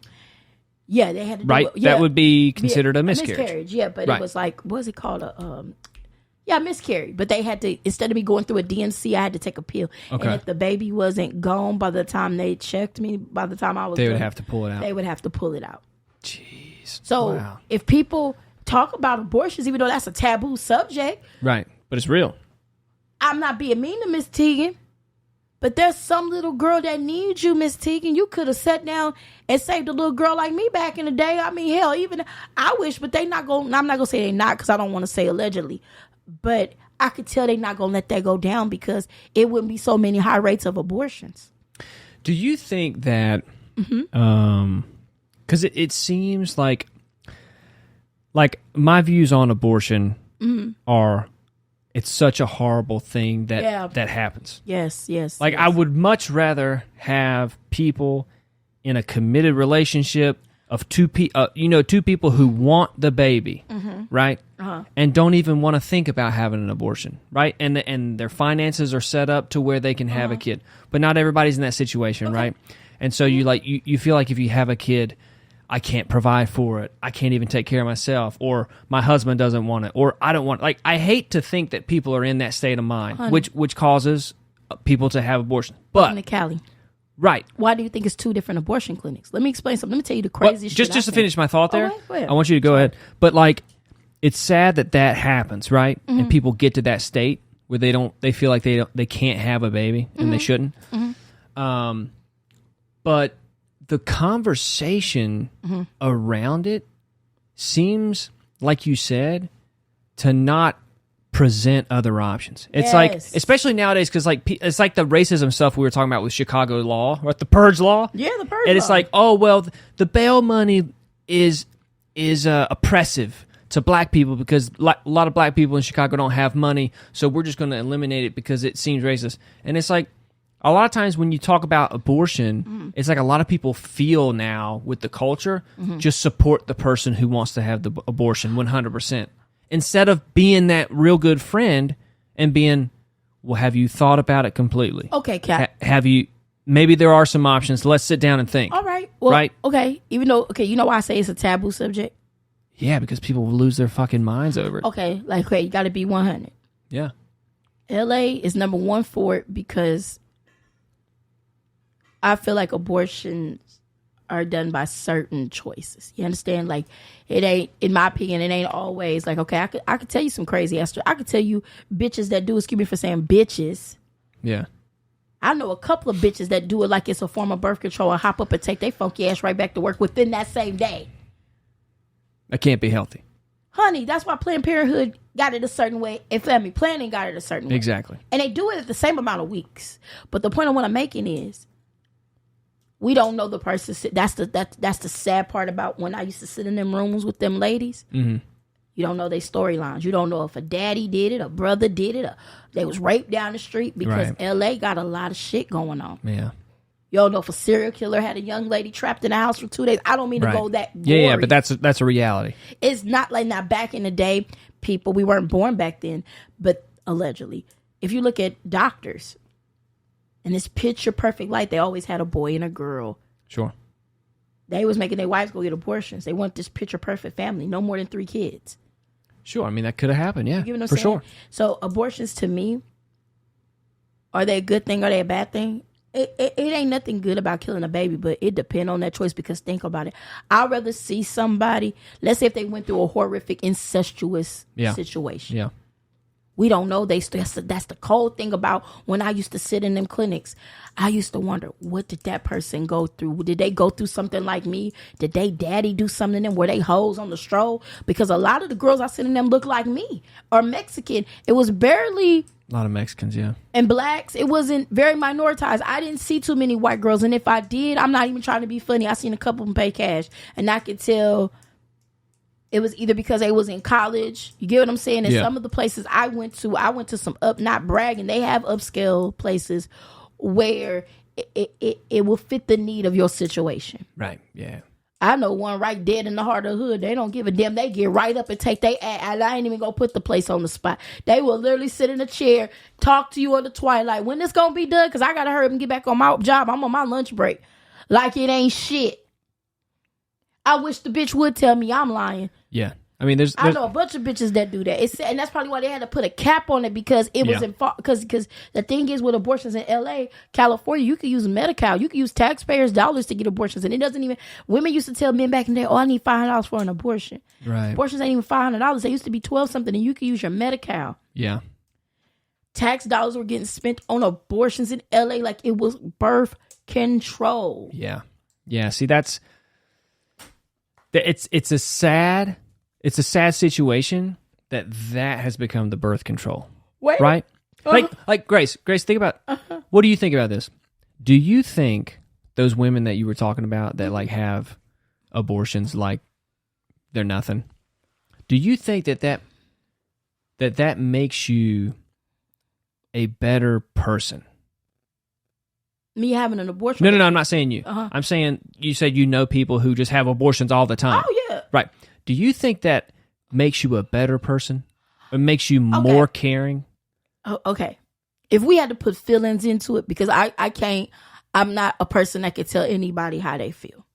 Yeah, they had to do right? it. Yeah. That would be considered a miscarriage. Miscarriage, yeah. But it was like, what was it called? Miscarriage. But they had to, instead of me going through a DNC, I had to take a pill. Okay. And if the baby wasn't gone by the time they checked me, by the time I was They would have to pull it out. They would have to pull it out. Jeez. So if people talk about abortions, even though that's a taboo subject. Right. But it's real. I'm not being mean to Miss Teigen, but there's some little girl that needs you, Miss Teigen. You could have sat down and saved a little girl like me back in the day. I mean, hell, even I wish, but I'm not going to say they not because I don't want to say allegedly. But I could tell they not going to let that go down because it wouldn't be so many high rates of abortions. Do you think that, because it seems like like my views on abortion are, it's such a horrible thing that happens. Yes. Like I would much rather have people in a committed relationship of two people who want the baby, right? And don't even want to think about having an abortion, right? And their finances are set up to where they can have a kid, but not everybody's in that situation, right? And so you feel like if you have a kid, I can't provide for it. I can't even take care of myself, or my husband doesn't want it, or I don't want it. Like I hate to think that people are in that state of mind, which causes people to have abortion. But in Cali. Right. Why do you think it's two different abortion clinics? Let me explain something. Let me tell you the craziest shit. Just to finish my thought there, go ahead. I want you to go ahead. But like, it's sad that happens, right? And people get to that state where they feel like they can't have a baby and they shouldn't. But the conversation around it seems, like you said, to not present other options. It's like, especially nowadays, because like it's like the racism stuff we were talking about with Chicago law, or the Purge law. Yeah, the Purge and law. It's like, oh well, the bail money is oppressive to black people because a lot of black people in Chicago don't have money, so we're just going to eliminate it because it seems racist. And it's like, a lot of times when you talk about abortion, it's like a lot of people feel now with the culture, just support the person who wants to have the abortion 100%. Instead of being that real good friend and being, well, have you thought about it completely? Okay, Kat. Have you, maybe there are some options. Let's sit down and think. All right. Well, right? Okay. Even though, you know why I say it's a taboo subject? Yeah, because people will lose their fucking minds over it. Okay. Like, you got to be 100. Yeah. LA is number one for it because I feel like abortions are done by certain choices. You understand? Like, it ain't, in my opinion, it ain't always like, okay, I could tell you some crazy ass. I could tell you bitches that do, excuse me for saying bitches. Yeah. I know a couple of bitches that do it like it's a form of birth control and hop up and take their funky ass right back to work within that same day. That can't be healthy. Honey, that's why Planned Parenthood got it a certain way and family planning got it a certain way. Exactly. And they do it at the same amount of weeks. But the point I want to making is, we don't know the person. That's the sad part about when I used to sit in them rooms with them ladies. You don't know their storylines. You don't know if a daddy did it, a brother did it, or they was raped down the street, because LA got a lot of shit going on. Yeah. You don't know if a serial killer had a young lady trapped in the house for 2 days. I don't mean to go that gory. Yeah, but that's a reality. It's not like, now back in the day, people, we weren't born back then, but allegedly, if you look at doctors, in this picture perfect light, they always had a boy and a girl. Sure. They was making their wives go get abortions. They want this picture perfect family, no more than 3 kids. Sure, I mean, that could have happened, yeah, You know what I'm for saying? sure. So abortions, to me, are they a good thing? Are they a bad thing? It ain't nothing good about killing a baby, but it depends on that choice, because think about it. I'd rather see somebody, let's say if they went through a horrific incestuous situation. Yeah. We don't know. That's the cold thing about when I used to sit in them clinics. I used to wonder, what did that person go through? Did they go through something like me? Did they daddy do something to them? Were they hoes on the stroll? Because a lot of the girls I sit in them look like me, or Mexican. It was barely... A lot of Mexicans, yeah. And blacks. It wasn't very minoritized. I didn't see too many white girls. And if I did, I'm not even trying to be funny. I seen a couple of them pay cash. And I could tell... It was either because they was in college. You get what I'm saying? And some of the places I went to some not bragging. They have upscale places where it will fit the need of your situation. Right, yeah. I know one right dead in the heart of the hood. They don't give a damn. They get right up and take their ass. I ain't even gonna put the place on the spot. They will literally sit in a chair, talk to you on the twilight. When this gonna be done? Because I gotta hurry up and get back on my job. I'm on my lunch break. Like it ain't shit. I wish the bitch would tell me I'm lying. Yeah. I mean, there's I know a bunch of bitches that do that. And that's probably why they had to put a cap on it, because it was because the thing is, with abortions in LA, California, you can use Medi-Cal. You can use taxpayers' dollars to get abortions. And it doesn't even, women used to tell men back in the day, oh, I need $500 for an abortion. Right. Abortions ain't even $500. They used to be 12 something, and you can use your Medi-Cal. Yeah. Tax dollars were getting spent on abortions in LA like it was birth control. Yeah. Yeah. See, it's a sad situation that has become the birth control. Wait. Right? Like Grace, think about, what do you think about this? Do you think those women that you were talking about that like have abortions like they're nothing, Do you think that makes you a better person? Me having an abortion? No, I'm not saying you. I'm saying you said you know people who just have abortions all the time. Oh, yeah. Right. Do you think that makes you a better person? It makes you more caring? Oh, okay. If we had to put feelings into it, because I can't, I'm not a person that could tell anybody how they feel.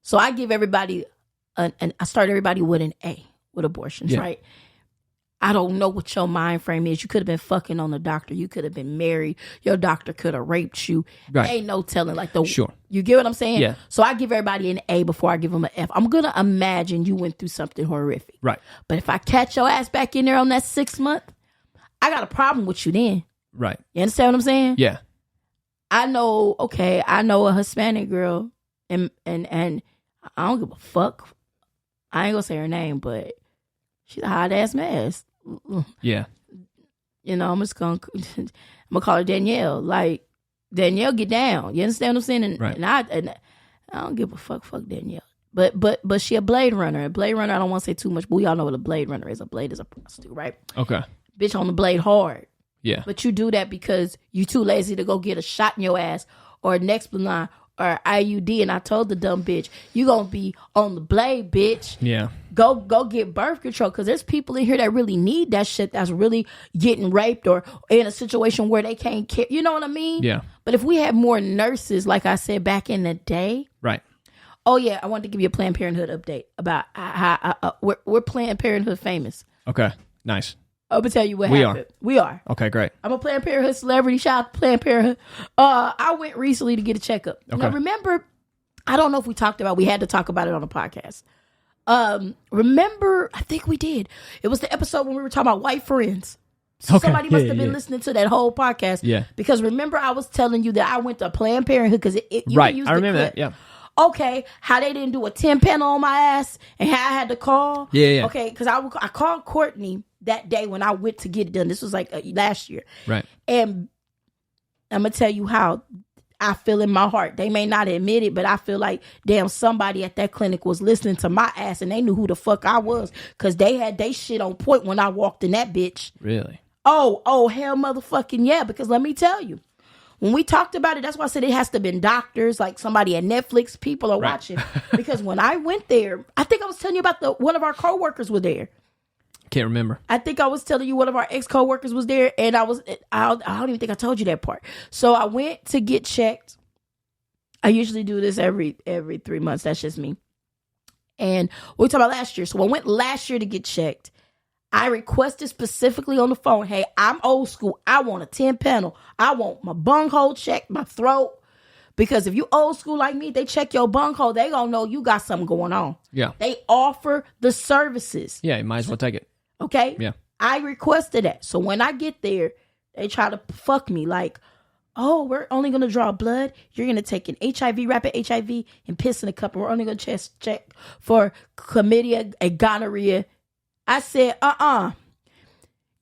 So I give everybody, I start everybody with an A with abortions, right? I don't know what your mind frame is. You could have been fucking on the doctor. You could have been married. Your doctor could have raped you. Right. Ain't no telling. Sure. You get what I'm saying? Yeah. So I give everybody an A before I give them an F. I'm going to imagine you went through something horrific. Right. But if I catch your ass back in there on that 6 month, I got a problem with you then. Right. You understand what I'm saying? Yeah. I know a Hispanic girl and I don't give a fuck. I ain't gonna say her name, but she's a hot ass mess. Yeah. You know, I'm gonna call her Danielle. Like, Danielle, get down. You understand what I'm saying? And I don't give a fuck. Fuck Danielle. But she a Blade Runner. A Blade Runner, I don't want to say too much, but we all know what a Blade Runner is. A blade is a prostitute, right? Okay. Bitch on the blade hard. Yeah. But you do that because you too lazy to go get a shot in your ass or an Nexplanon or IUD. And I told the dumb bitch, you gonna be on the blade, bitch. Yeah. Go get birth control, because there's people in here that really need that shit, that's really getting raped or in a situation where they can't care. You know what I mean? Yeah. But if we had more nurses, like I said back in the day. Right. Oh, yeah. I wanted to give you a Planned Parenthood update about how we're Planned Parenthood famous. Okay. Nice. I'm going to tell you what happened. We are. Okay, great. I'm a Planned Parenthood celebrity. Shout out to Planned Parenthood. I went recently to get a checkup. Okay. Now, remember, I don't know if we talked about, we had to talk about it on the podcast. Remember, I think we did. It was the episode when we were talking about white friends. So somebody must have been listening to that whole podcast. Yeah. Because remember, I was telling you that I went to Planned Parenthood because you right. used I remember the clip. that. Yeah. Okay, how they didn't do a 10 panel on my ass and how I had to call. Yeah. Okay, because I called Courtney that day when I went to get it done. This was like last year. Right. And I'm going to tell you how I feel in my heart. They may not admit it, but I feel like, damn, somebody at that clinic was listening to my ass and they knew who the fuck I was, because they had they shit on point when I walked in that bitch. Really? Oh, hell motherfucking yeah, because let me tell you. When we talked about it, that's why I said it has to have been doctors, like somebody at Netflix. People are watching. Because when I went there, I think I was telling you about one of our coworkers was there. Can't remember. I think I was telling you one of our ex-coworkers was there, and I don't even think I told you that part. So I went to get checked. I usually do this every 3 months. That's just me. And we talked about last year. So I went last year to get checked. I requested specifically on the phone, hey, I'm old school. I want a 10 panel. I want my bunghole checked, my throat. Because if you old school like me, they check your bunghole, they gonna know you got something going on. Yeah. They offer the services. Yeah, you might as well take it. Okay? Yeah. I requested that. So when I get there, they try to fuck me like, oh, we're only going to draw blood. You're going to take an HIV, rapid HIV, and piss in a cup. And we're only going to check for chlamydia and gonorrhea. I said, y'all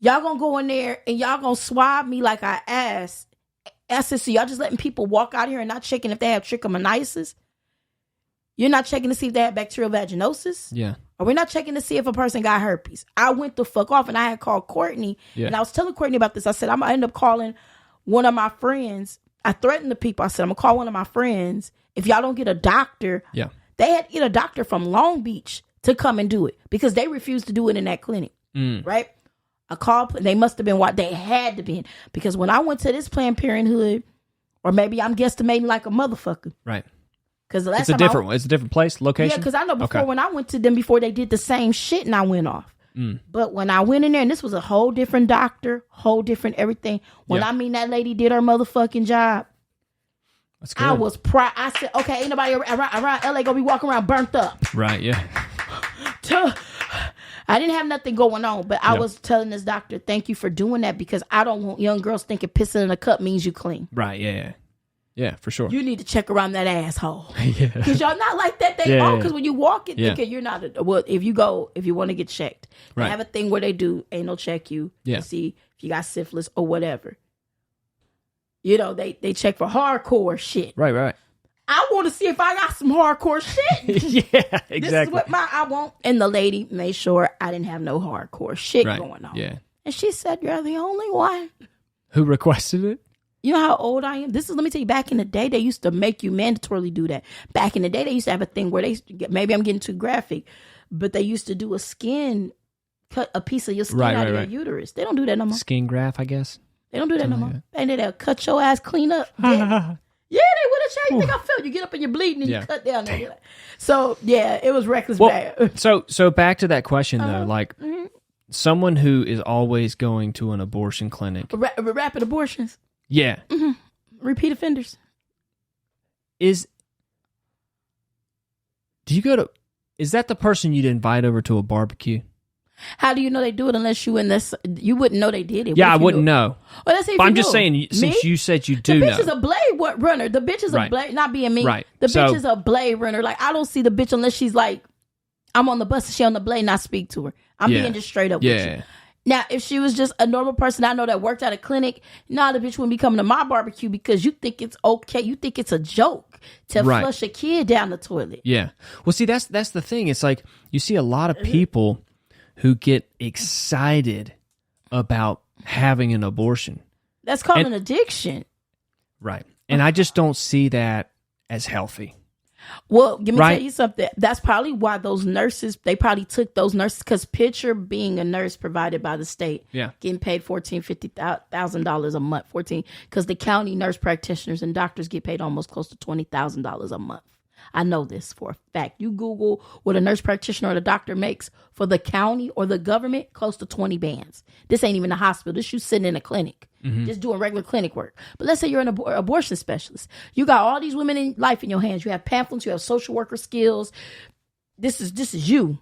going to go in there and y'all going to swab me like I asked. I said, so y'all just letting people walk out here and not checking if they have trichomoniasis? You're not checking to see if they have bacterial vaginosis? Yeah. Or we're not checking to see if a person got herpes. I went the fuck off and I had called Courtney. Yeah. And I was telling Courtney about this. I said, I'm going to end up calling one of my friends. I threatened the people. I said, I'm going to call one of my friends. If y'all don't get a doctor. Yeah. They had to get a doctor from Long Beach to come and do it because they refused to do it in that clinic. Right? I called. They must have been what they had to be. Because when I went to this Planned Parenthood, or maybe I'm guesstimating like a motherfucker. Right. Because it's a different one. It's a different place, location. Yeah, because I know before when I went to them before, they did the same shit and I went off. But when I went in there, and this was a whole different doctor, whole different everything. When I mean that lady did her motherfucking job, that's good. I was proud. I said, okay, ain't nobody around LA gonna be walking around burnt up. Right, yeah. I didn't have nothing going on, but I was telling this doctor, thank you for doing that, because I don't want young girls thinking pissing in a cup means you clean. Right, yeah. Yeah, for sure. You need to check around that asshole. Yeah. Because y'all not like that. They are. Because when you walk in, thinking you're not. If you want to get checked, they have a thing where they do anal check you to see if you got syphilis or whatever. You know, they check for hardcore shit. Right. I want to see if I got some hardcore shit. Yeah, exactly. This is what I want. And the lady made sure I didn't have no hardcore shit going on. Yeah. And she said, you're the only one. Who requested it? You know how old I am? Let me tell you, back in the day, they used to make you mandatorily do that. Back in the day, they used to have a thing where maybe I'm getting too graphic, but they used to do cut a piece of your skin out of your uterus. They don't do that no more. Skin graft, I guess. They don't do that no more. And they'll cut your ass clean up. Yeah, they would have changed. You think I felt? You get up and you're bleeding and you cut down there. So, yeah, it was reckless bad. So back to that question, though. Like, someone who is always going to an abortion clinic. Rapid abortions. Yeah. Mm-hmm. Repeat offenders. Is that the person you'd invite over to a barbecue? How do you know they do it unless you you wouldn't know they did it? Yeah, I wouldn't know. Well, let's say but I'm just saying, since you said you do know. The bitch is a blade runner. The bitch is a blade, not being mean. Right. The bitch is a blade runner. Like, I don't see the bitch unless she's like, I'm on the bus and she on the blade and I speak to her. I'm being just straight up with you. Now, if she was just a normal person I know that worked at a clinic, the bitch wouldn't be coming to my barbecue because you think it's okay. You think it's a joke to flush a kid down the toilet. Yeah. Well, see, that's the thing. It's like you see a lot of people who get excited about having an abortion. That's called an addiction. Right. And I just don't see that as healthy. Well, let me tell you something. That's probably why those nurses, they probably took those nurses, because picture being a nurse provided by the state, getting paid $14,000, $50,000 a month, because the county nurse practitioners and doctors get paid almost close to $20,000 a month. I know this for a fact. You Google what a nurse practitioner or the doctor makes for the county or the government, close to 20 bands. This ain't even a hospital. This you sitting in a clinic, just doing regular clinic work. But let's say you're an abortion specialist. You got all these women in life in your hands. You have pamphlets. You have social worker skills. This is you.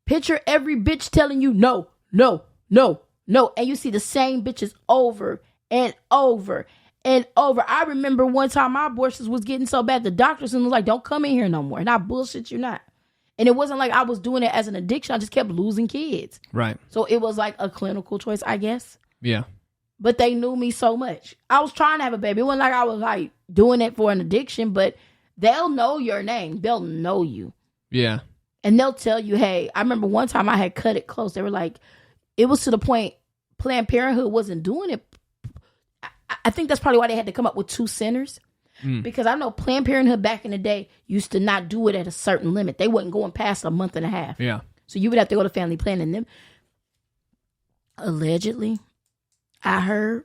Picture every bitch telling you no, no, no, no. And you see the same bitches over and over and over. I remember one time my abortions was getting so bad, the doctors was like, don't come in here no more. And I bullshit you not. And it wasn't like I was doing it as an addiction. I just kept losing kids. Right. So it was like a clinical choice, I guess. Yeah. But they knew me so much. I was trying to have a baby. It wasn't like I was like doing it for an addiction, but they'll know your name. They'll know you. Yeah. And they'll tell you, hey, I remember one time I had cut it close. They were like, it was to the point Planned Parenthood wasn't doing it. I think that's probably why they had to come up with 2 centers. Because I know Planned Parenthood back in the day used to not do it at a certain limit. They wasn't going past a month and a half. Yeah. So you would have to go to family planning them. Allegedly, I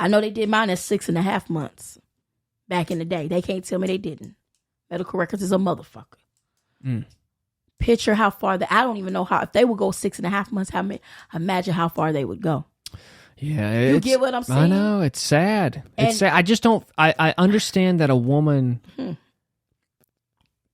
know they did mine at 6.5 months back in the day. They can't tell me they didn't. Medical records is a motherfucker. Picture how far I don't even know how, if they would go 6.5 months, imagine how far they would go. Yeah, you get what I'm saying? I know, it's sad. It's sad. I just don't. I understand that a woman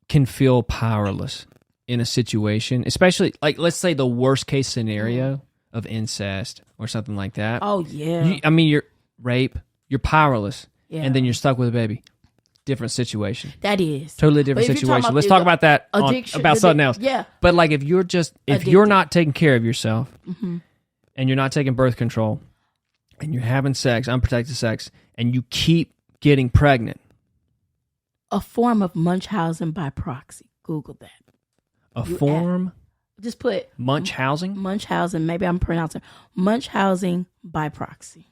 can feel powerless in a situation, especially like, let's say the worst case scenario of incest or something like that. Oh yeah. You're rape. You're powerless, and then you're stuck with a baby. Different situation. That is totally different situation. Let's talk about that about something else. Yeah. But like, if you're not taking care of yourself, and you're not taking birth control, and you're having sex, unprotected sex, and you keep getting pregnant. A form of Munchausen by proxy. Google that. Just put Munchausen? Munchausen. Maybe I'm pronouncing Munchausen by proxy.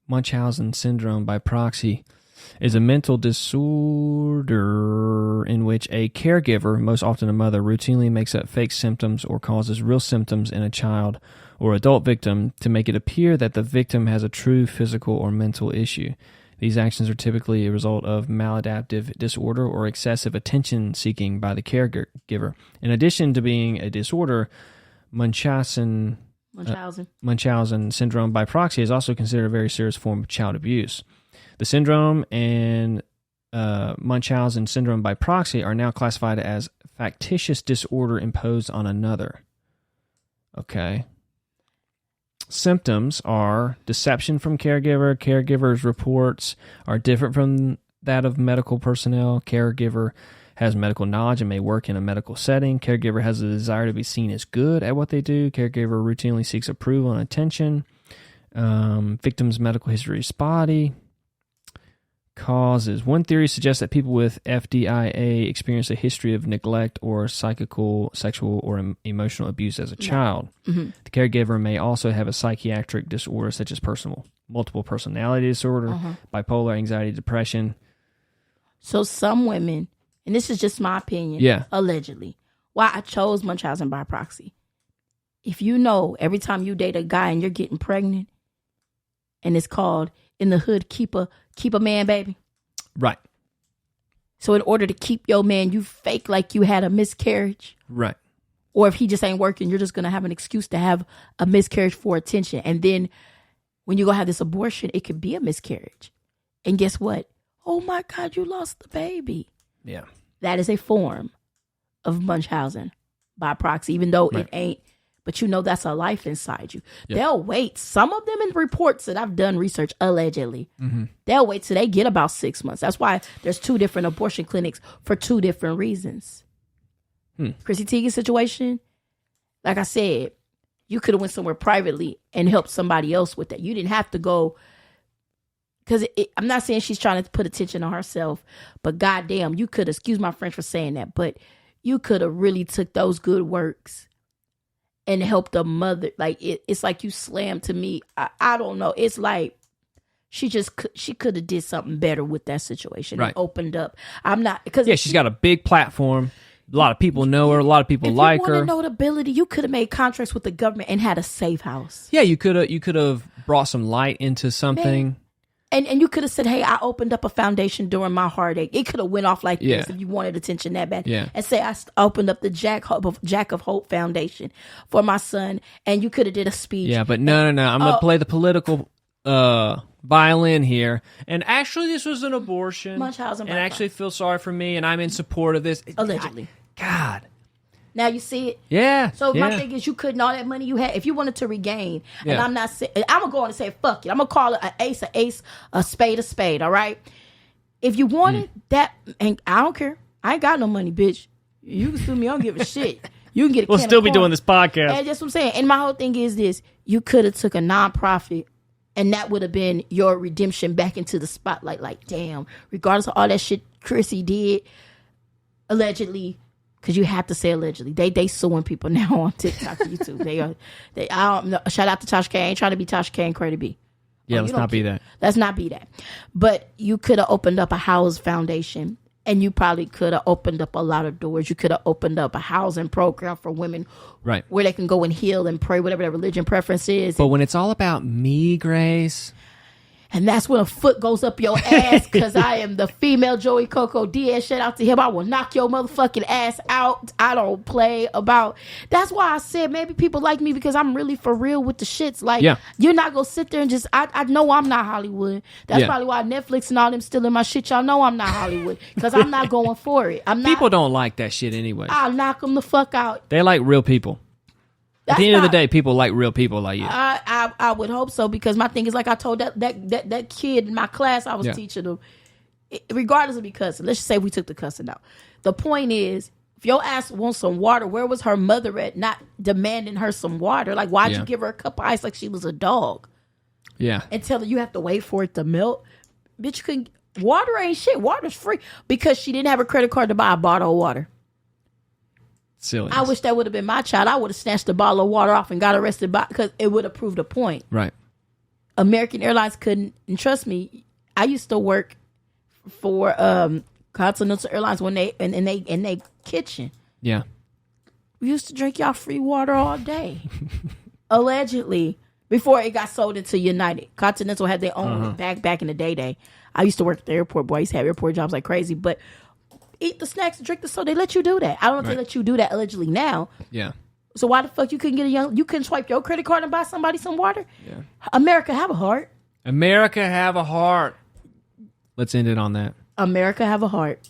Munchausen syndrome by proxy is a mental disorder in which a caregiver, most often a mother, routinely makes up fake symptoms or causes real symptoms in a child or adult victim to make it appear that the victim has a true physical or mental issue. These actions are typically a result of maladaptive disorder or excessive attention seeking by the caregiver. In addition to being a disorder, Munchausen syndrome by proxy is also considered a very serious form of child abuse. The syndrome and Munchausen syndrome by proxy are now classified as factitious disorder imposed on another. Okay. Symptoms are deception from caregiver. Caregiver's reports are different from that of medical personnel. Caregiver has medical knowledge and may work in a medical setting. Caregiver has a desire to be seen as good at what they do. Caregiver routinely seeks approval and attention. Victim's medical history is spotty. Causes. One theory suggests that people with FDIA experience a history of neglect or psychical, sexual, or emotional abuse as a child. Mm-hmm. The caregiver may also have a psychiatric disorder such as multiple personality disorder, bipolar, anxiety, depression. So some women, and this is just my opinion, allegedly, why I chose Munchausen by proxy. If you know every time you date a guy and you're getting pregnant, and it's called in the hood, keep a man, baby. Right. So in order to keep your man, you fake like you had a miscarriage. Right. Or if he just ain't working, you're just going to have an excuse to have a miscarriage for attention. And then when you go have this abortion, it could be a miscarriage. And guess what? Oh my God, you lost the baby. Yeah. That is a form of Munchausen by proxy, even though it ain't. But you know that's a life inside you. Yep. They'll wait. Some of them in reports that I've done research, allegedly, they'll wait till they get about 6 months. That's why there's 2 different abortion clinics for 2 different reasons. Chrissy Teigen's situation, like I said, you could have went somewhere privately and helped somebody else with that. You didn't have to go, because I'm not saying she's trying to put attention on herself, but goddamn, you could, excuse my French for saying that, but you could have really took those good works and help the mother. Like it's like you slammed to me. I don't know. It's like she could have did something better with that situation and opened up. I'm not, because she's got a big platform. A lot of people know her. A lot of people like her. If you wanted notability, you could have made contracts with the government and had a safe house. Yeah, you could have brought some light into something. Man. And you could have said, hey, I opened up a foundation during my heartache. It could have went off like this if you wanted attention that bad. Yeah. And say I opened up the Jack of Hope Foundation for my son. And you could have did a speech. Yeah, but no. I'm going to play the political violin here. And actually, this was an abortion. Munchausen and actually feel sorry for me. And I'm in support of this. Allegedly. God. Now you see it? Yeah. So my thing is, you couldn't, all that money you had, if you wanted to regain, and I'm not saying, I'm going to go on and say, fuck it. I'm going to call it an ace, a spade, all right? If you wanted that, and I don't care. I ain't got no money, bitch. You can sue me, I don't give a shit. You can get a We'll still be doing this podcast. And that's what I'm saying. And my whole thing is this. You could have took a nonprofit, and that would have been your redemption back into the spotlight. Like, damn, regardless of all that shit Chrissy did, allegedly, because you have to say allegedly. They suing people now on TikTok and YouTube. I don't know. Shout out to Tasha K. I ain't trying to be Tasha K and Cardi B. Yeah, let's not be that. Let's not be that. But you could have opened up a house foundation, and you probably could have opened up a lot of doors. You could have opened up a housing program for women, right, where they can go and heal and pray, whatever their religion preference is. But when it's all about me, Grace. And that's when a foot goes up your ass, because I am the female Joey Coco Diaz. Shout out to him. I will knock your motherfucking ass out. I don't play about. That's why I said maybe people like me, because I'm really for real with the shits. Like, you're not going to sit there and just, I know I'm not Hollywood. That's probably why Netflix and all them stealing my shit. Y'all know I'm not Hollywood, because I'm not going for it. I'm not. People don't like that shit anyway. I'll knock them the fuck out. They like real people. At the end of the day, people like real people like you. I would hope so, because my thing is, like I told that kid in my class I was teaching them, regardless of me cussing, let's just say we took the cussing out. The point is, if your ass wants some water, where was her mother at not demanding her some water? Like, why'd you give her a cup of ice like she was a dog? Yeah. And tell her you have to wait for it to melt? Bitch, you couldn't. Water ain't shit. Water's free, because she didn't have a credit card to buy a bottle of water. Silly. I wish that would have been my child. I would have snatched a bottle of water off and got arrested, because it would have proved a point. Right. American Airlines couldn't, and trust me, I used to work for Continental Airlines when they in they kitchen. Yeah. We used to drink y'all free water all day. Allegedly, before it got sold into United. Continental had their own back in the day. I used to work at the airport, boy. I used to have airport jobs like crazy, but eat the snacks and drink the soda. They let you do that. I don't know if they let you do that allegedly now. Yeah. So why the fuck you couldn't you couldn't swipe your credit card and buy somebody some water? Yeah. America, have a heart. America, have a heart. Let's end it on that. America, have a heart.